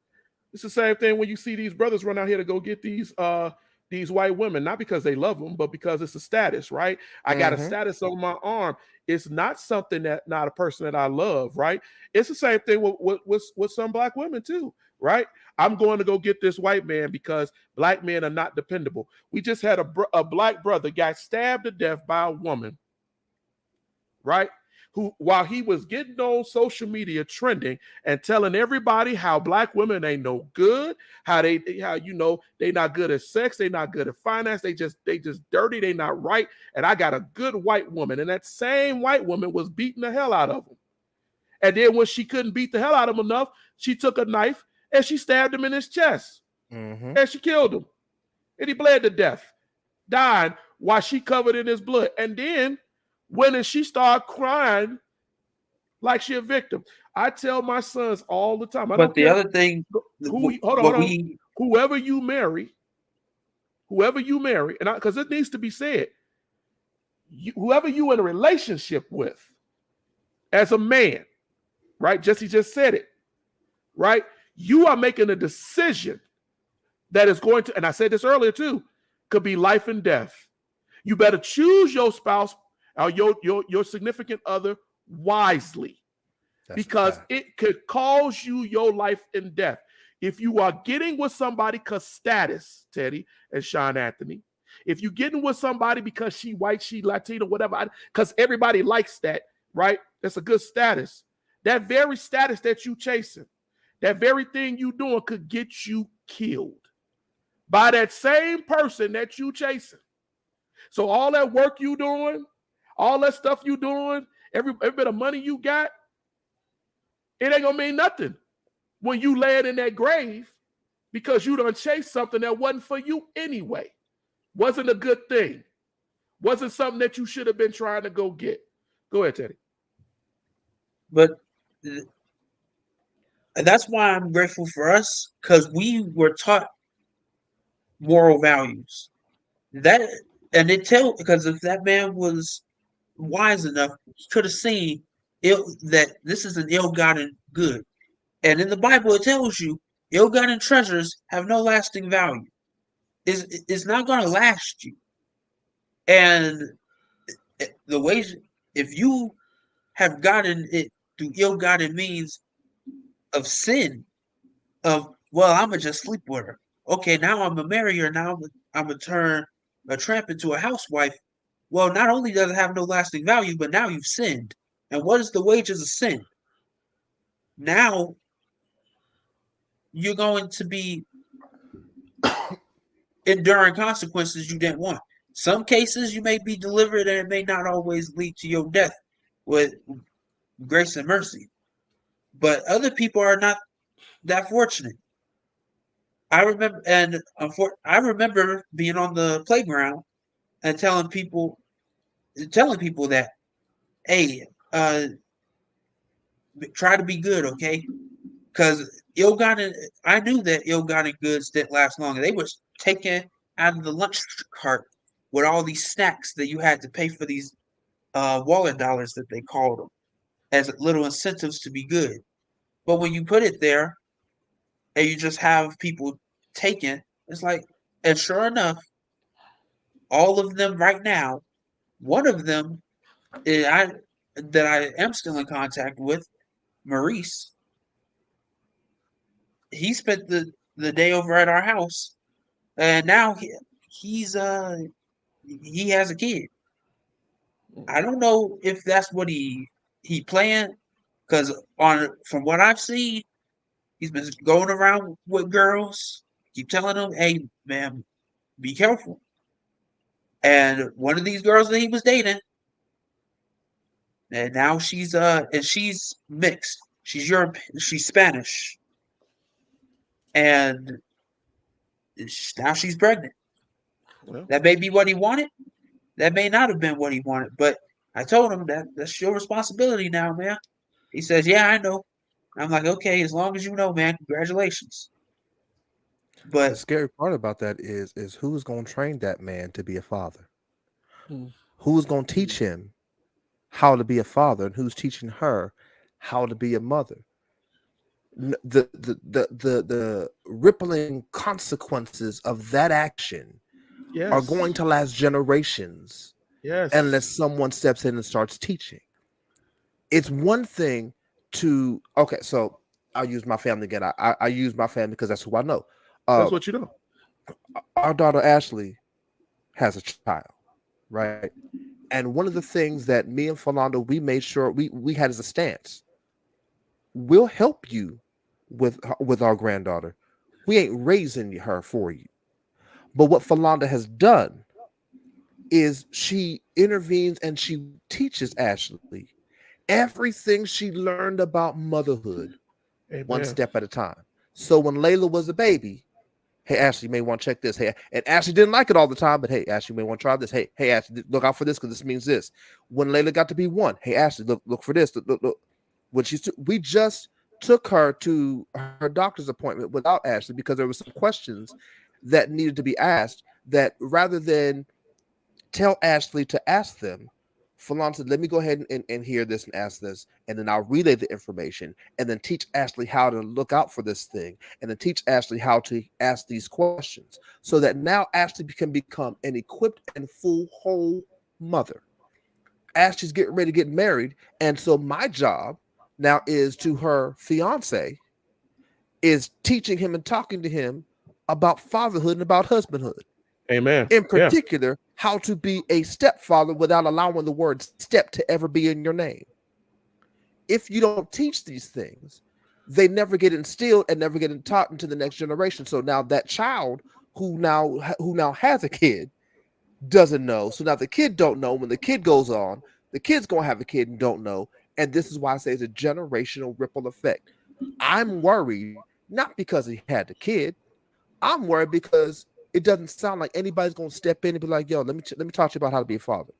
It's the same thing when you see these brothers run out here to go get these white women, not because they love them, but because it's a status, right? I got a status on my arm. It's not something that not a person that I love, right? It's the same thing with some black women too, right? I'm going to go get this white man because black men are not dependable. We just had a black brother got stabbed to death by a woman, right? Who, while he was getting on social media trending and telling everybody how black women ain't no good, how they not good at sex, they not good at finance, they just dirty, they not right, and I got a good white woman, and that same white woman was beating the hell out of him. And then when she couldn't beat the hell out of him enough, she took a knife and she stabbed him in his chest, and she killed him, and he bled to death, died while she covered in his blood, and then when she started crying like she a victim. I tell my sons all the time. I But don't the care other thing, hold on. Whoever you marry, and because it needs to be said, whoever you in a relationship with, as a man, right? Jesse just said it, right? You are making a decision that is going to, and I said this earlier too, could be life and death. You better choose your spouse or your significant other wisely. Because it could cause you your life and death. If you are getting with somebody because status, Teddy and Sean Anthony, if you're getting with somebody because she white, she Latino, whatever, because everybody likes that, right? That's a good status. That very status that you chasing, that very thing you doing could get you killed by that same person that you chasing. So all that work you doing, all that stuff you doing, every bit of money you got, it ain't gonna mean nothing when you land in that grave because you done chased something that wasn't for you anyway. Wasn't a good thing. Wasn't something that you should have been trying to go get. Go ahead, Teddy. But that's why I'm grateful for us, because we were taught moral values. Because if that man was wise enough, he could have seen that this is an ill-gotten good. And in the Bible, it tells you ill-gotten treasures have no lasting value. It's not going to last you. And the ways, if you have gotten it through ill-gotten means of sin, of, well, I'm going to just sleep with her. Okay, now I'm going to marry her. Now I'm going to turn a tramp into a housewife. Well, not only does it have no lasting value, but now you've sinned. And what is the wages of sin? Now you're going to be enduring consequences you didn't want. Some cases you may be delivered and it may not always lead to your death with grace and mercy. But other people are not that fortunate. I remember being on the playground and telling people that, hey, try to be good, okay? Because I knew that ill-gotten goods didn't last long. They were taken out of the lunch cart with all these snacks that you had to pay for these wallet dollars that they called them as little incentives to be good. But when you put it there and you just have people taken, it's like, and sure enough, all of them right now, one of them that I am still in contact with, Maurice, he spent the day over at our house, and now he has a kid. I don't know if that's what he planned, because from what I've seen, he's been going around with girls, keep telling them, "Hey, man, be careful." And one of these girls that he was dating, and now she's mixed. She's European, she's Spanish, and now she's pregnant. Well, That may be what he wanted. That may not have been what he wanted, but I told him that's your responsibility now, man. He says, "Yeah, I know." I'm like, "Okay, as long as you know, man, congratulations." The But scary part about that is who's going to train that man to be a father? Who's going to teach him how to be a father, and who's teaching her how to be a mother? The rippling consequences of that action are going to last generations. Yes. Unless someone steps in and starts teaching. It's one thing to, okay, so I'll use my family again. I use my family because that's who I know. That's what you know. Our daughter Ashley has a child, right? And one of the things that me and Philando, we made sure we had as a stance: we'll help you with our granddaughter. We ain't raising her for you. But what Philando has done is she intervenes and she teaches Ashley everything she learned about motherhood, one step at a time. So when Layla was a baby, hey, Ashley, you may want to check this. Hey, and Ashley didn't like it all the time, but hey, Ashley, you may want to try this. Hey, Ashley, look out for this because this means this. When Layla got to be 1, hey, Ashley, look for this. Look. When we just took her to her doctor's appointment without Ashley because there were some questions that needed to be asked that rather than tell Ashley to ask them, Falon said, let me go ahead and hear this and ask this, and then I'll relay the information and then teach Ashley how to look out for this thing and then teach Ashley how to ask these questions so that now Ashley can become an equipped and full whole mother. Ashley's getting ready to get married, and so my job now is to her fiance is teaching him and talking to him about fatherhood and about husbandhood. Amen. In particular, how to be a stepfather without allowing the word step to ever be in your name. If you don't teach these things, they never get instilled and never get taught into the next generation. So now that child who now has a kid doesn't know. So now the kid don't know. When the kid goes on, the kid's going to have a kid and don't know. And this is why I say it's a generational ripple effect. I'm worried, not because he had the kid. I'm worried because it doesn't sound like anybody's going to step in and be like, yo, let me talk to you about how to be a father.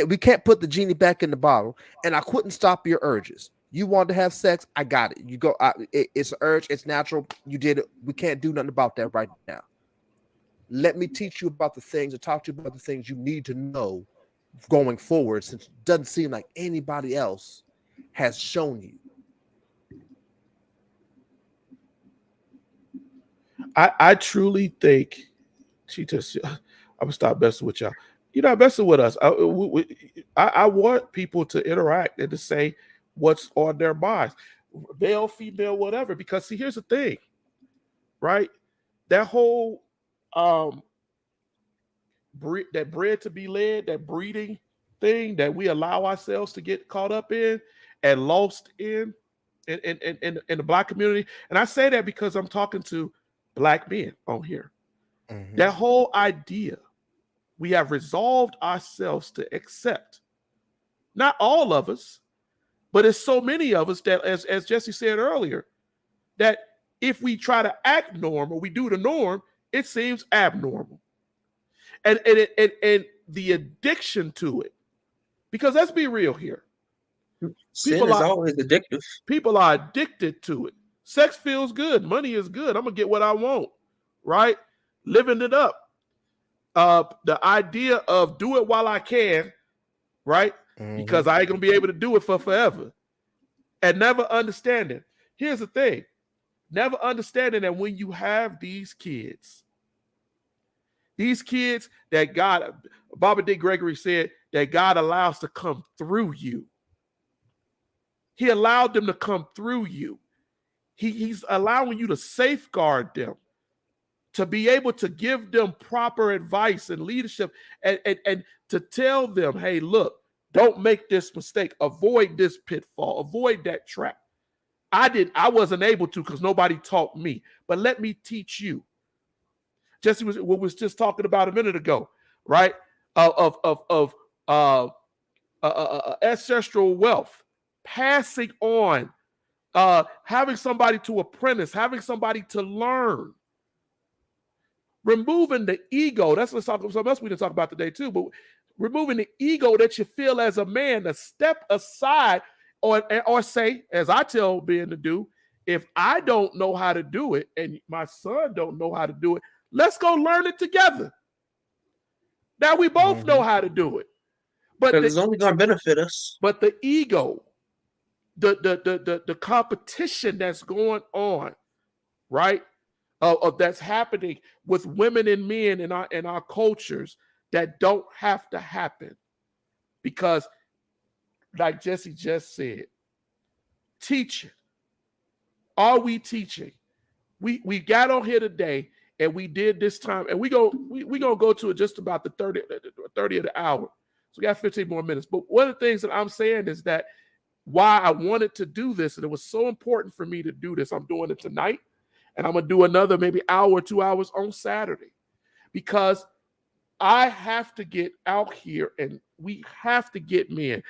We can't put the genie back in the bottle, and I couldn't stop your urges. You want to have sex, I got it. You go, it's an urge, it's natural. You did it. We can't do nothing about that right now. Let me teach you about the things and talk to you about the things you need to know going forward, since it doesn't seem like anybody else has shown you. I truly think I'm gonna stop messing with y'all. You're not messing with us. I want people to interact and to say what's on their minds, male, female, whatever. Because see, here's the thing, right? That whole that bred to be led, that breeding thing that we allow ourselves to get caught up in and lost in the Black community. And I say that because I'm talking to Black men on here. Mm-hmm. That whole idea we have resolved ourselves to accept. Not all of us, but it's so many of us that, as Jesse said earlier, that if we try to act normal, we do the norm, it seems abnormal. And the addiction to it, because let's be real here. Sin is always addictive. People are addicted to it. Sex feels good. Money is good. I'm going to get what I want, right? Living it up. The idea of do it while I can, right? Mm-hmm. Because I ain't going to be able to do it for forever. And never understanding. Here's the thing. Never understanding that when you have these kids that God, Bobby D. Gregory said, that God allows to come through you. He allowed them to come through you. He's allowing you to safeguard them, to be able to give them proper advice and leadership, and to tell them, hey, look, don't make this mistake. Avoid this pitfall. Avoid that trap. I wasn't able to because nobody taught me, but let me teach you. Jesse was just talking about a minute ago, right? Of ancestral wealth, passing on, having somebody to apprentice, having somebody to learn, removing the ego. That's something else we didn't talk about today too, but removing the ego that you feel as a man, to step aside or say, as I tell Ben to do, if I don't know how to do it and my son don't know how to do it, let's go learn it together. Now we both know how to do it. But Because it's only going to benefit us. but the ego, the competition that's going on, right? Of that's happening with women and men in our cultures that don't have to happen, because, like Jesse just said, teaching. Are we teaching? We got on here today and we did this time, and we gonna go to it just about the 30 of the hour. So we got 15 more minutes. But one of the things that I'm saying is that why I wanted to do this, and it was so important for me to do this. I'm doing it tonight, and I'm gonna do another maybe hour or 2 hours on Saturday, because I have to get out here and we have to get men.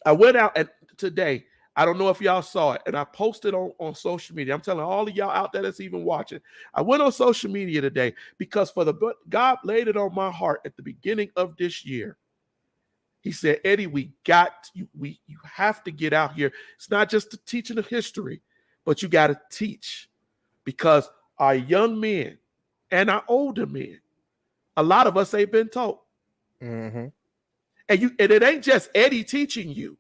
I went out today. I don't know if y'all saw it, and I posted on social media. I'm telling all of y'all out there that's even watching. I went on social media today because God laid it on my heart at the beginning of this year. He said, Eddie, you have to get out here. It's not just the teaching of history, but you got to teach, because our young men and our older men, a lot of us ain't been taught. Mm-hmm. And it ain't just Eddie teaching you.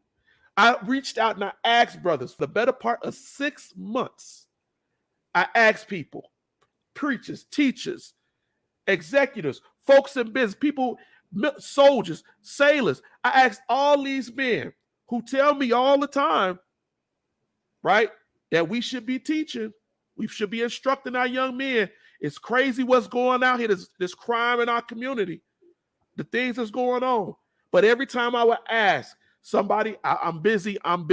I reached out and I asked brothers for the better part of 6 months. I asked people, preachers, teachers, executives, folks in business, people, soldiers, sailors. I asked all these men who tell me all the time, right, that we should be teaching. We should be instructing our young men. It's crazy what's going out here. There's crime in our community, the things that's going on. But every time I would ask somebody, I'm busy. Can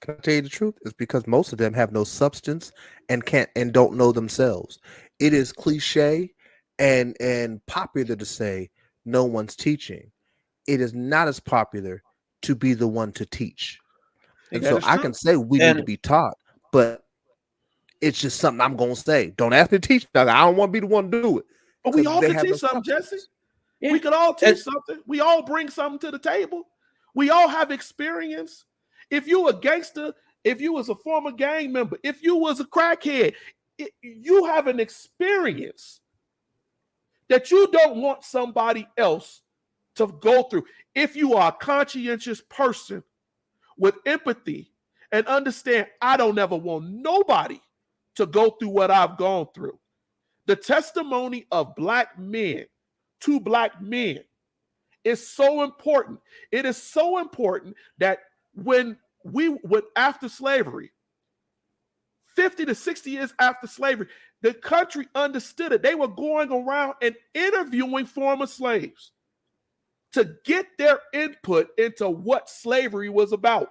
I tell you the truth? It's because most of them have no substance and don't know themselves. It is cliche and popular to say no one's teaching. It is not as popular to be the one to teach. And so I can say we need to be taught, but it's just something I'm going to say. Don't ask me to teach. I don't want to be the one to do it. But we all can teach something, Jesse. Yeah. We could all teach something. We all bring something to the table. We all have experience. If you a gangster, if you was a former gang member, if you was a crackhead, you have an experience that you don't want somebody else to go through. If you are a conscientious person with empathy and understand, I don't ever want nobody to go through what I've gone through. The testimony of Black men, 2 Black men, is so important. It is so important that when after slavery, 50 to 60 years after slavery, the country understood it. They were going around and interviewing former slaves to get their input into what slavery was about.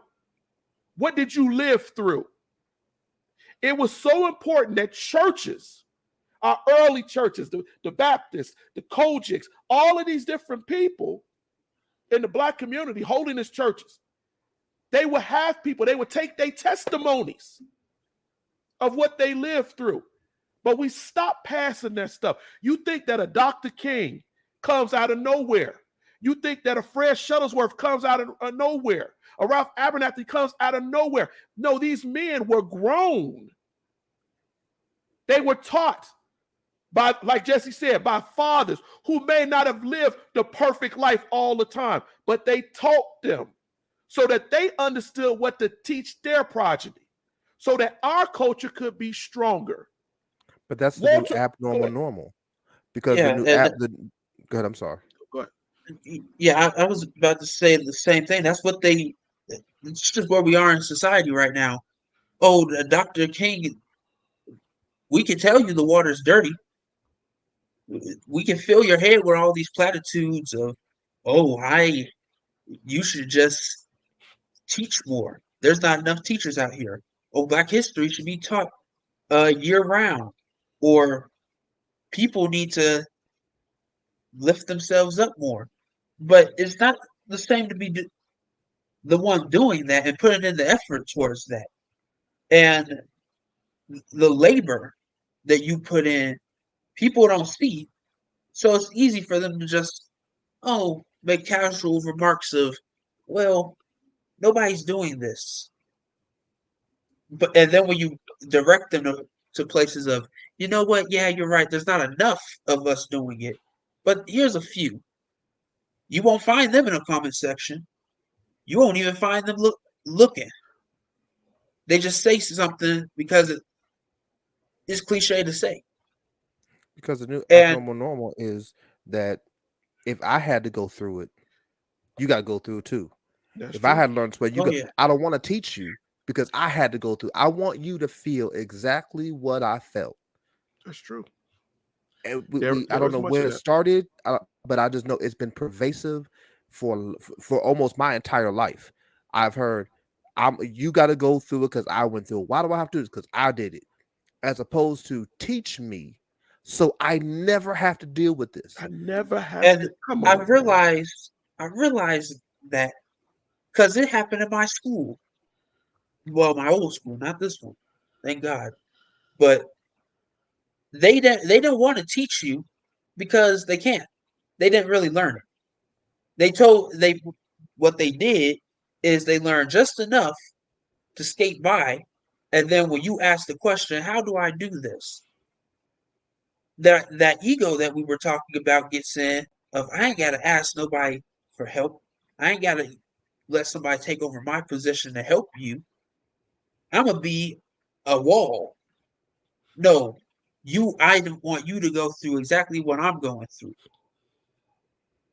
What did you live through? It was so important that churches, our early churches, the Baptists, the Kojics, all of these different people in the Black community, holiness churches, they would have people, they would take their testimonies of what they lived through. But we stopped passing that stuff. You think that a Dr. King comes out of nowhere. You think that a Fred Shuttlesworth comes out of nowhere. A Ralph Abernathy comes out of nowhere. No, these men were grown. They were taught by, like Jesse said, by fathers who may not have lived the perfect life all the time, but they taught them so that they understood what to teach their progeny, so that our culture could be stronger. But that's the new abnormal normal. Because the new go ahead, I'm sorry. Go ahead. Yeah, I was about to say the same thing. That's what it's just where we are in society right now. Oh, Dr. King, we can tell you the water's dirty. We can fill your head with all these platitudes of, you should just teach more. There's not enough teachers out here. Oh, Black history should be taught year round. Or people need to lift themselves up more. But it's not the same to be the one doing that and putting in the effort towards that. And the labor that you put in, people don't see. So it's easy for them to just, make casual remarks of, well, nobody's doing this. And then when you direct them to places of, you know what, yeah, you're right, there's not enough of us doing it. But here's a few. You won't find them in a comment section. You won't even find them looking. They just say something because it's cliche to say. Because the new And abnormal normal is that if I had to go through it, you got to go through it too. That's If true. I had learned this way, you oh got. yeah, I don't want to teach you because I had to go through. I want you to feel exactly what I felt. That's true. And I There don't was know much where of it that. started, but I just know it's been pervasive for almost my entire life. I've heard, you got to go through it because I went through it. Why do I have to do this? Because I did it, as opposed to teach me, so I never have to deal with this. I never have and to come I on, man. realized that because it happened in my school. Well, my old school, not this one, thank God. But they don't want to teach you because they can't. They didn't really learn it. They what they did is they learned just enough to skate by, and then when you ask the question, "How do I do this?" That ego that we were talking about gets in of I ain't gotta ask nobody for help. I ain't gotta let somebody take over my position to help you. I'm gonna be a wall. No, I don't want you to go through exactly what I'm going through.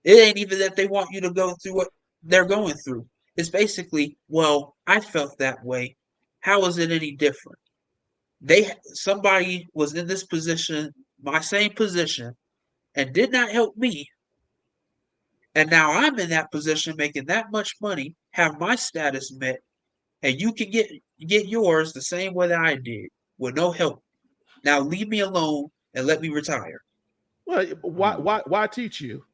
It ain't even that they want you to go through what they're going through. It's basically, well, I felt that way. How is it any different? Somebody was in this position, my same position, and did not help me. And now I'm in that position making that much money, have my status met, and you can get yours the same way that I did with no help. Now leave me alone and let me retire. Well, why teach you?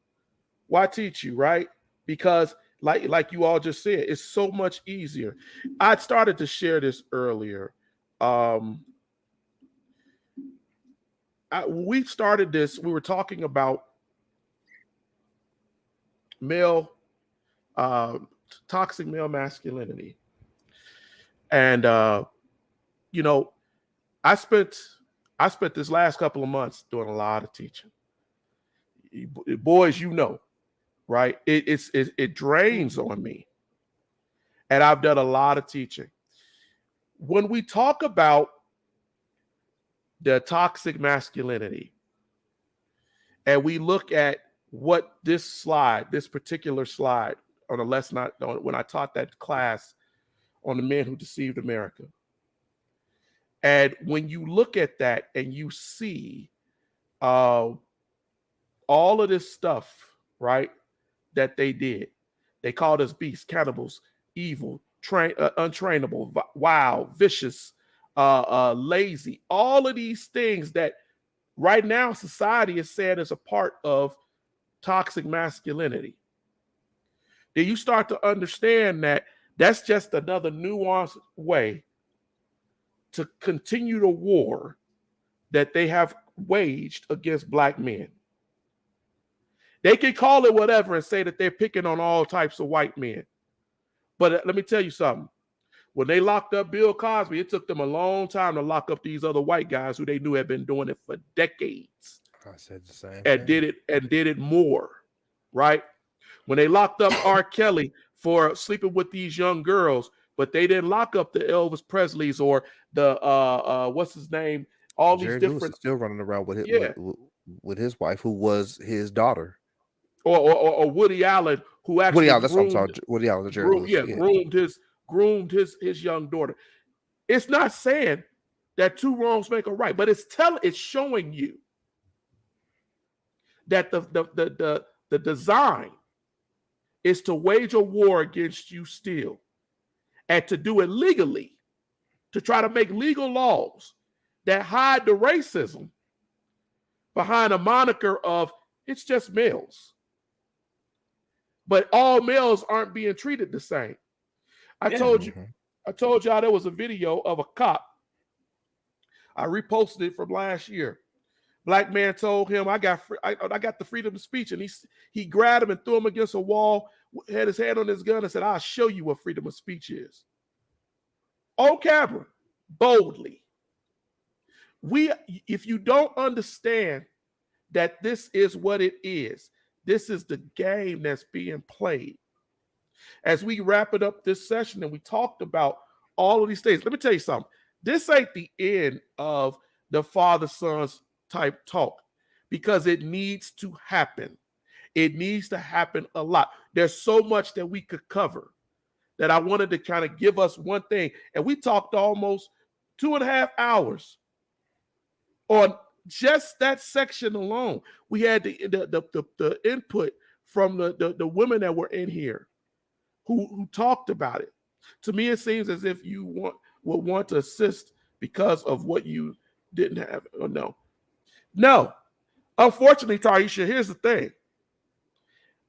Why teach you, right? Because like you all just said, it's so much easier. I started to share this earlier. Um, we started this. We were talking about male, uh, toxic male masculinity, and you know, I spent I spent this last couple of months doing a lot of teaching. Boys, you know, right? It drains on me, and I've done a lot of teaching. When we talk about the toxic masculinity, and we look at what this particular slide on a lesson when I taught that class on the men who deceived America. And when you look at that and you see uh, all of this stuff, right, that they did, they called us beasts, cannibals, evil, untrainable, wild, vicious, lazy, all of these things that right now society is saying is a part of toxic masculinity. Then you start to understand that that's just another nuanced way to continue the war that they have waged against black men. They can call it whatever and say that they're picking on all types of white men. But let me tell you something. When they locked up Bill Cosby, it took them a long time to lock up these other white guys who they knew had been doing it for decades. I said the same and thing. did it more, right? When they locked up R. Kelly for sleeping with these young girls, but they didn't lock up the Elvis Presleys or the what's his name? All these Jerry Lewis different, is still running around with yeah, with his wife, who was his daughter. or Woody Allen, who Woody actually Allen. That's what I'm sorry. Woody Allen, the Jerry Lewis. Yeah. groomed his young daughter. It's not saying that two wrongs make a right, but it's showing you that the design is to wage a war against you still, and to do it legally, to try to make legal laws that hide the racism behind a moniker of it's just males. But all males aren't being treated the same. I Yeah. told you, I told y'all there was a video of a cop. I reposted it from last year. Black man told him, I got the freedom of speech. And he grabbed him and threw him against a wall, had his hand on his gun and said, I'll show you what freedom of speech is. On camera, boldly. If you don't understand that this is what it is, This is the game that's being played. As we wrap it up this session and we talked about all of these things, let me tell you something. This ain't the end of the father sons type talk because it needs to happen. It needs to happen a lot. There's so much that we could cover that I wanted to kind of give us one thing. And we talked almost 2.5 hours on just that section alone. We had the input from the women that were in here who talked about it. To me, it seems as if you would want to assist because of what you didn't have. Or no. Unfortunately, Taisha, here's the thing.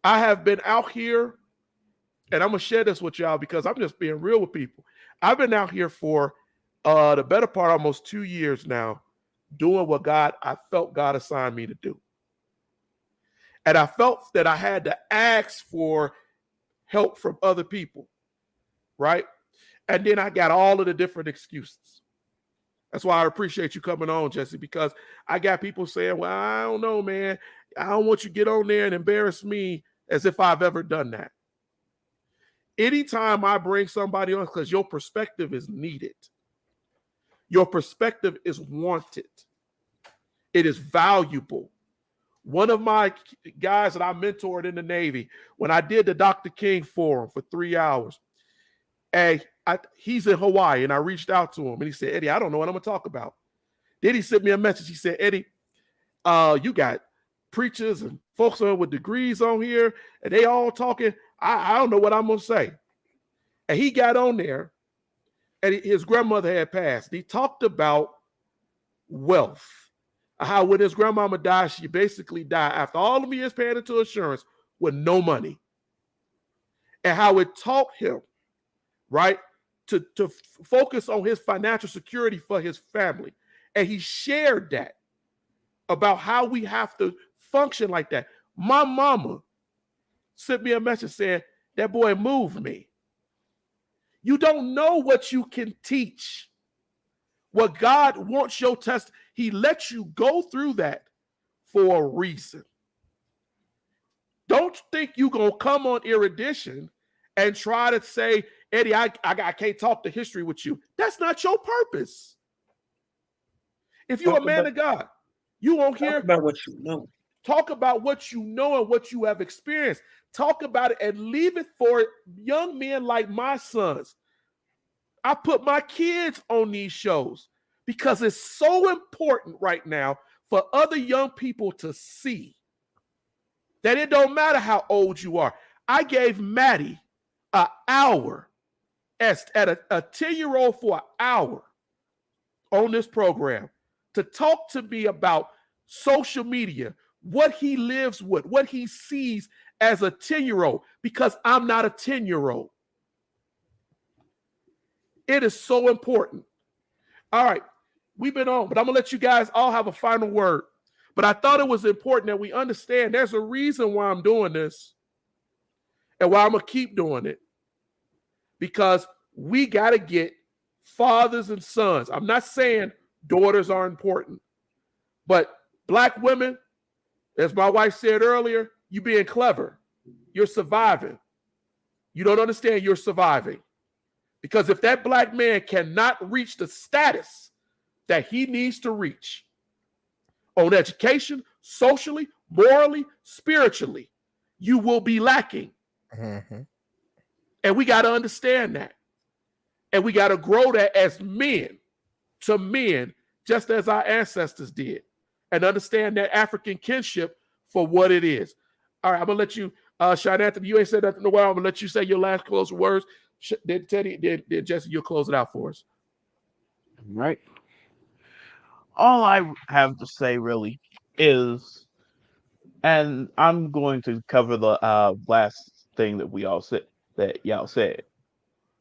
I have been out here, and I'm gonna share this with y'all because I'm just being real with people. I've been out here for the better part of almost 2 years now, doing what I felt God assigned me to do. And I felt that I had to ask for help from other people, right? And then I got all of the different excuses. That's why I appreciate you coming on, Jesse, because I got people saying, well, I don't know, man. I don't want you to get on there and embarrass me as if I've ever done that. Anytime I bring somebody on, because your perspective is needed. Your perspective is wanted. It is valuable. One of my guys that I mentored in the Navy, when I did the Dr. King Forum for 3 hours, he's in Hawaii, and I reached out to him, and he said, Eddie, I don't know what I'm going to talk about. Then he sent me a message. He said, Eddie, you got preachers and folks with degrees on here, and they all talking. I don't know what I'm going to say. And he got on there, and his grandmother had passed. He talked about wealth, how when his grandmama died, she basically died after all of years paying into insurance with no money, and how it taught him, right, to focus on his financial security for his family. And he shared that about how we have to function like that. My mama sent me a message saying, that boy moved me. You don't know what you can teach. What God wants your test, he lets you go through that for a reason. Don't think you're going to come on Erudition and try to say, Eddie, I can't talk the history with you. That's not your purpose. If you're a man of God, you won't hear about what you know. Talk about what you know and what you have experienced. Talk about it and leave it for young men like my sons. I put my kids on these shows because it's so important right now for other young people to see that it don't matter how old you are. I gave Maddie an hour at a 10-year-old for an hour on this program to talk to me about social media, what he lives with, what he sees as a 10-year-old, because I'm not a 10-year-old. It is so important. All right, we've been on, but I'm going to let you guys all have a final word. But I thought it was important that we understand there's a reason why I'm doing this and why I'm going to keep doing it. Because we got to get fathers and sons. I'm not saying daughters are important, but Black women, as my wife said earlier, you being clever. You're surviving. You don't understand you're surviving. Because if that Black man cannot reach the status that he needs to reach on education, socially, morally, spiritually, you will be lacking. Mm-hmm. And we got to understand that. And we got to grow that as men to men, just as our ancestors did, and understand that African kinship for what it is. All right, I'm going to let you, Sean Anthony, you ain't said that in a while. I'm going to let you say your last closing words. Then Teddy, then Jesse, you'll close it out for us. Right. All I have to say really is, and I'm going to cover the last thing that we all said, that y'all said.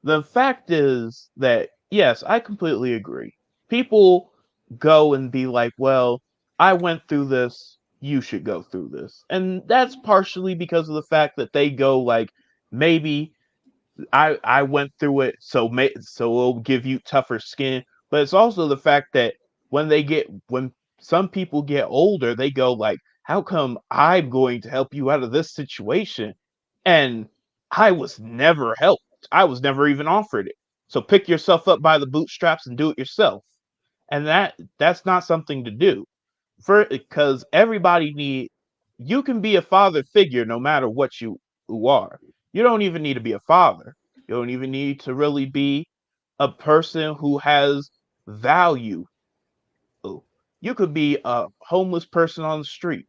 The fact is that, yes, I completely agree. People go and be like, well, I went through this, you should go through this. And that's partially because of the fact that they go like, maybe I went through it, so it'll give you tougher skin. But it's also the fact that when some people get older, they go like, how come I'm going to help you out of this situation? And I was never helped. I was never even offered it. So pick yourself up by the bootstraps and do it yourself. And that's not something to do. Because everybody you can be a father figure no matter what you are. You don't even need to be a father. You don't even need to really be a person who has value. You could be a homeless person on the street.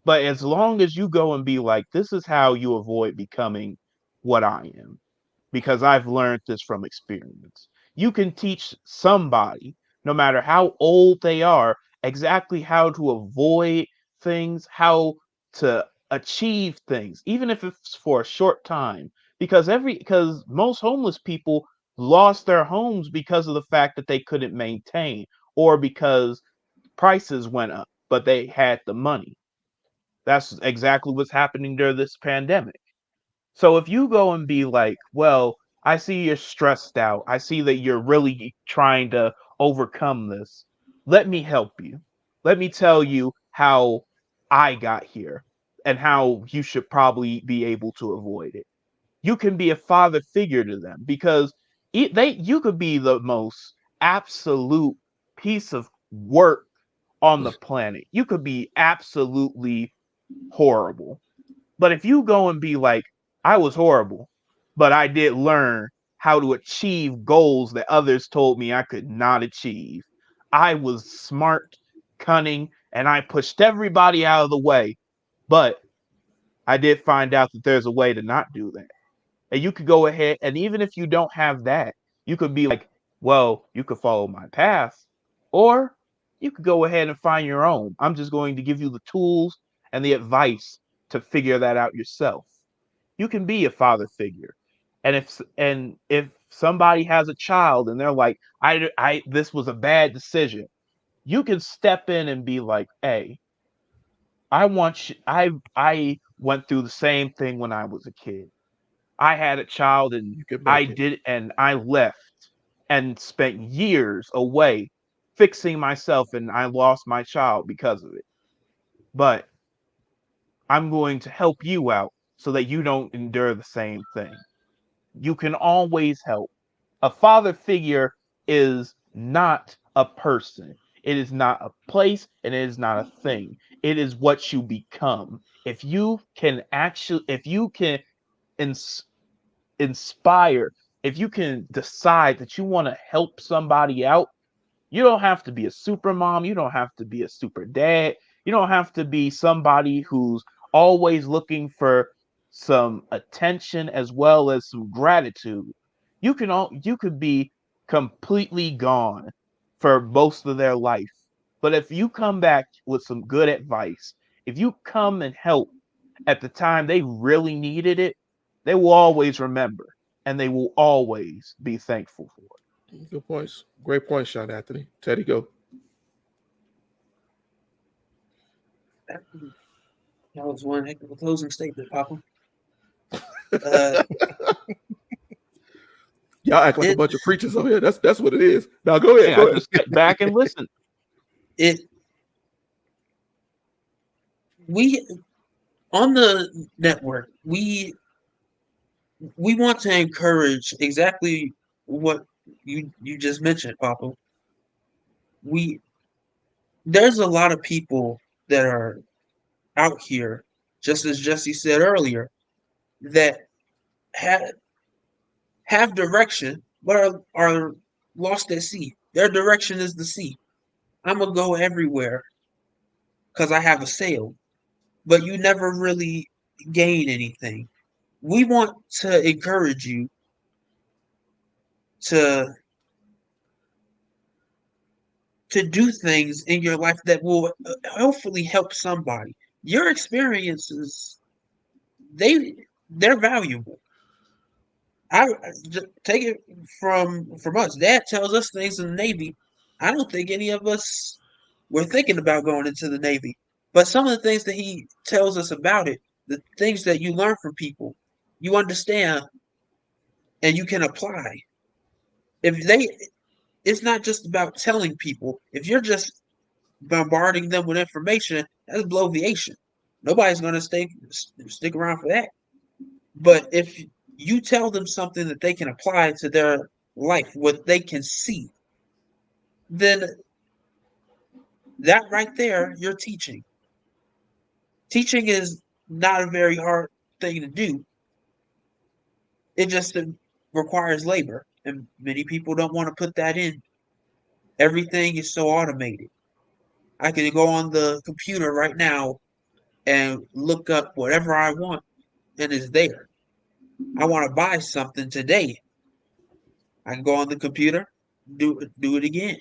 But as long as you go and be like, this is how you avoid becoming what I am, because I've learned this from experience. You can teach somebody, no matter how old they are, exactly how to avoid things, how to achieve things, even if it's for a short time. Because most homeless people lost their homes because of the fact that they couldn't maintain, or because prices went up, but they had the money. That's exactly what's happening during this pandemic. So if you go and be like, well, I see you're stressed out. I see that you're really trying to overcome this. Let me help you. Let me tell you how I got here and how you should probably be able to avoid it. You can be a father figure to them, because you could be the most absolute piece of work on the planet. You could be absolutely horrible. But if you go and be like, I was horrible, but I did learn how to achieve goals that others told me I could not achieve. I was smart, cunning, and I pushed everybody out of the way. But I did find out that there's a way to not do that. And you could go ahead, and even if you don't have that, you could be like, well, you could follow my path, or you could go ahead and find your own. I'm just going to give you the tools and the advice to figure that out yourself. You can be a father figure. And if somebody has a child and they're like, I this was a bad decision, you can step in and be like, hey, I went through the same thing when I was a kid. I had a child and You can make it. I left and spent years away fixing myself, and I lost my child because of it. But I'm going to help you out so that you don't endure the same thing. You can always help. A father figure is not a person. It is not a place, and it is not a thing. It is what you become. If you can ins- inspire, if you can decide that you want to help somebody out, you don't have to be a super mom. You don't have to be a super dad. You don't have to be somebody who's always looking for some attention as well as some gratitude. You could be completely gone for most of their life. But if you come back with some good advice, if you come and help at the time they really needed it, they will always remember, and they will always be thankful for it. Good points. Great points, Sean Anthony. Teddy, go. That was one heck of a closing statement, Papa. Uh, Y'all act like a it bunch of preachers over here. That's what it is. Now go ahead. Hey, Go I ahead. just sit back and listen. it we on the network we want to encourage exactly what you just mentioned, Papa. We There's a lot of people that are out here, just as Jesse said earlier, that have have direction but are lost at sea. Their direction is the sea. I'm gonna go everywhere because I have a sail, but you never really gain anything. We want to encourage you to do things in your life that will hopefully help somebody. Your experiences, they they're valuable. Just take it from us. Dad tells us things in the Navy. I don't think any of us were thinking about going into the Navy. But some of the things that he tells us about it, the things that you learn from people, you understand and you can apply. If they It's not just about telling people. If you're just bombarding them with information, That's bloviation. Nobody's going to stick around for that. But if you tell them something that they can apply to their life, what they can see, then that right there, you're teaching. Teaching is not a very hard thing to do. It just requires labor, and many people don't want to put that in. Everything is so automated. I can go on the computer right now and look up whatever I want, and it's there. I want to buy something today. I can go on the computer, do it again.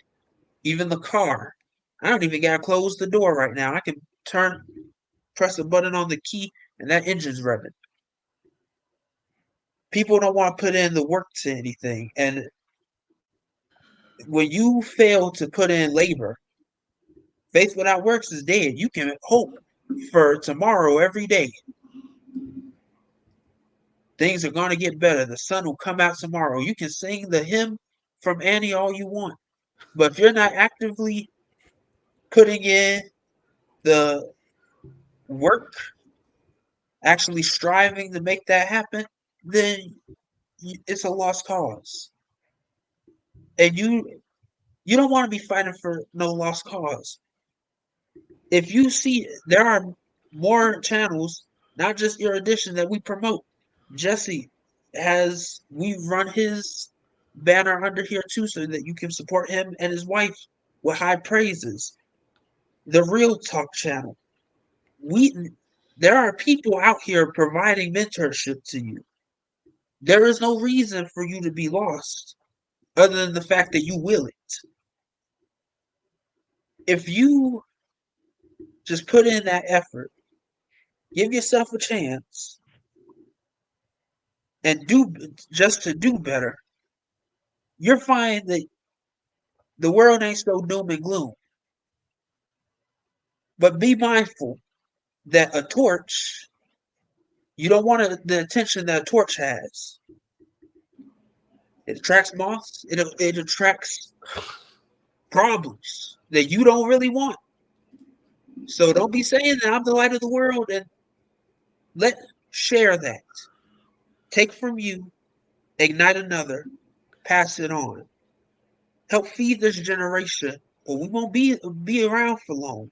Even the car. I don't even gotta close the door right now. I can press a button on the key, and that engine's revving. People don't want to put in the work to anything, and when you fail to put in labor, faith without works is dead. You can hope for tomorrow every day. Things are going to get better. The sun will come out tomorrow. You can sing the hymn from Annie all you want. But if you're not actively putting in the work, actually striving to make that happen, then it's a lost cause. And you don't want to be fighting for no lost cause. If you see, there are more channels, not just Erudition, that we promote. Jesse we run his banner under here too, so that you can support him and his wife with high praises. The Real Talk channel. There are people out here providing mentorship to you. There is no reason for you to be lost other than the fact that you will it. If you just put in that effort, give yourself a chance, and do better, you'll find that the world ain't so doom and gloom. But be mindful that a torch, you don't want the attention that a torch has. It attracts moths. It attracts problems that you don't really want. So don't be saying that I'm the light of the world, and share that. Take from you, ignite another, pass it on. Help feed this generation, or we won't be around for long.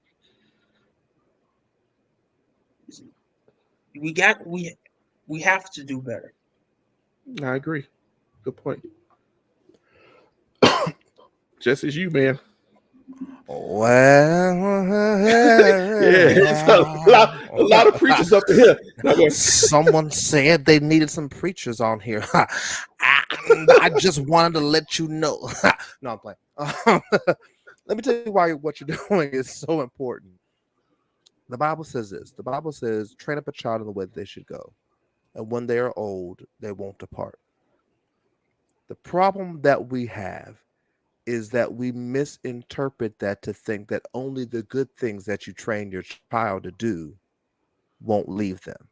We have to do better. I agree. Good point. Just as you, man. Well, Yeah, it's a lot of preachers up here. Someone said they needed some preachers on here. I just wanted to let you know. No, I'm playing. Let me tell you why what you're doing is so important. The Bible says this. The Bible says, train up a child in the way they should go, and when they are old, they won't depart. The problem that we have is that we misinterpret that to think that only the good things that you train your child to do won't leave them.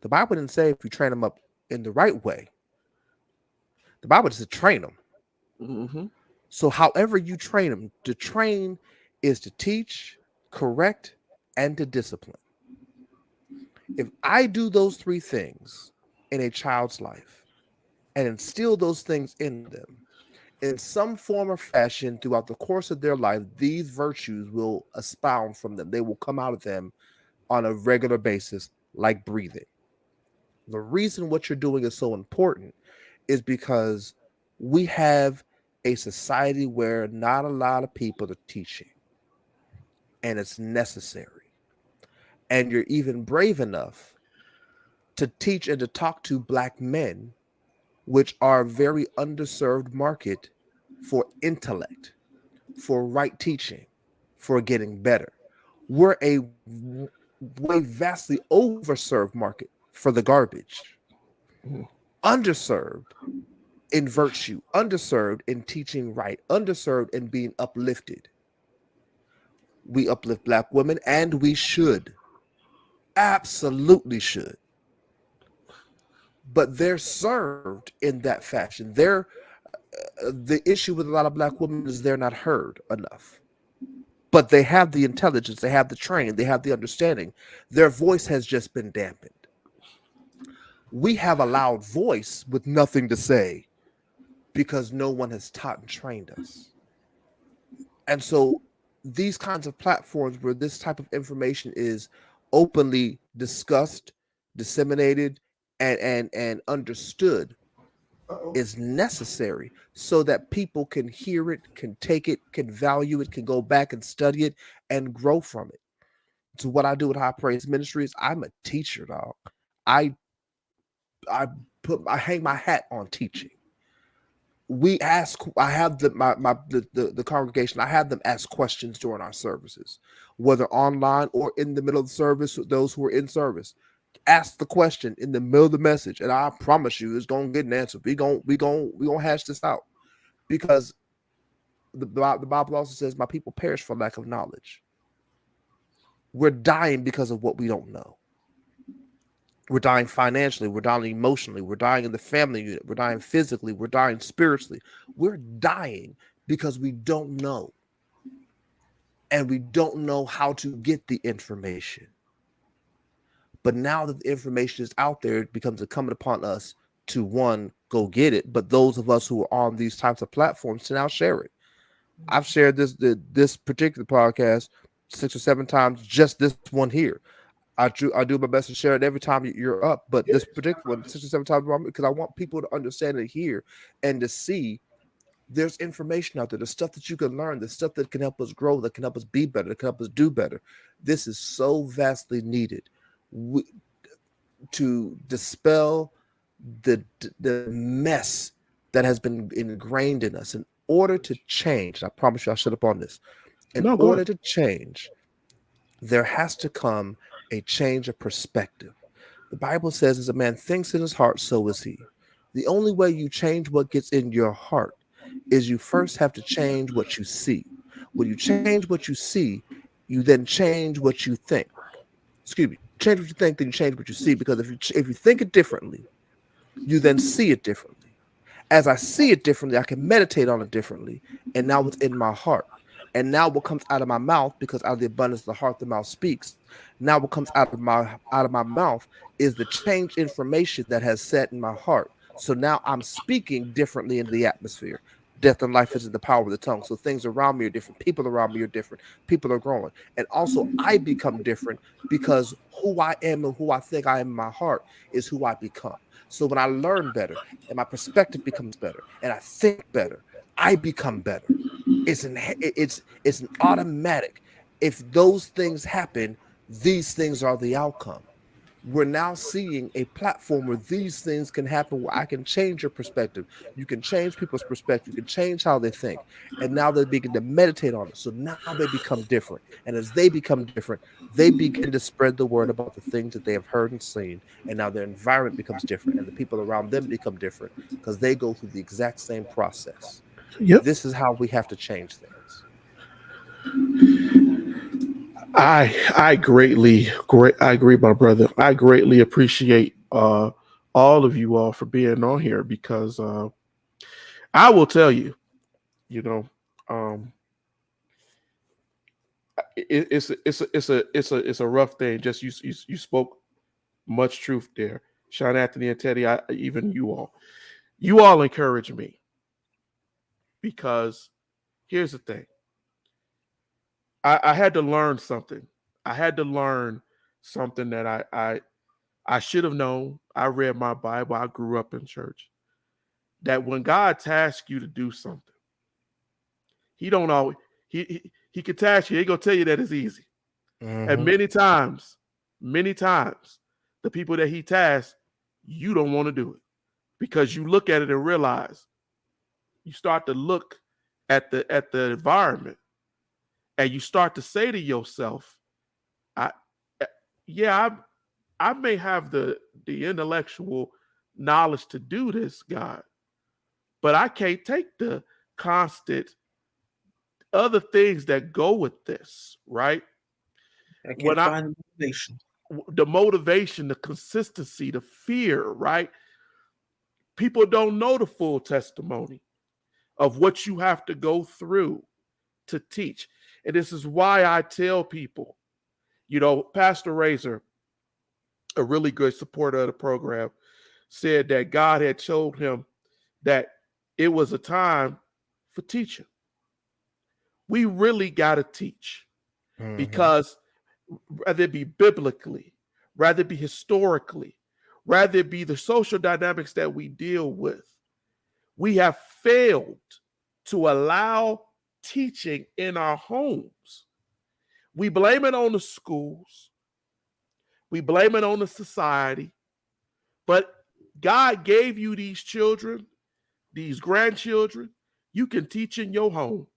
The Bible didn't say if you train them up in the right way. The Bible just said train them. Mm-hmm. So however you train them, to train is to teach, correct, and to discipline. If I do those three things in a child's life and instill those things in them, in some form or fashion throughout the course of their life, these virtues will expound from them. They will come out of them on a regular basis, like breathing. The reason what you're doing is so important is because we have a society where not a lot of people are teaching, and it's necessary. And you're even brave enough to teach and to talk to Black men, which are a very underserved market for intellect, for right teaching, for getting better. We're a way vastly overserved market for the garbage. Underserved in virtue, underserved in teaching right, underserved in being uplifted. We uplift Black women, and we should. Absolutely should. But they're served in that fashion. The issue with a lot of Black women is they're not heard enough. but they have the intelligence, they have the training, they have the understanding. Their voice has just been dampened. We have a loud voice with nothing to say because no one has taught and trained us. And so these kinds of platforms where this type of information is openly discussed, disseminated, and understood is necessary so that people can hear it, can take it, can value it, can go back and study it and grow from it. So what I do with High Praise Ministries, I'm a teacher, dog. I hang my hat on teaching. I have the congregation, I have them ask questions during our services, whether online or in the middle of the service, those who are in service. Ask the question in the middle of the message, and I promise you it's gonna get an answer. We gonna hash this out. Because the Bible also says, my people perish for lack of knowledge. We're dying because of what we don't know. We're dying financially, we're dying emotionally, we're dying in the family unit, we're dying physically, we're dying spiritually. We're dying because we don't know. And we don't know how to get the information. But now that the information is out there, it becomes incumbent upon us to, one, go get it, but those of us who are on these types of platforms to now share it. I've shared this particular podcast 6 or 7 times, just this one here. I do my best to share it every time you're up, but this particular one 6 or 7 times, because I want people to understand it here and to see there's information out there. There's stuff that you can learn. There's stuff that can help us grow, that can help us be better, that can help us do better. This is so vastly needed to dispel the mess that has been ingrained in us. In order to change, I promise you I'll shut up on this. In order to change, there has to come a change of perspective. The Bible says, as a man thinks in his heart, so is he. The only way you change what gets in your heart is you first have to change what you see. When you change what you see, you then change what you think. Excuse me, change what you think, then you change what you see. Because if you think it differently, you then see it differently. As I see it differently, I can meditate on it differently. And now it's in my heart. And now what comes out of my mouth, because out of the abundance of the heart, the mouth speaks. Now what comes out of my mouth is the changed information that has set in my heart. So now I'm speaking differently in the atmosphere. Death and life is in the power of the tongue. So things around me are different. People around me are different. People are growing. And also I become different because who I am and who I think I am in my heart is who I become. So when I learn better and my perspective becomes better and I think better, I become better. It's an automatic. If those things happen, these things are the outcome. We're now seeing a platform where these things can happen, where I can change your perspective. You can change people's perspective. You can change how they think. And now they begin to meditate on it. So now they become different. And as they become different, they begin to spread the word about the things that they have heard and seen. And now their environment becomes different. And the people around them become different because they go through the exact same process. Yep. This is how we have to change things. I greatly I agree, my brother. I greatly appreciate all of you all for being on here, because I will tell you, it's a rough thing. Just you spoke much truth there, Sean Anthony and Teddy. Even you all encourage me, because here's the thing. I had to learn something. I had to learn something that I should have known. I read my Bible. I grew up in church. That when God tasks you to do something, He don't always he can task you. He gonna tell you that it's easy. Mm-hmm. And many times, the people that He tasks, you don't want to do it, because you look at it and realize, you start to look at the environment. And you start to say to yourself, I may have the intellectual knowledge to do this, God, but I can't take the constant other things that go with this, right? I can't find the motivation, the consistency, the fear, right? People don't know the full testimony of what you have to go through to teach. And this is why I tell people, Pastor Razor, a really good supporter of the program, said that God had showed him that it was a time for teaching. We really got to teach, because rather it be biblically, rather it be historically, rather it be the social dynamics that we deal with, we have failed to allow teaching in our homes. We blame it on the schools. We blame it on the society. But God gave you these children, these grandchildren. You can teach in your home.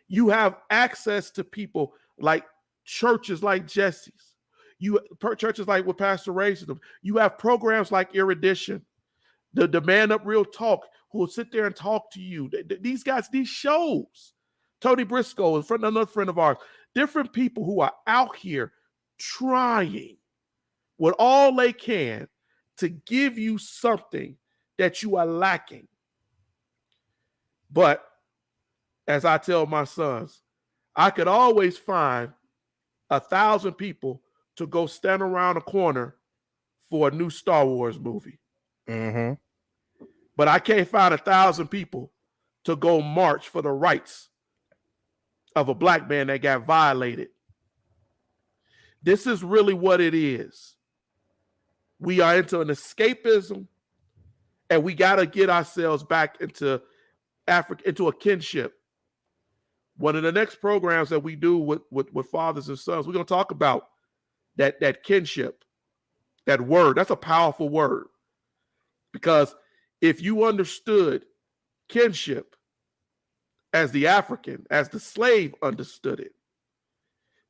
You have access to people like churches like Jesse's. Churches like with Pastor Razor. You have programs like Erudition, the Man Up Real Talk, who will sit there and talk to you. These guys, these shows, Tony Briscoe, another friend of ours, different people who are out here trying with all they can to give you something that you are lacking. But as I tell my sons, I could always find 1,000 people to go stand around a corner for a new Star Wars movie. Mm-hmm. But I can't find 1,000 people to go march for the rights of a black man that got violated. This is really what it is. We are into an escapism, and we got to get ourselves back into Africa, into a kinship. One of the next programs that we do with fathers and sons, we're going to talk about that kinship, that word. That's a powerful word, because if you understood kinship as the African, as the slave understood it,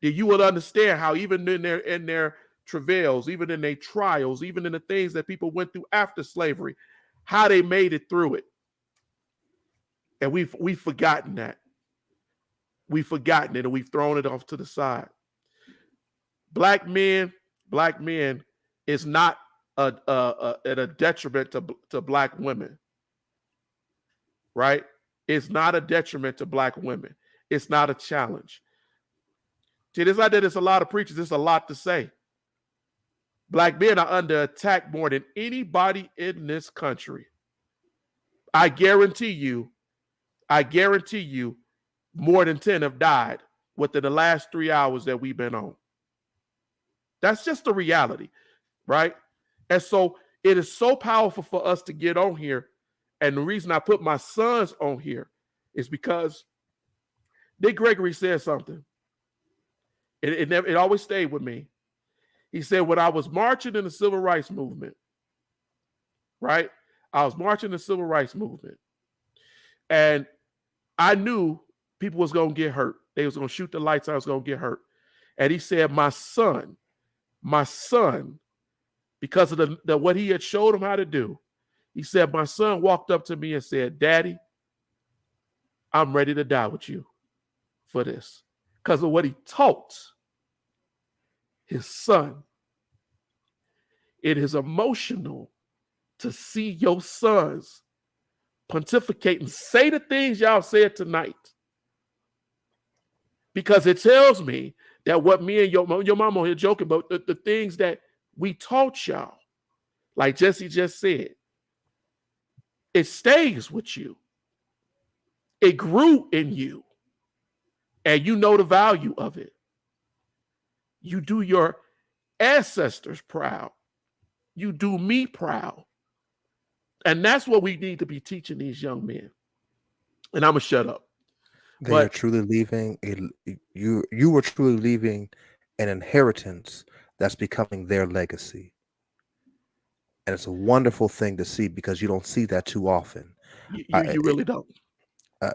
then you would understand how even in their travails, even in their trials, even in the things that people went through after slavery, how they made it through it. And we've forgotten that. We've forgotten it, and we've thrown it off to the side. Black men is not at a detriment to black women, right? It's not a detriment to black women. It's not a challenge. See, this idea, there's a lot of preachers, there's a lot to say. Black men are under attack more than anybody in this country. I guarantee you, more than 10 have died within the last 3 hours that we've been on. That's just the reality, right? And so it is so powerful for us to get on here. And the reason I put my sons on here is because Dick Gregory said something. It always stayed with me. He said, when I was marching in the civil rights movement, right? I was marching in the civil rights movement, and I knew people was going to get hurt. They was going to shoot the lights. I was going to get hurt. And he said, my son, because of the what he had showed him how to do, he said, my son walked up to me and said, Daddy, I'm ready to die with you for this. Because of what he taught his son. It is emotional to see your sons pontificate and say the things y'all said tonight. Because it tells me that what me and your mama here joking about, the things that we taught y'all, like Jesse just said, it stays with you. It grew in you. And you know the value of it. You do your ancestors proud. You do me proud. And that's what we need to be teaching these young men. And I'm going to shut up. They are truly leaving you were truly leaving an inheritance that's becoming their legacy. And it's a wonderful thing to see, because you don't see that too often. You really don't.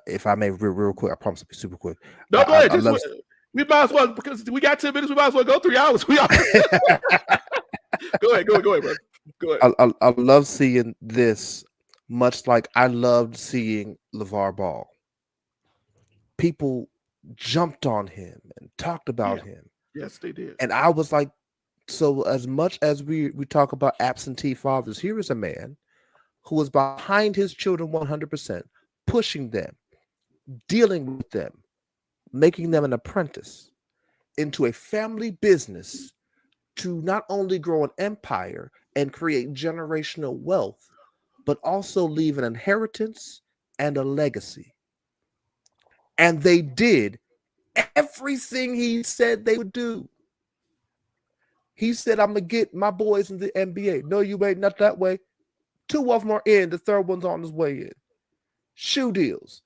If I may, real quick, I promise to be super quick. No, go ahead. We might as well, because we got 10 minutes. We might as well go 3 hours. Go ahead, bro. Go ahead. I love seeing this, much like I loved seeing LeVar Ball. People jumped on him and talked about him. Yes, they did. And I was like, so as much as we talk about absentee fathers, here is a man who was behind his children 100%, pushing them, dealing with them, making them an apprentice into a family business to not only grow an empire and create generational wealth, but also leave an inheritance and a legacy. And they did everything he said they would do. He said, I'm going to get my boys in the NBA. No, you ain't, not that way. 2 of them are in. The third one's on his way in. Shoe deals,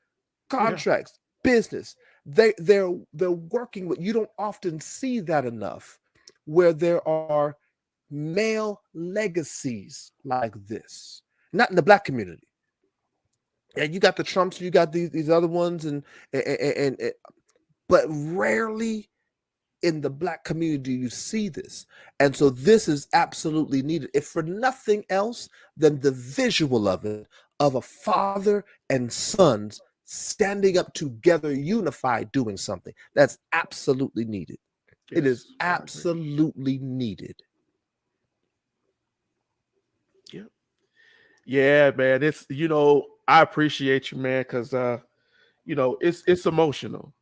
contracts, business. They're working with, you don't often see that enough, where there are male legacies like this. Not in the Black community. And you got the Trumps, you got these other ones, and but rarely in the Black community you see this. And so this is absolutely needed, if for nothing else than the visual of it, of a father and sons standing up together, unified, doing something. That's absolutely needed. Yes, it is absolutely needed. Yeah. Yeah, man. It's, I appreciate you, man, because it's emotional.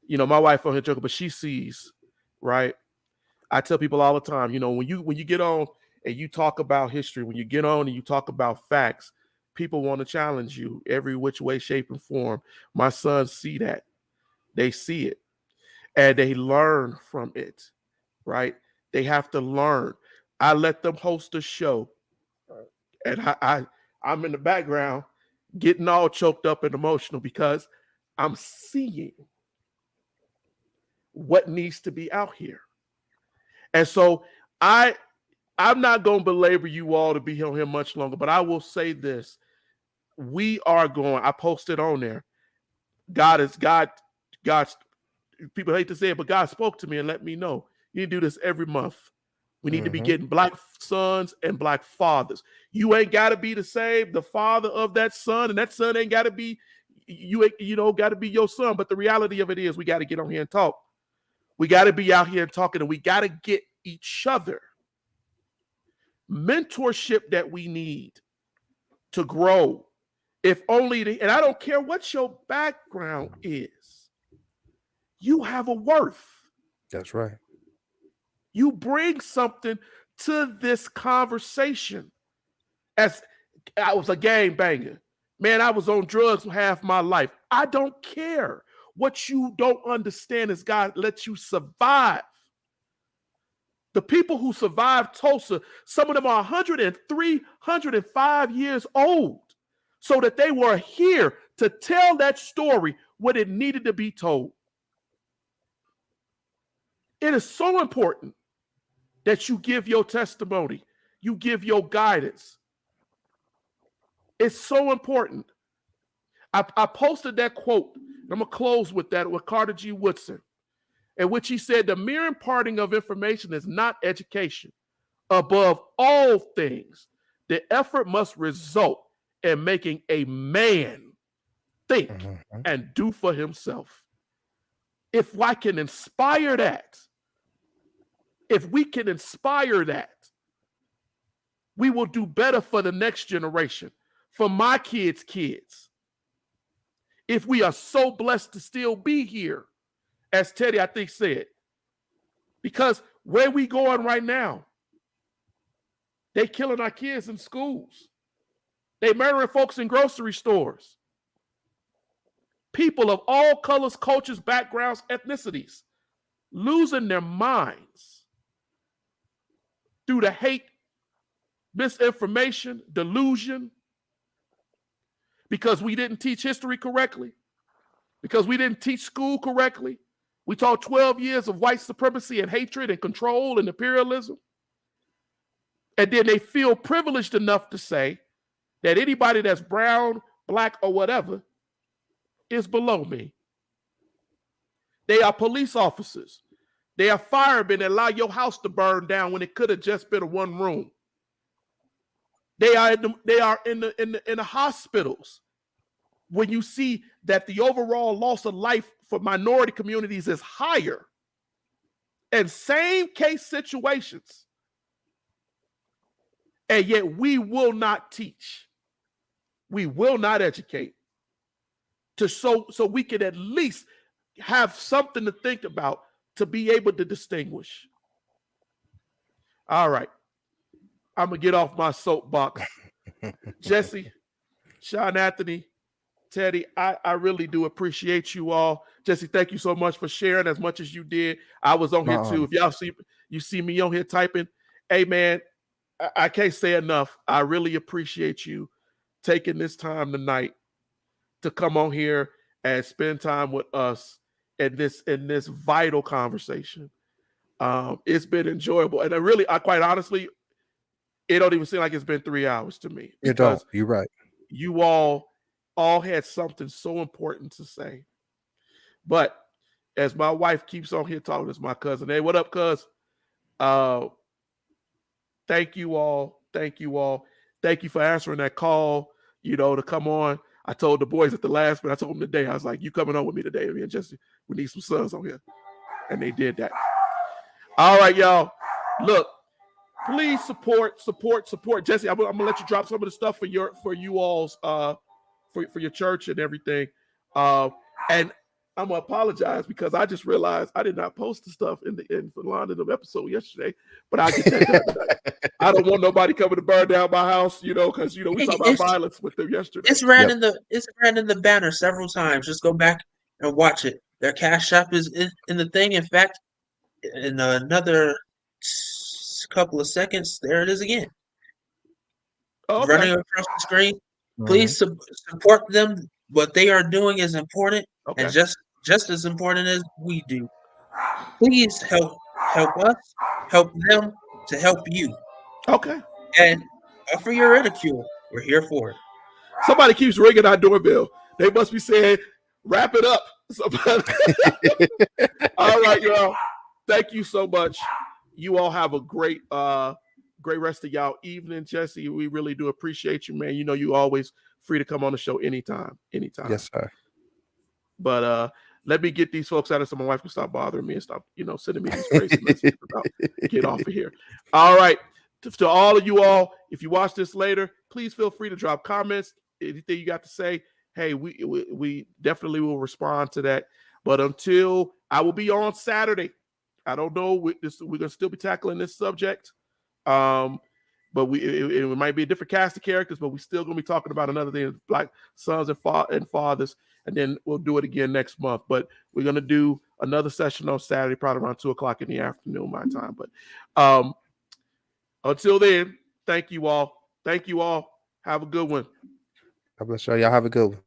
My wife on here joking, but she sees, right? I tell people all the time, when you get on and you talk about history, when you get on and you talk about facts, people want to challenge you every which way, shape, and form. My sons see that. They see it. And they learn from it, right? They have to learn. I let them host a show. And I'm in the background getting all choked up and emotional because I'm seeing what needs to be out here. And so I'm not going to belabor you all to be on here much longer, but I will say this. I posted on there. God's, people hate to say it, but God spoke to me and let me know. You need to do this every month. We need to be getting Black sons and Black fathers. You ain't got to be the father of that son, and that son ain't got to be, got to be your son. But the reality of it is we got to get on here and talk. We got to be out here and talking, and we got to get each other mentorship that we need to grow. If only, and I don't care what your background is, you have a worth. That's right. You bring something to this conversation. As I was a gangbanger, man, I was on drugs for half my life. I don't care. What you don't understand is God lets you survive. The people who survived Tulsa, some of them are 103, 105 years old, so that they were here to tell that story when it needed to be told. It is so important that you give your testimony, you give your guidance. It's so important. I posted that quote, and I'm going to close with that, with Carter G. Woodson, in which he said, the mere imparting of information is not education. Above all things, the effort must result in making a man think and do for himself. If I can inspire that, if we can inspire that, we will do better for the next generation, for my kids' kids. If we are so blessed to still be here, as Teddy, I think, said, because where we going right now, they killing our kids in schools. They murdering folks in grocery stores. People of all colors, cultures, backgrounds, ethnicities, losing their minds through the hate, misinformation, delusion, because we didn't teach history correctly, because we didn't teach school correctly. We taught 12 years of white supremacy and hatred and control and imperialism. And then they feel privileged enough to say that anybody that's brown, Black, or whatever is below me. They are police officers. They are firemen that allow your house to burn down when it could have just been a one room. They are in the hospitals. When you see that the overall loss of life for minority communities is higher, and same case situations, and yet we will not teach, we will not educate, so we can at least have something to think about to be able to distinguish. All right. I'm going to get off my soapbox. Jesse, Sean Anthony, Teddy, I really do appreciate you all. Jesse, thank you so much for sharing as much as you did. I was on here too. If y'all see me on here typing, hey man, I can't say enough. I really appreciate you taking this time tonight to come on here and spend time with us in this vital conversation. It's been enjoyable, and I quite honestly, it don't even seem like it's been 3 hours to me. It don't. You're right. You all had something so important to say. But as my wife keeps on here talking, it's my cousin. Hey, what up, cuz? Thank you all. Thank you all. Thank you for answering that call, to come on. I told the boys at the last minute, I told them today, I was like, you coming on with me today? Me and Jesse, we need some sons on here. And they did that. All right, y'all. Look, please support. Jesse, I'm gonna let you drop some of the stuff for you all's for your church and everything. And I'm gonna apologize because I just realized I did not post the stuff in the London episode yesterday, but I get that done tonight. I don't want nobody coming to burn down my house, because we talked about violence with them yesterday. It's ran in the banner several times. Just go back and watch it. Their Cash App is in the thing. In fact, in another couple of seconds, there it is again. Okay. Running across the screen. Please support them. What they are doing is important, and just as important as we do. Please help us, help them to help you. Okay. And offer your ridicule. We're here for it. Somebody keeps ringing our doorbell. They must be saying, wrap it up. All right, y'all. Thank you so much. You all have a great rest of y'all evening. Jesse, we really do appreciate you, man. You always free to come on the show anytime. Yes, sir. But let me get these folks out of so my wife can stop bothering me and stop, sending me these crazy messages about get off of here. All right. To all of you all, if you watch this later, please feel free to drop comments. Anything you got to say, hey, we definitely will respond to that. But until I will be on Saturday, I don't know. We're gonna still be tackling this subject. But it might be a different cast of characters, but we're still going to be talking about another thing, Black sons and fathers, and then we'll do it again next month. But we're going to do another session on Saturday, probably around 2:00 in the afternoon, my time. But until then, thank you all. Have a good one. God bless y'all. Y'all have a good one.